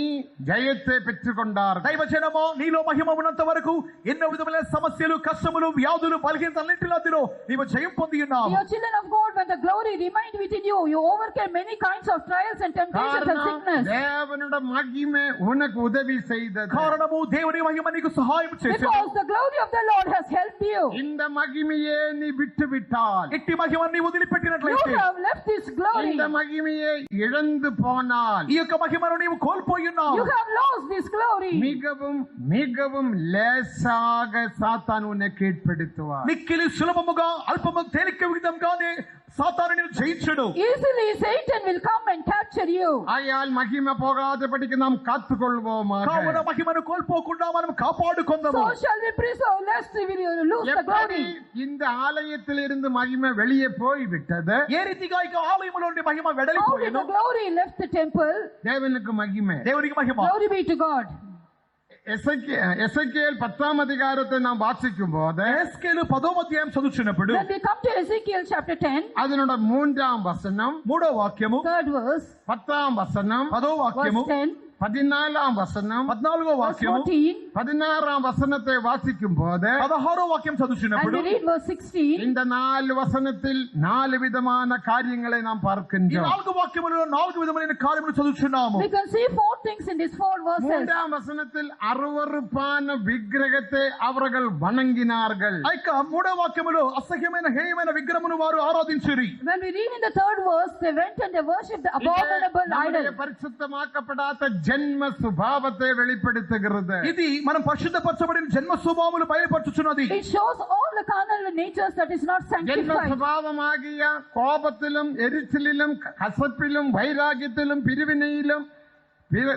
ஜெயத்தை பெற்றுக்கொண்டார். దైవజనమా, నీలో మహిమ ఉన్నంత వరకు ఎన్నో విధమైన సమస్యలు, కష్టములు, వ్యాధులు, బలహీనతలన్నిటిలో నీవు జయం పొంది ఉన్నావు. Dear children of God, when the glory remained within you, you overcame many kinds of trials and temptations and sickness. தேவனுடைய மகிமை உனக்கு உதவி செய்தது. కారణము దేవుని మహిమ నీకు సహాయం చేసింది. Because the glory of the Lord has helped you. இந்த மகிமையே நீ விட்டுவிட்டால், ఇట్టి మహిమని నీవు You వదిలిపెట్టినట్లయితే, have left this glory. இந்த மகிமையை இழந்து போனால், ఈ యొక్క మహిమను నీవు కోల్పోయి ఉన్నావు. You have lost this glory. மிகவும் மிகவும் லேசாக சாத்தான் உன்னை கீழ்ப்படுத்துவார். మిక్కిలి సులభముగా, అల్పము తేలిక విధంగానే సాతాను నిన్ను జయించుడు. Easily Satan will come and capture you. ஆயால் மகிமை போகாதபடிக்கு நாம் காத்துக்கொள்வோமாக. కావున మహిమను కోల్పోకుండా మనం కాపాడుకుందాము. So shall we preserve lest we will lose the எப்படி glory. இந்த ஆலயத்தில் இருந்து மகிமை வெளியே போய்விட்டது? ఏ రీతిగా ఇక ఆలయములో నుండి మహిమ How did వెడలిపోయెను? the glory left the temple? தேவனுக்கு மகிமை. దేవునికి మహిమ. Glory be to God. எசேக்கியேல் 10 அதிகாரத்தை நாம் வாசிக்கும் போது, ఎస్కేలు 10వ అధ్యాయం చదువుచున్నప్పుడు When we come to Ezekiel chapter 10, அதனோட 3ஆம் வசனம், 3వ వాక్యము, 3rd verse, 10ஆம் வசனம், 10వ వాక్యము, verse 10, 14ஆம் வசனம், 14వ verse వాక్యము, 14, 16ஆம் வசனத்தை வாசிக்கும் போது, 16వ వాక్యం and చదువుచున్నప్పుడు we read verse 16. இந்த 4 வசனத்தில் 4 விதமான காரியங்களை நாம் ఈ பார்க்கின்றோம். 4 వాక్యములలో 4 విధమైన కార్యములు చదువుచున్నాము. We can see 4 things in these 4 verses. 3ஆம் வசனத்தில் அருவருப்பான விக்கிரகத்தை அவர்கள் வணங்கினார்கள். ఆ యొక్క 3వ వాక్యములో అసహ్యమైన హేయమైన విగ్రహమును వారు ఆరాధించిరి. When we read in the 3rd verse, they went and they worshipped the abominable நம்முடைய idol. பரிசுத்தமாக்கப்படாத ஜென்ம சுபாவத்தை வெளிப்படுத்துகிறது. ఇది మనం పరిశుద్ధపరచబడిన జన్మ స్వభావములు బయలుపరచుచున్నది. It shows all the carnal natures that is not ஜென்ம sanctified. சுபாவமாகிய கோபத்திலும், எரிச்சலிலும், கசப்பிலும், வைராகியத்திலும், பிரிவினையிலும்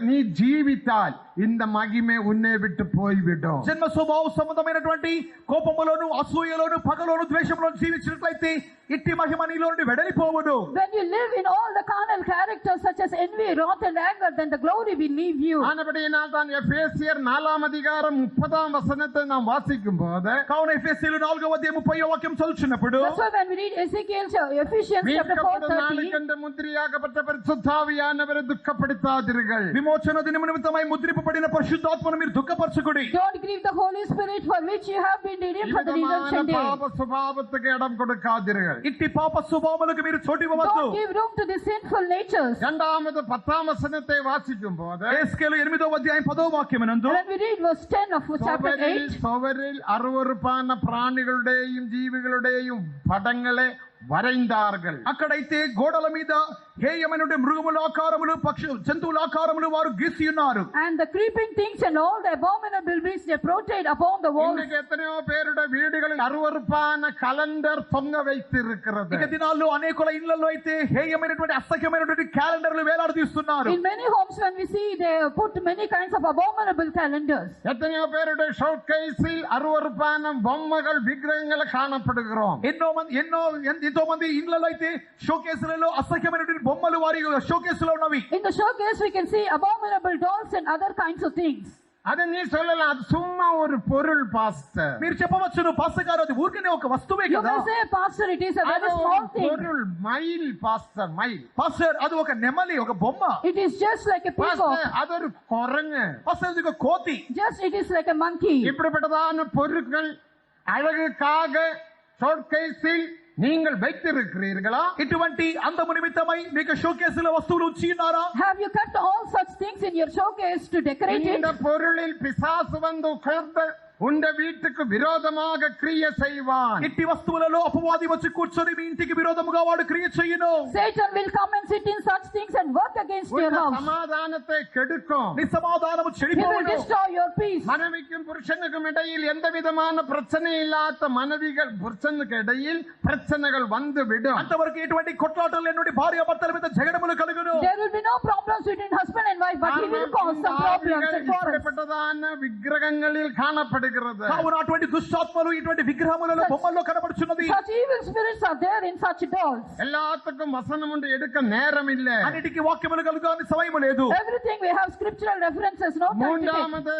நீ ஜீவித்தால் இந்த மகிமை உன்னை விட்டு போய்விடும். జన్మ స్వభావ సంబంధమైనటువంటి కోపములోను, అసూయలోను, పగలోను, ద్వేషములోను జీవించినట్లయితే ఇట్టి మహిమ నీలో నుండి వెడలిపోవును. When you live in all the carnal characters such as envy, wrath and anger, then the glory will leave you. ஆனபடியினால் தான் எபேசியர் 4ஆம் அதிகாரம் 30ஆம் வசனத்தை நாம் வாசிக்கும் போது, కావున ఎఫెసీయులు 4వ అధ్యాయం 30వ వాక్యం చదువుచున్నప్పుడు, That's why when we read Ezekiel, Ephesians chapter மீட்கப்பட்ட 4:30, நாளுக்கென்று முத்திரையாக்கப்பட்ட பரிசுத்தாவியானவரை துக்கப்படுத்தாதீர்கள். విమోచన దినము నిమిత్తమై ముద్రింపబడిన పరిశుద్ధాత్మను మీరు దుఃఖపరచుకుడి. don't grieve the Holy Spirit for which you have been redeemed for the redemption day. பாவ சுபாவத்துக்கு இடம் கொடுக்காதீர்கள். ఇట్టి పాప స్వభావములకు మీరు చోటు ఇవ్వవద్దు. Don't give room to the sinful natures. இரண்டாவது 10ஆம் வசனத்தை வாசிக்கும் போது, ఎస్కేలు 8వ అధ్యాయం 10వ వాక్యమునందు, When we read verse 10 of chapter 8, சுவரில் அருவருப்பான பிராணிகளுடையும் ஜீவிகளுடையும் படங்களை வரைந்தார்கள். అక్కడైతే గోడల మీద హేయమైన మృగముల ఆకారములు, పక్షు జంతువుల ఆకారములు వారు గీసి ఉన్నారు. and the creeping things and all the abominable beasts they portrayed upon the walls. இன்னைக்கு எத்தனையோ பேருடைய வீடுகளில் அருவருப்பான கலண்டர் தொங்க வைத்திருக்கிறது. ఇక దినాల్లో అనేకుల ఇళ్లలో అయితే హేయమైనటువంటి అసహ్యమైనటువంటి క్యాలెండర్లు వేలాడదీస్తున్నారు. In many homes when we see they put many kinds of abominable calendars. எத்தனையோ பேருடைய ஷோகேஸில் அருவருப்பான பொம்மைகள் விக்கிரகங்கள் காணப்படுகிறோம். ఎంతో మంది ఇళ్లలో అయితే షోకేసులలో అసహ్యమైనటువంటి బొమ్మలు వారి షోకేసులో ఉన్నవి. In the showcase we can see abominable dolls and other kinds of things. அது நீ சொல்லலாம், அது சும்மா ஒரு பொருள் பாஸ்டர். మీరు చెప్పవచ్చును, పాస్టర్ గారు అది ఊరికనే ఒక వస్తువే You కదా. can say, Pastor, it is a அது very ஒரு small thing. பொருள், மயில் பாஸ்டர், மயில் పాస్టర్ అది ఒక నెమలి, ఒక బొమ్మ. It is just like a peacock. Pastor, அது ஒரு குரங்கு. పాస్టర్ అది ఒక కోతి. Just it is like a monkey. இப்படிப்பட்டதான பொருட்கள் அழகுக்காக ஷோகேஸில் நீங்கள் வைத்திருக்கிறீர்களா? ఇటువంటి అందము నిమిత్తమై మీకు షోకేసుల వస్తువులు ఉంచి ఉన్నారా? Have you kept all such things in your showcase to decorate இந்த it? பொருளில் பிசாசு வந்து உட்கார்ந்து உண்ட வீட்டுக்கு விரோதமாக கிரியை செய்வான். ఇట్టి వస్తువులలో అపవాది వచ్చి కూర్చొని మీ ఇంటికి విరోధముగా వాడు క్రియ చేయును. Satan will come and sit in such things and work against your உன் house. சமாதானத்தை கெடுக்கும். నీ సమాధానము He will చెడిపోవును. destroy your peace. மனைவிக்கும் புருஷனுக்கும் இடையில் எந்த விதமான பிரச்சனை இல்லாத மனைவிகள் புருஷனுக்கு இடையில் பிரச்சனைகள் வந்து விடும். అంతవరకు ఎటువంటి కొట్లాటలు లేని భార్యాభర్తల మీద జగడములు కలుగును. There will be no problems between husband and wife, but he will cause some problems and quarrels. இப்படிப்பட்டதான விக்கிரகங்களில் காணப்படுகிறது. காணப்படுகிறது. కావున అటువంటి దుష్టాత్మలు ఇటువంటి విగ్రహములలో బొమ్మల్లో కనబడుచున్నది. Such evil spirits are there in such dolls. எல்லாத்துக்கும் வசனம் ஒன்று எடுக்க நேரம் இல்ல. అన్నిటికీ వాక్యములు కలుగుతానికి సమయం లేదు. Everything we have scriptural references, no time to take. மூன்றாவது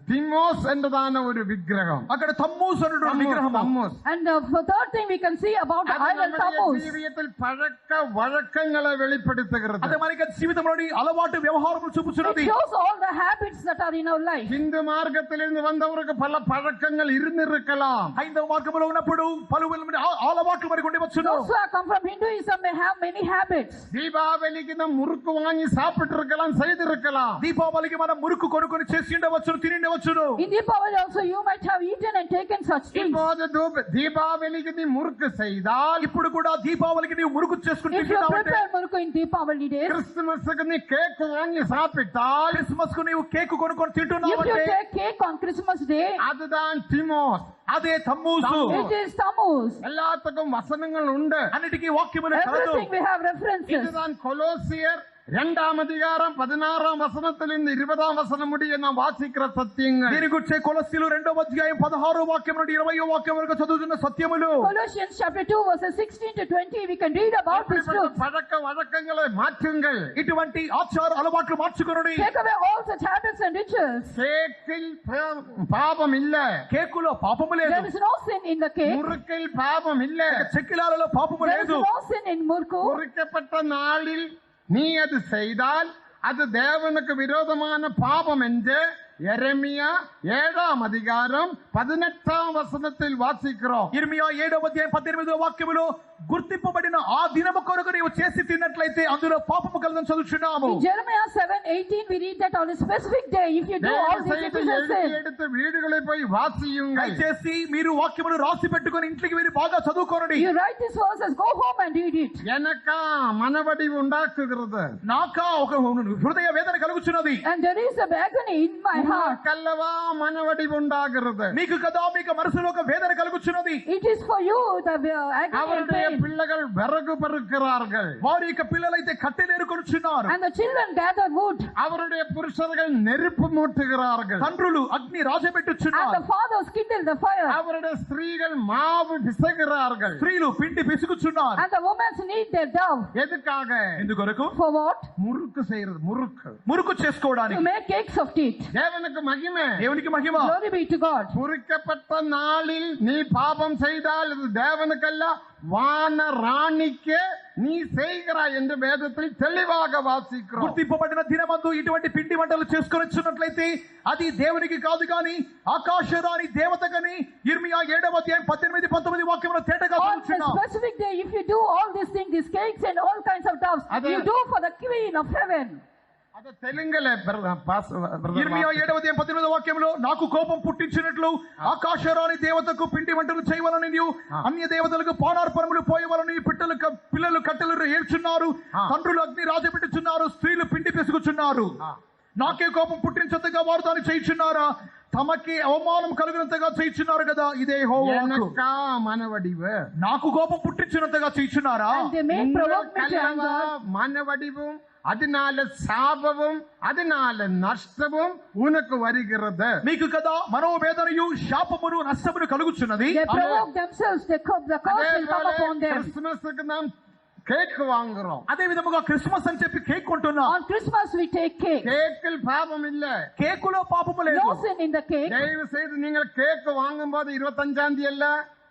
திமோஸ் என்றதான ஒரு விக்கிரகம். అక్కడ తమ్మూస్ అనే విగ్రహం. தம்மோஸ். And the third thing we can see about the idol Tammuz. జీవితத்தில் பழக்க வழக்கங்களை வெளிப்படுத்துகிறது. అదే మనకి జీవితంలోని అలవాటు వ్యవహారములు It చూపుచున్నది. shows all the habits that are in our life. Hindu మార్గத்திலிருந்து வந்தவருக்கு பல பழக்கங்கள் இருந்திருக்கலாம். హైందవ మార్గంలో ఉన్నప్పుడు పలువురు అలవాట్లు మనకు ఉండవచ్చును. Those who have come from Hinduism may have many habits. தீபாவளிக்கு நாம் முறுக்கு வாங்கி சாப்பிட்டு இருக்கலாம், செய்திருக்கலாம். దీపావళికి మనం మురుకు కొనుక్కొని చేసి ఉండవచ్చును, తిని ఉండవచ్చును. In Deepavali also you might have eaten and taken such things. இப்போது தீபாவளிக்கு நீ முறுக்கு செய்தால், ఇప్పుడు కూడా దీపావళికి నీవు మురుకు చేసుకుని If you తింటున్నావంటే, prepare murukku in Deepavali days, கிறிஸ்துமஸுக்கு நீ கேக் வாங்கி சாப்பிட்டால், క్రిస్మస్ కు నీవు కేక్ కొనుక్కొని if you తింటున్నావంటే take cake on Christmas Day, அதுதான் திமோஸ். అదే తమ్మూసు. it is Tammuz. எல்லாத்துக்கும் வசனங்கள் உண்டு. అన్నిటికీ వాక్యములు కలదు. Everything we have references. இதுதான் கொலோசியர் 2ஆம் அதிகாரம் 16ஆம் வசனத்திலிருந்து 20ஆம் வசனம் முடிய நாம் வாசிக்கிற சத்தியங்கள். దీని గురించి కొలస్సీలు 2వ అధ్యాయం 16వ వాక్యం నుండి 20వ వాక్యం వరకు చదువుతున్న సత్యములు. Colossians chapter 2 verses 16 to 20 we can read about this truth. பழக்க வழக்கங்களை மாற்றுங்கள். ఇటువంటి ఆచార అలవాట్లు మార్చుకొనుడి. Take away all such habits and rituals. கேக்கில் பாவம் இல்ல. కేకులో పాపము లేదు. There is no sin in the cake. முறுக்கில் பாவம் இல்ல. చెక్కిలాలలో పాపము There is లేదు. no sin in murku. குறிக்கப்பட்ட நாளில் நீ அது செய்தால் அது தேவனுக்கு விரோதமான பாவம் என்று எரேமியா 7ஆம் அதிகாரம் 18ஆம் வசனத்தில் வாசிக்கிறோம். ఇర్మియా 7వ అధ్యాయం 18వ వాక్యములో గుర్తింపబడిన ఆ దినము కొరకు నీవు చేసి తిన్నట్లయితే అందులో పాపము కలదని చదువుచున్నాము. In Jeremiah 7:18 we read that on a specific day if you do all these தயவுசெய்து it is a sin. எடுத்து வீடுகளை போய் வாசியுங்கள். దయచేసి మీరు వాక్యమును రాసి పెట్టుకొని ఇంటికి మీరు బాగా చదువుకోనండి. You write these verses, go home and read it. எனக்கா மனவடிவு உண்டாக்குகிறது. నాకా ఒక హృదయ వేదన కలుగుచున్నది. And there is a agony in my heart. கல்லவா மனவடிவு உண்டாகிறது. మీకు కదా మీకు మనసులో ఒక వేదన కలుగుచున్నది. It is for you the agony and அவருடைய pain. பிள்ளைகள் விறகு பருக்கிறார்கள். వారి యొక్క పిల్లలైతే కట్టెలేరు కొనుచున్నారు. And the children gather wood. அவருடைய புருஷர்கள் நெருப்பு மூட்டுகிறார்கள். తండ్రులు అగ్ని And రాజబెట్టుచున్నారు. the fathers kindle the fire. அவருடைய ஸ்திரீகள் மாவு பிசைகிறார்கள். స్త్రీలు పిండి పిసుకుచున్నారు. And the women knead their dough. எதுக்காக? ఎందుకొరకు? For what? முறுக்கு செய்யறது. முறுக்கு మురుకు To చేసుకోవడానికి. make cakes of it. தேவனுக்கு மகிமை. దేవునికి మహిమ. Glory be to God. குறிக்கப்பட்ட நாளில் நீ பாபம் செய்தால் இது தேவனுக்கல்ல வான ராணிக்கு நீ செய்கிறாய் என்று வேதத்தில் தெளிவாக வாசிக்கிறோம். గుర్తింపబడిన దినమందు ఇటువంటి పిండి వంటలు చేసుకొని వచ్చినట్లయితే అది దేవునికి కాదు గాని ఆకాశరాణి దేవత గాని ఇర్మియా 7వ అధ్యాయం 18 19 వాక్యములో తేటగా On a చూస్తున్నాం. specific day, if you do all these things, these cakes and all kinds of doves, you do for the Queen of Heaven. அது தெலுங்குல ఇర్మియా 7వ అధ్యాయం 18వ వాక్యంలో నాకు కోపం పుట్టించినట్లు ఆకాశరాణి దేవతకు పిండి వంటలు చేయవలని నీవు అన్య దేవతలకు పానార్పణములు పోయవలని పిల్లలు కట్టెలు ఏడ్చున్నారు. తండ్రులు అగ్ని రాజపెట్టుచున్నారు. స్త్రీలు పిండి పిసుకుచున్నారు. నాకే కోపం పుట్టించేంతగా వారు దాన్ని చేయించున్నారా? తమకి అవమానం కలిగినంతగా చేయించున్నారు కదా. ఇదే యెహోవా వాక్కు. மனவடிவு నాకు కోపం పుట్టించినంతగా చేయించున్నారా? And they may provoke me to anger. மனவடிவும் அதனால சாபமும் அதனால நஷ்டமும் உனக்கு வருகிறது. మీకు కదా మనోవేదనయు శాపమును నష్టమును కలుగుచున్నది. They provoke themselves, the curse will come upon them. கிறிஸ்துமஸுக்கு நாம் கேக் வாங்குறோம். అదే విధముగా క్రిస్మస్ అని చెప్పి కేక్ కొంటున్నాం. On Christmas we take cake. கேக்கில் பாவம் இல்ல. కేకులో పాపము లేదు. No sin in the cake. தயவு செய்து நீங்கள் கேக் வாங்கும்போது 25ஆம் தேதி அல்ல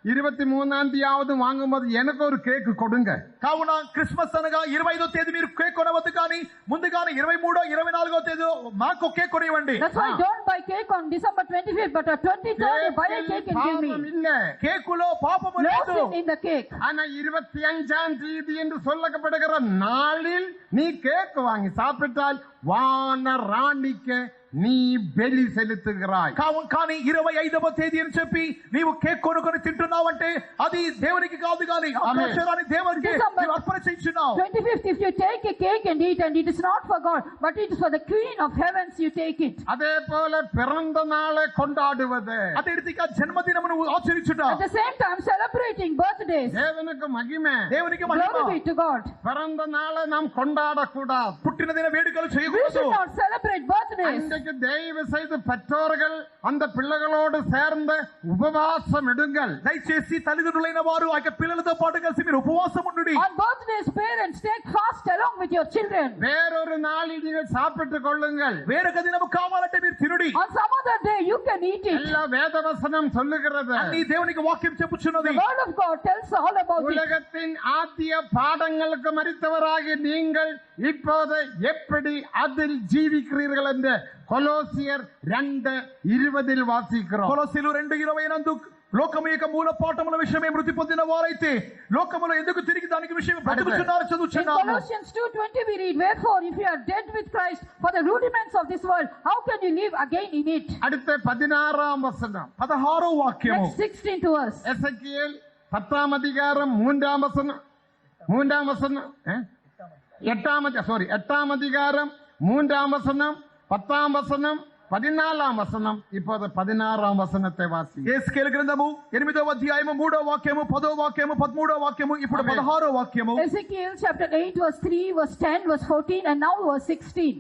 23ஆம் தேதியாவது வாங்கும்போது எனக்கு ஒரு கேக் கொடுங்க. కావున క్రిస్మస్ అనగా 25వ తేదీ మీరు కేక్ కొనవద్దు కానీ ముందుగానే 23 24వ తేదీ మాకు cake కొనివ్వండి. That's why don't buy cake on December 25th, but on 23rd you buy a cake and give me. பாவம் இல்ல. కేకులో పాపము No లేదు. sin in the cake. ஆனா 25ஆம் தேதி என்று சொல்லப்படுகிற நாளில் நீ கேக் வாங்கி சாப்பிட்டால் வான ராணிக்கு నీ బలి సెలుతుகிறாయి. కానీ 25వ తేదీ అని చెప్పి నీవు కేక్ కొనుక్కొని తింటున్నావంటే అది దేవునికి కాదు కానీ ఆకాశరాణి దేవునికి నీవు అర్పణ చేయించున్నావు. 25th if you take a cake and eat, and it is not for God but it is for the Queen of Heavens, you take it. அதே போல பிறந்த நாளை கொண்டாடுவது, అదే రీతిగా జన్మదినమును ఆచరించుట, At the same time celebrating birthdays. தேவனுக்கு மகிமை. దేవునికి మహిమ. Glory be to God. பிறந்த நாளை நாம் கொண்டாடக்கூடாது. పుట్టినదిన వేడుకలు We చేయకూడదు. should not celebrate birthdays. அந்த இன்றைக்கு தயவு செய்து பெற்றோர்கள் அந்த பிள்ளைகளோடு சேர்ந்து உபவாசம் எடுங்கள். దయచేసి తల్లిదండ్రులైన వారు ఆ యొక్క పిల్లలతో పాటు కలిసి మీరు ఉపవాసం ఉండండి. On birthdays, parents take fast along with your children. வேறொரு நாளில் நீங்கள் சாப்பிட்டுக் கொள்ளுங்கள். వేరొక దినము కావాలంటే మీరు తినుడి. On some other day, you can eat it. எல்லா வேதவசனம் சொல்லுகிறது. అన్ని దేవునికి వాక్యం చెప్పుచున్నది. The word of God tells all about it. உலகத்தின் ஆத்திய பாடங்களுக்கு மரித்தவராகி நீங்கள் இப்போது எப்படி அதில் ஜீவிக்கிறீர்கள் என்று கொலோசியர் 2:20 வாசிக்கிறோம். కొలొస్సీలు 2:20 నందు లోకము యొక్క మూల పాఠముల విషయమే మృతి పొందిన వారైతే లోకములో ఎందుకు తిరిగి దానికి విషయం బ్రతుకుచున్నారు In చదువుచున్నాము. Colossians 2:20 we read, wherefore if you are dead with Christ for the rudiments of this world, how can you live again in it? அடுத்த 16ஆம் வசனம் 16వ వాక్యము. Next 16 verse. எசேக்கியேல் 10ஆம் அதிகாரம் 3ஆம் வசனம் 8ஆம் அதிகாரம் 3ஆம் வசனம் 10ஆம் வசனம் 14ஆம் வசனம். இப்போது 16ஆம் வசனத்தை வாசி. యేస్కేలు గ్రంథము 8వ అధ్యాయము 3వ వాక్యము 10వ వాక్యము 13వ వాక్యము ఇప్పుడు 16వ వాక్యము. Ezekiel chapter 8 verse 3 verse 10 verse 14 and now verse 16.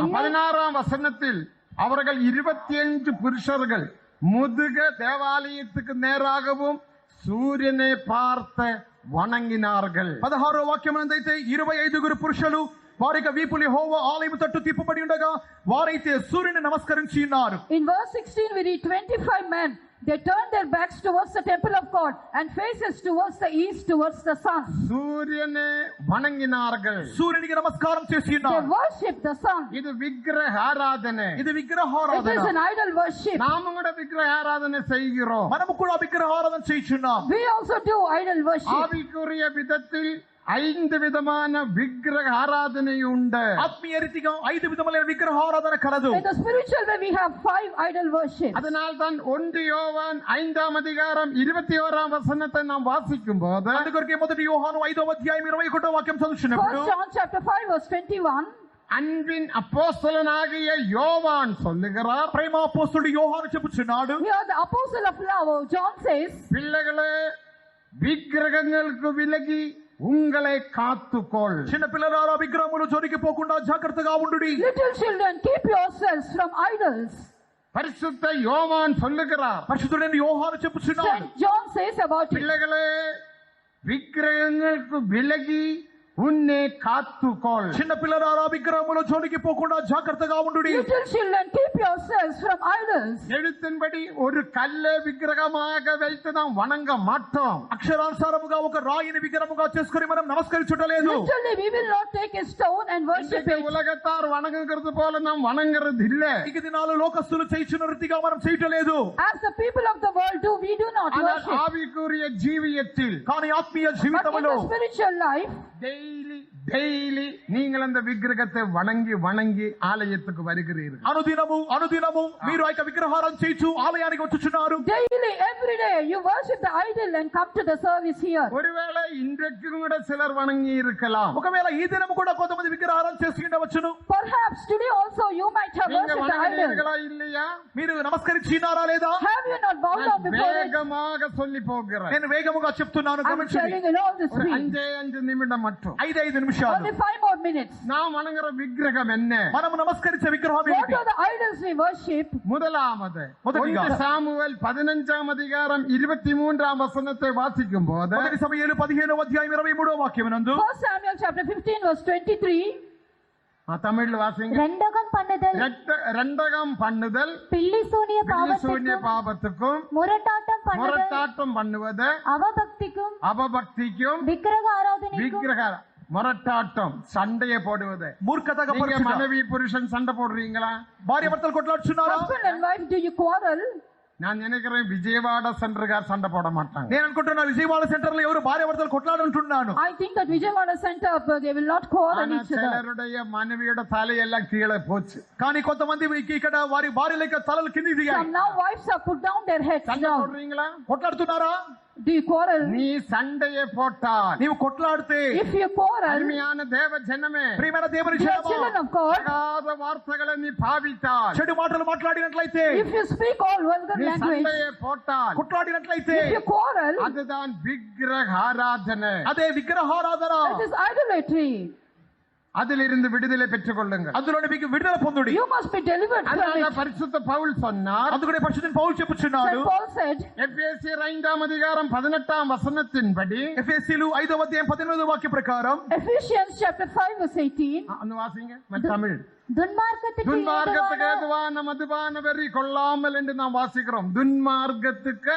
16ஆம் வசனத்தில் அவர்கள் 25 புருஷர்கள் முதுக தேவாலயத்துக்கு நேராகவும் சூரியனை பார்த்து வணங்கினார்கள். 16వ వాక్యమునందైతే 25 పురుషులు వారి యొక్క వీపులు యెహోవా ఆలయము తట్టు తిప్పబడి ఉండగా వారైతే సూర్యుని నమస్కరించి ఉన్నారు. In verse 16 we read 25 men, they turned their backs towards the temple of God and faces towards the east towards the sun. சூரியனை வணங்கினார்கள். సూర్యునికి నమస్కారం చేసి They ఉన్నారు. worship the sun. இது விக்கிரக ஆராதனை. ఇది It is విగ్రహారాధన. an idol worship. நாமும் கூட விக்கிரக ஆராதனை செய்கிறோம். మనము కూడా విగ్రహారాధన చేయుచున్నాం. We also do idol worship. ஆவிக்குரிய விதத்தில் 5 விதமான விக்கிரக ஆராதனை உண்டு. ఆత్మీయ రీతిగా 5 విధములైన విగ్రహారాధన కలదు. In the spiritual way we have 5 idol worship. அதனால் தான் 1 யோவான் 5ஆம் அதிகாரம் 21ஆம் வசனத்தை நாம் வாசிக்கும் போது అందుకొరకే మొదటి యోహాను 5వ అధ్యాయం 21వ వాక్యం చదువుచున్నప్పుడు 1 John chapter 5 verse 21. அன்பின் அப்போஸ்தலனாகிய யோவான் சொல்லுகிறார், ప్రేమ అపోస్తలుడు యోహాను చెప్పుచున్నాడు. Here the apostle of love, John says, பிள்ளைகளே விக்கிரகங்களுக்கு விலகி உங்களை காத்துக்கொள். చిన్న పిల్లలారా విగ్రహములు జోలికి పోకుండా జాగ్రత్తగా ఉండుడి. little children, keep yourselves from idols. பரிசுத்த யோவான் சொல்லுகிறார், పరిశుద్ధుడైన యోహాను చెప్పుచున్నాడు. Saint John says about it. பிள்ளைகளே விக்கிரகங்களுக்கு விலகி உன்னை காத்துக்கொள். చిన్న పిల్లలారా విగ్రహముల జోలికి పోకుండా జాగ్రత్తగా ఉండుడి. Little children, keep yourselves from idols. எழுத்தின்படி ஒரு கல்லை விக்கிரகமாக வைத்து நாம் வணங்க மாட்டோம். అక్షరానుసారముగా ఒక రాయిని విగ్రహముగా చేసుకొని మనం నమస్కరించుటలేదు. Literally, we will not take a stone and worship இன்றைக்கு it. உலகத்தார் வணங்குகிறது போல நாம் வணங்குறது இல்ல. ఇక దినాలు లోకస్తులు చేయుచున్న రీతిగా మనం చేయటలేదు. As the people of the world do, we do not ஆனால் worship. ஆவிக்குரிய ஜீவியத்தில் కానీ ఆత్మీయ But in జీవితంలో the spiritual life, டெய்லி நீங்கள் அந்த விக்கிரகத்தை வணங்கி வணங்கி ஆலயத்துக்கு வருகிறீர்கள். అనుదినము మీరు ఆ యొక్క విగ్రహారం చేయించు ఆలయానికి వచ్చుచున్నారు. daily, every day, you worship the idol and come to the service here. ஒருவேளை இன்றைக்கு கூட சிலர் வணங்கி இருக்கலாம். ఒకవేళ ఈ దినము కూడా కొంతమంది విగ్రహారం చేసి ఉండవచ్చును. Perhaps today also you might have நீங்க worshipped the idol. வணங்குகிறீர்களா இல்லையா? మీరు నమస్కరించినారా లేదా? Have you not bowed down before it? வேகமாக சொல்லி போகிறேன். నేను వేగముగా చెప్తున్నాను, I'm గమనించండి. telling in all this ஒரு speed. 5 நிமிடம் மட்டும். 5 నిమిషాలు. Only 5 more minutes. நாம் வணங்குற விக்கிரகம் என்ன? మనము నమస్కరించే విగ్రహం What ఏంటి? are the idols we worship? முதலாவது முதலிగా. 1 சாமுவேல் 15ஆம் அதிகாரம் 23ஆம் வசனத்தை வாசிக்கும் போது మొదటి సమూయేలు 15వ అధ్యాయం 23వ వాక్యమునందు 1 Samuel chapter 15 verse 23. தமிழ்ல வாசிங்க. ரெண்டகம் பண்ணுதல், ரெண்டகம் பண்ணுதல், பில்லி சூனிய சூன்ய பாவத்துக்கும் முரட்டாட்டம் பண்ணுதல், முரட்டாட்டம் பண்ணுவது, அவபக்திக்கும் அபபக்திக்கும், விக்கிரக ஆராதனைக்கும் விக்கிரக முரட்டாட்டம் சண்டைய போடுவது. మూర్ఖతగా நீங்க పరుచుట. மனைவி புருஷன் சண்டை போடுறீங்களா? భార్య భర్తలు కొట్లాడుచున్నారా? Husband and wife, do you quarrel? நான் நினைக்கிறேன் விஜயவாட சென்டர்கார் சண்டை போட மாட்டாங்க. నేను అనుకుంటున్నా విజయవాడ సెంటర్ లో ఎవరు భార్య భర్తలు కొట్లాడుంటున్నాను. I think that Vijayawada center, they will not quarrel ஆனா each other. சிலருடைய மனைவியோட தலையெல்லாம் கீழே போச்சு. కానీ కొంతమంది ఇక్కడ వారి భార్యల యొక్క తలలు కిందికి దిగాయి. Some now wives have put down their heads சண்டை down. போடுறீங்களா? కొట్లాడుతున్నారా? Do you quarrel? நீ சண்டையை போட்டால் నీవు కొట్లాడితే If you quarrel, அருமையான தேவ ஜனமே, ప్రియమైన దేవుని dear జనమా, children of God, ஆகாத வார்த்தைகளை நீ பாவித்தால், చెడు మాటలు మాట్లాడినట్లయితే, if you speak all vulgar நீ language, சண்டையை போட்டால், కొట్లాడినట్లయితే if you quarrel, அதுதான் விக்கிரக ஆராதனை. అదే విగ్రహారాధన. it is idolatry. அதிலிருந்து விடுதலை பெற்றுக் கொள்ளுங்கள். అందులో మీకు విడుదల పొందుడి. You must be delivered from அதனால it. பரிசுத்த பவுல் சொன்னார், అందుకనే పరిశుద్ధ పౌలు చెప్పుచున్నాడు, St. Paul said, எபேசியர் 5ஆம் அதிகாரம் 18ஆம் வசனத்தின்படி, ఎఫెసీయులు 5వ అధ్యాయం 18వ వాక్య ప్రకారం, Ephesians chapter 5 verse 18, அந்த வாசிங்க தமிழ். துன்மார்க்கத்துக்கு துன்மார்க்கத்துக்கு ஏதுவான ஏதுவான மதுபான வெறி கொள்ளாமல் என்று நாம் வாசிக்கிறோம். துன்மார்க்கத்துக்கு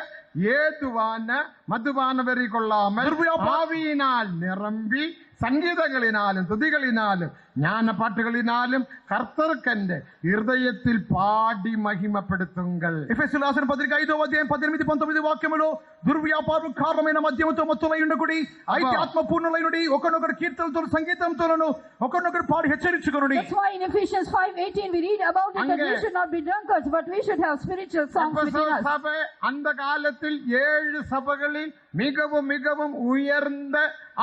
ஏதுவான மதுபான வெறி கொள்ளாமல் ஆவியினால் நிரம்பி சங்கீதங்களினாலும் துதிகளினாலும் ஞான பாட்டுகளினாலும் கர்த்தர்க்கென்று இருதயத்தில் பாடி మహిమపడుతుంగల్. ఎఫెసీయుల రాసిన పత్రిక 5వ అధ్యాయం 18 19 వాక్యములో, దుర్వ్యాపారం కారణమైన మద్యముతో మత్తులై ఉండకుడి, అయితే ఆత్మ పూర్ణులైనడి, ఒకనొకడు కీర్తనలతో సంగీతంతోను ఒకనొకడు పాడి హెచ్చరించుకొనుడి. that's why in Ephesians 5:18 we read about it that we should not be drunkards but we should have spiritual songs within us. சபை அந்த காலத்தில் 7 சபைகளில் மிகவும் மிகவும் உயர்ந்த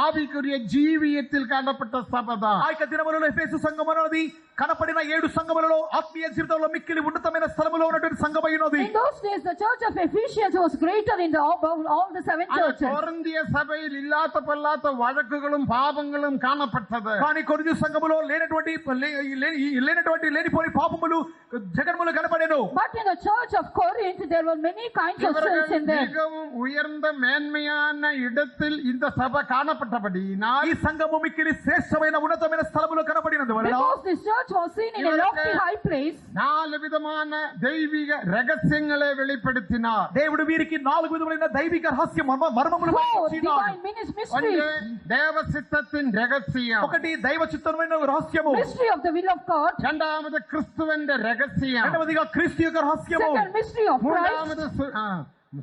ஆவிக்குரிய ஜீவியத்தில் காணப்பட்ட சபைதான். ఆ యొక్క దినములలో ఎఫెసు సంఘం అనేది కనపడిన 7 సంఘములలో ఆత్మీయ జీవితంలో మిక్కిలి ఉన్నతమైన స్థలములో ఉన్నటువంటి సంఘమై ఉన్నది. In those days the church of Ephesians was greater in all the 7 churches. కొరింథియ సభയിൽ ఇల్లాత పొల్లాత వഴకుകളും పాపങ്ങളും కానపట్టదు. కానీ కొరింథీ సంఘములో లేనిపోని పాపములు జగన్ములు కనపడెను. But in the church of Corinth there were many kinds of sins in there. மிகவும் உயர்ந்த மேன்மையான இடத்தில் இந்த சபை காணப்பட்டபடியினால் ఈ సంఘము మిక్కిలి శ్రేష్టమైన ఉన్నతమైన స్థలములో కనపడినందువలన, Because this church was seen in a lofty high place, 4 విధమైన దైవిక రహస్యங்களை வெளிப்படுத்தினார். దేవుడు వీరికి 4 విధములైన దైవిక రహస్య మర్మములు 4 బయలుపరిచినాడు. divine mysteries, ஒன்று தேவ சித்தத்தின் ரகசியம், ఒకటి దైవ చిత్తమైన రహస్యము, mystery of the will of God. இரண்டாவது கிறிஸ்துவின் ரகசியம், రెండవదిగా క్రీస్తు యొక్క రహస్యము, Second, mystery of Christ. மூன்றாவது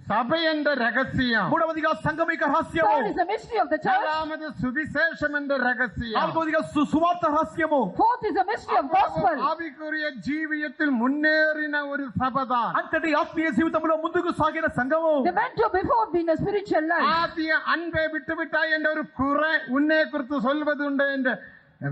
சபை என்ற ரகசியம், మూడవదిగా సంఘం యొక్క రహస్యము, Third is the mystery of the church. நாலாவது சுவிசேஷம் என்ற ரகசியம், నాలుగవదిగా సువార్త రహస్యము, Fourth is the mystery of gospel. ஆவிக்குரிய ஜீவியத்தில் முன்னேறின ஒரு சபைதான். అంతటి ఆత్మీయ జీవితంలో ముందుకు సాగిన సంఘము. They went to before being a spiritual life. ஆதிய அன்பை விட்டுவிட்டாய் என்ற ஒரு குறை உன்னை குறித்து சொல்வது உண்டு என்று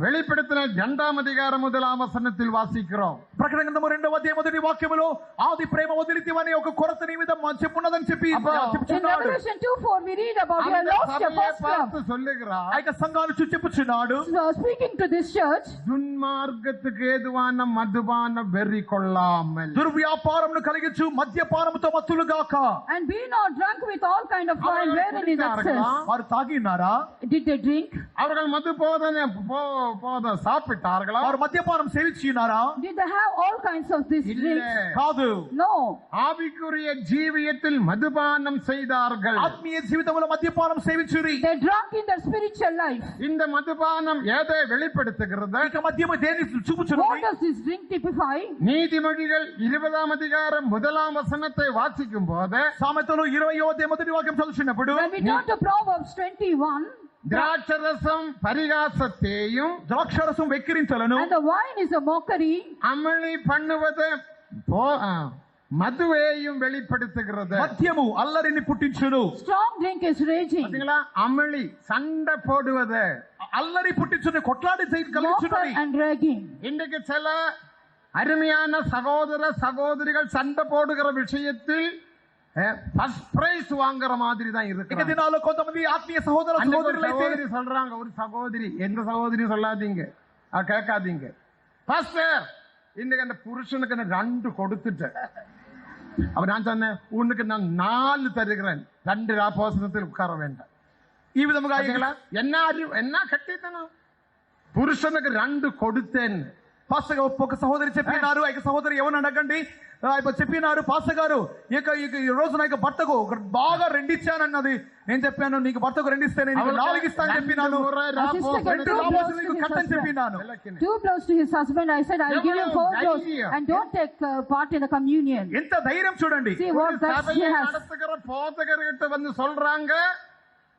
வெளிப்படுத்தின 2ஆம் அதிகாரம் 1ஆம் வசனத்தில் வாசிக்கிறோம். ప్రకటన గ్రంథము 2వ అధ్యాయం 1వ వాక్యములో ఆది ప్రేమ వదిలితివని ఒక కొరత నీ మీద చెప్పున్నదని చెప్పి In చెప్పుచున్నాడు. Revelation 2:4 we read about you have அந்த lost your சபையை first பார்த்து love. சொல்லுகிறார், ఆ యొక్క సంఘాన్ని చూసి చెప్పుచున్నాడు, So, speaking to this church, துன்மார்க்கத்துக்கு ஏதுவான மதுபான வெறி கொள்ளாமல், దుర్వ్యాపారమును కలిగించు మద్యపానముతో మత్తులుగాక. and be not drunk with all kind of wine wherein is excess. వారు తాగి ఉన్నారా? Did they drink? அவர்கள் மது போத சாப்பிட்டார்களா? వారు మద్యపానం సేవించి ఉన్నారా? Did they have all kinds of these இல்ல. drinks? కాదు. No. ஆவிக்குரிய ஜீவியத்தில் மதுபானம் செய்தார்கள். ఆత్మీయ జీవితంలో మద్యపానం సేవించురి. They drank in their spiritual life. இந்த மதுபானம் எதை வெளிப்படுத்துகிறது? ఇక మద్యము దేని What చూపుచున్నది? does this drink typify? நீதிமொழிகள் 20ஆம் அதிகாரம் 1ஆம் வசனத்தை வாசிக்கும் போது, సామెతలు 20వ అధ్యాయం 1వ వాక్యం చదువుతున్నప్పుడు, When we turn to Proverbs 21, திராட்சரசம் பரிகாசத்தையும் ద్రాక్షరసం వెక్కిరించలను, and the wine is a mockery, அமளி பண்ணுவது மதுவையும் வெளிப்படுத்துகிறது. మద్యము అల్లరిని పుట్టించును. strong drink is raging, பாத்தீங்களா? அமளி சண்டை போடுவது. అల్లరి పుట్టించుని, కొట్లాడి mocker కలిగించున్నది. and dragging. இன்றைக்கு சில அருமையான சகோதர சகோதரிகள் சண்டை போடுகிற விஷயத்தில் ஃபர்ஸ்ட் பிரைஸ் வாங்குற மாதிரி தான் ఇక இருக்கு. దినాల్లో కొంతమంది ఆత్మీయ సహోదర సహోదరులు అయితే சகோதரி சொல்றாங்க, ஒரு சகோதரி, எந்த சகோதரி சொல்லாதீங்க, கேட்காதீங்க, பாஸ்டர் இன்னைக்கு அந்த புருஷனுக்கு நான் 2 கொடுத்துட்டேன். அப்ப நான் சொன்னேன், உனக்கு நான் 4 தருகிறேன், 2 ஆபோசனத்தில் உட்கார வேண்டாம். ఈ విధముగా என்ன என்ன கட்டித்தனம், புருஷனுக்கு 2 கொடுத்தேன். పాస్టర్ ఒక సహోదరి చెప్పినారు, ఆ సహోదరి ఎవరిని అడగండి, చెప్పినారు, పాస్టర్ గారు ఈ రోజు నా భర్తకు బాగా 2 ఇచ్చానన్నది. నేను చెప్పాను, నీకు భర్తకు 2 ఇస్తే నేను 4 ఇస్తాను చెప్పినాను, కట్టని చెప్పినాను. 2 blows to his husband. I said, I'll give him 4 blows and don't take part in the communion. ఎంత ధైర్యం చూడండి. See what that she has. நடத்துகிற போதகர்கிட்ட வந்து சொல்றாங்க,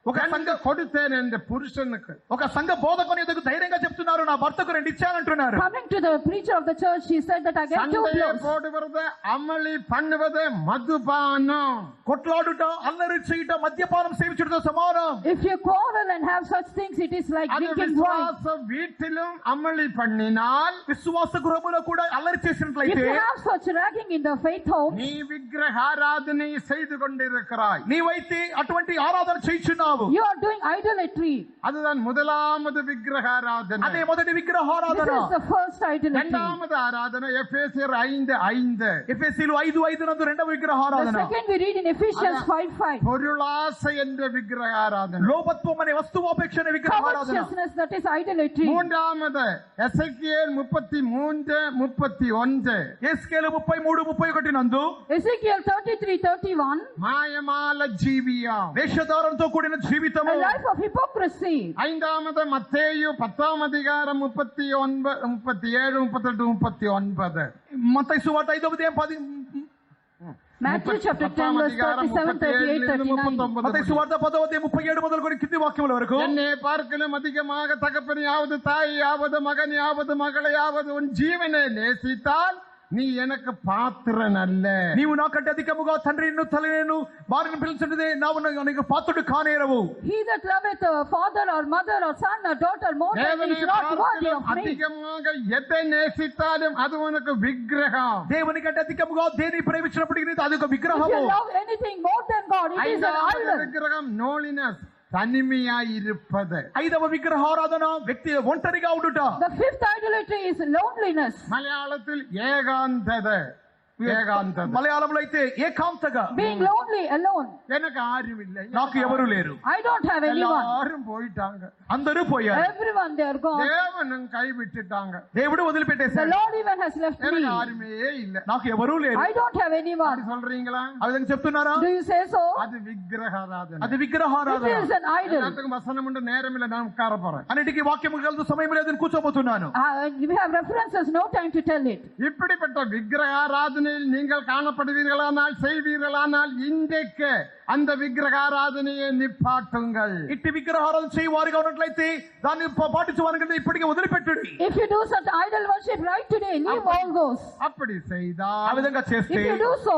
ఒక సంఘ கொடுத்தேன் என்ற புருஷனுக்கு. ఒక సంఘ బోధకుని ఎదుగు ధైర్యంగా చెప్తున్నారు, నా భర్తకు 2 ఇచ్చానంటున్నారు. Coming to the preacher of the church, he said that I get 2 blows. போடுவது, அமளி பண்ணுவது மதுபானம். కొట్లాడుట, అల్లరి చేయుట, మద్యపానం సేవించుటతో సమానం. If you quarrel and have such things, it is like அது drinking wine. விசுவாச வீட்டிலும் அமளி பண்ணினால், విశ్వాస గృహములో కూడా అల్లరి If చేసినట్లయితే, you have such ragging in the faith home, நீ விக்கிரகாராதனை செய்து கொண்டிருக்கிறாய். నీవైతే అటువంటి ఆరాధన చేయించున్నావు. చేస్తున్నావు. You are doing idolatry. அதுதான் முதலாவது விக்கிரகாராதனை. అదే మొదటి విగ్రహారాధన. This is the first idolatry. இரண்டாவது ஆராதனை எபேசியர் 5:5. ఎఫెసీయులు 5:5 నందు రెండవ The విగ్రహారాధన. second we read in Ephesians 5:5. பொருளாசை என்ற விக்கிரகாராதனை. లోభత్వం అనే వస్తువాపేక్ష అనే విగ్రహారాధన. Covetousness, that is idolatry. மூன்றாவது எசேக்கியேல் 33:31. యేస్కేలు 33:31 నందు Ezekiel 33:31. மாயமால ஜீவியம். వేషధారణతో కూడిన జీవితము. A life of hypocrisy. ஐந்தாவது மத்தேயு 10:37, 38, 39. మత్తయి సువార్త 5వ అధ్యాయం 10 Matthew chapter 10 verse 37, 38, 39. మత్తయి సువార్త 10వ అధ్యాయం 37 మొదలుకొని కింది వాక్యముల వరకు. என்னை பார்க்கலும் அதிகமாக தகப்பனையாவது தாயாவது மகனையாவது மகளையாவது உன் ஜீவனை நேசித்தால் நீ எனக்கு பாத்திரன் அல்ல. నీవు నాకంటే అధికముగా తండ్రిని తల్లిని వారిని పిలిచినదే నీకు పాత్రుడు కానేరవు. He that loveth a father or mother or son or daughter more than me தேவனை is not worthy பார்க்கலும் of me. அதிகமாக எதை நேசித்தாலும் அது உனக்கு விக்கிரகம். దేవుని కంటే అధికముగా దేని ప్రేమించినప్పటికీ అది ఒక If విగ్రహము. you love anything more than God, it is an ஐந்தாவது idol. விக்கிரகம் நோலினஸ், தனிமையாயிருப்பது. 5వ విగ్రహారాధన వ్యక్తి ఒంటరిగా ఉండుట. The fifth idolatry is loneliness. மலையாளத்தில் ஏகாந்தத. ஏகாந்தத. మలయాళంలో అయితే ఏకాంతగా. Being lonely, alone. எனக்கு யாரும் இல்லை. నాకు ఎవరు లేరు. I don't have anyone. எல்லாரும் போயிட்டாங்க. అందరూ పోయారు. Everyone, they are gone. தேவனும் கைவிட்டுட்டாங்க. దేవుడు The వదిలిపెట్టేశాడు. Lord even has left எனக்கு me. யாருமே இல்ல. నాకు ఎవరూ లేరు. I don't have anyone. அப்படி சொல்றீங்களா? ఆ విధంగా చెప్తున్నారా? Do you say so? அது விக்கிரகாராதனை. అది It విగ్రహారాధన. is an idol. எல்லாத்துக்கும் வசனம் உண்டு, நேரம் இல்ல, நான் உட்கார போறேன். అన్నిటికీ వాక్యం కలదు, సమయం లేదని కూర్చోబోతున్నాను. We have references, no time to tell it. இப்படிப்பட்ட விக்கிரகாராதனையில் நீங்கள் காணப்படுவீர்களானால், செய்வீர்களானால் இன்றைக்கு அந்த விக்கிரகாராதனையை நிப்பாட்டுங்கள். ఇట్టి విగ్రహారాధన చేయి వారిగా ఉన్నట్లయితే దాన్ని పాటించే వారికంటే ఇప్పటికే వదిలిపెట్టుడి. If you do such idol worship right today, leave all those. அப்படி ఆ செய்தால் విధంగా చేస్తే If you do so,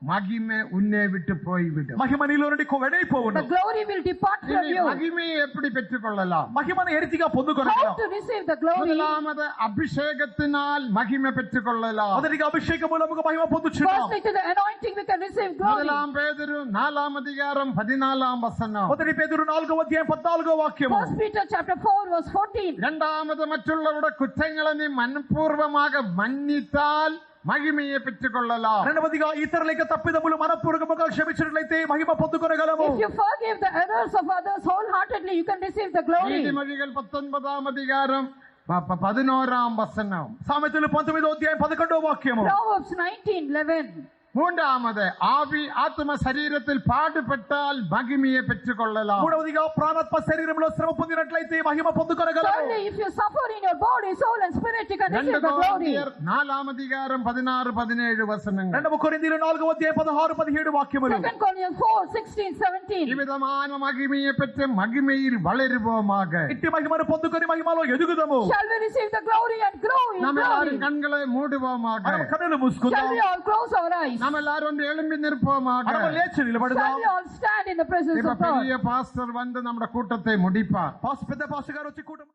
மகிமை உன்னை விட்டு போய்விடும். మహిమ నీలో నుండి the వెడైపోవును. glory will depart from இனி you. மகிமையை எப்படி பெற்றுக்கொள்ளலாம்? మహిమను ఏ రీతిగా How పొందుకొనగలం? to receive the glory? முதலாவது அபிஷேகத்தினால் மகிமை பெற்றுக்கொள்ளலாம். మొదటిగా అభిషేక మూలముగా మహిమ పొందుచున్నాం. Firstly, to the anointing we can receive glory. முதலாம் பேதுரு 4:14. మొదటి పేతురు 4వ అధ్యాయం 14వ వాక్యము. First Peter chapter 4 verse 14. இரண்டாவது மற்றவர்களுடைய குற்றங்களை நீ மனப்பூர்வமாக மன்னித்தால் மகிமையை பெற்றுக்கொள்ளலாம். రెండవదిగా ఇతరుల యొక్క తప్పిదములు మనపూర్వకముగా క్షమించినట్లయితే మహిమ పొందుకొనగలము. If you forgive the errors of others wholeheartedly, you can receive the glory. நீதிமொழிகள் 19:11. సామెతలు 19వ అధ్యాయం 11వ వాక్యము. Proverbs 19:11. மூன்றாவது ஆவி ஆத்ம சரீரத்தில் பாடுபட்டால் மகிமையை பெற்றுக்கொள்ளலாம். మూడవదిగా ప్రాణాత్మ శరీరంలో శ్రమ పొందినట్లయితే మహిమ పొందుకొనగలము. Thirdly, if you suffer in your body, soul and spirit, you can 2 receive the glory. கொரிந்தியர் 4:16-17. 2 కొరింథీయులు 4వ అధ్యాయం 16-17 వాక్యములు. 2 Corinthians 4:16-17. இவ்விதமான மகிமையை பெற்று மகிமையில் வளருவோமாக. ఇట్టి మహిమను పొందుకొని మహిమలో ఎదుగుదము. Shall we receive the glory and grow in நம்ம glory? எல்லாரும் கண்களை மூடுவோமாக. మనం కన్నులు Shall మూసుకుందాం. we all close our eyes? நம்ம எல்லாரும் ஒன்று எழும்பி நிற்போமாக. మనం లేచి నిలబడదాం. Shall we all stand in the presence இப்ப of God? பெரிய பாஸ்டர் வந்து நம்முடைய கூட்டத்தை முடிப்பார். పెద్ద పాస్టర్ గారు వచ్చి కూటమి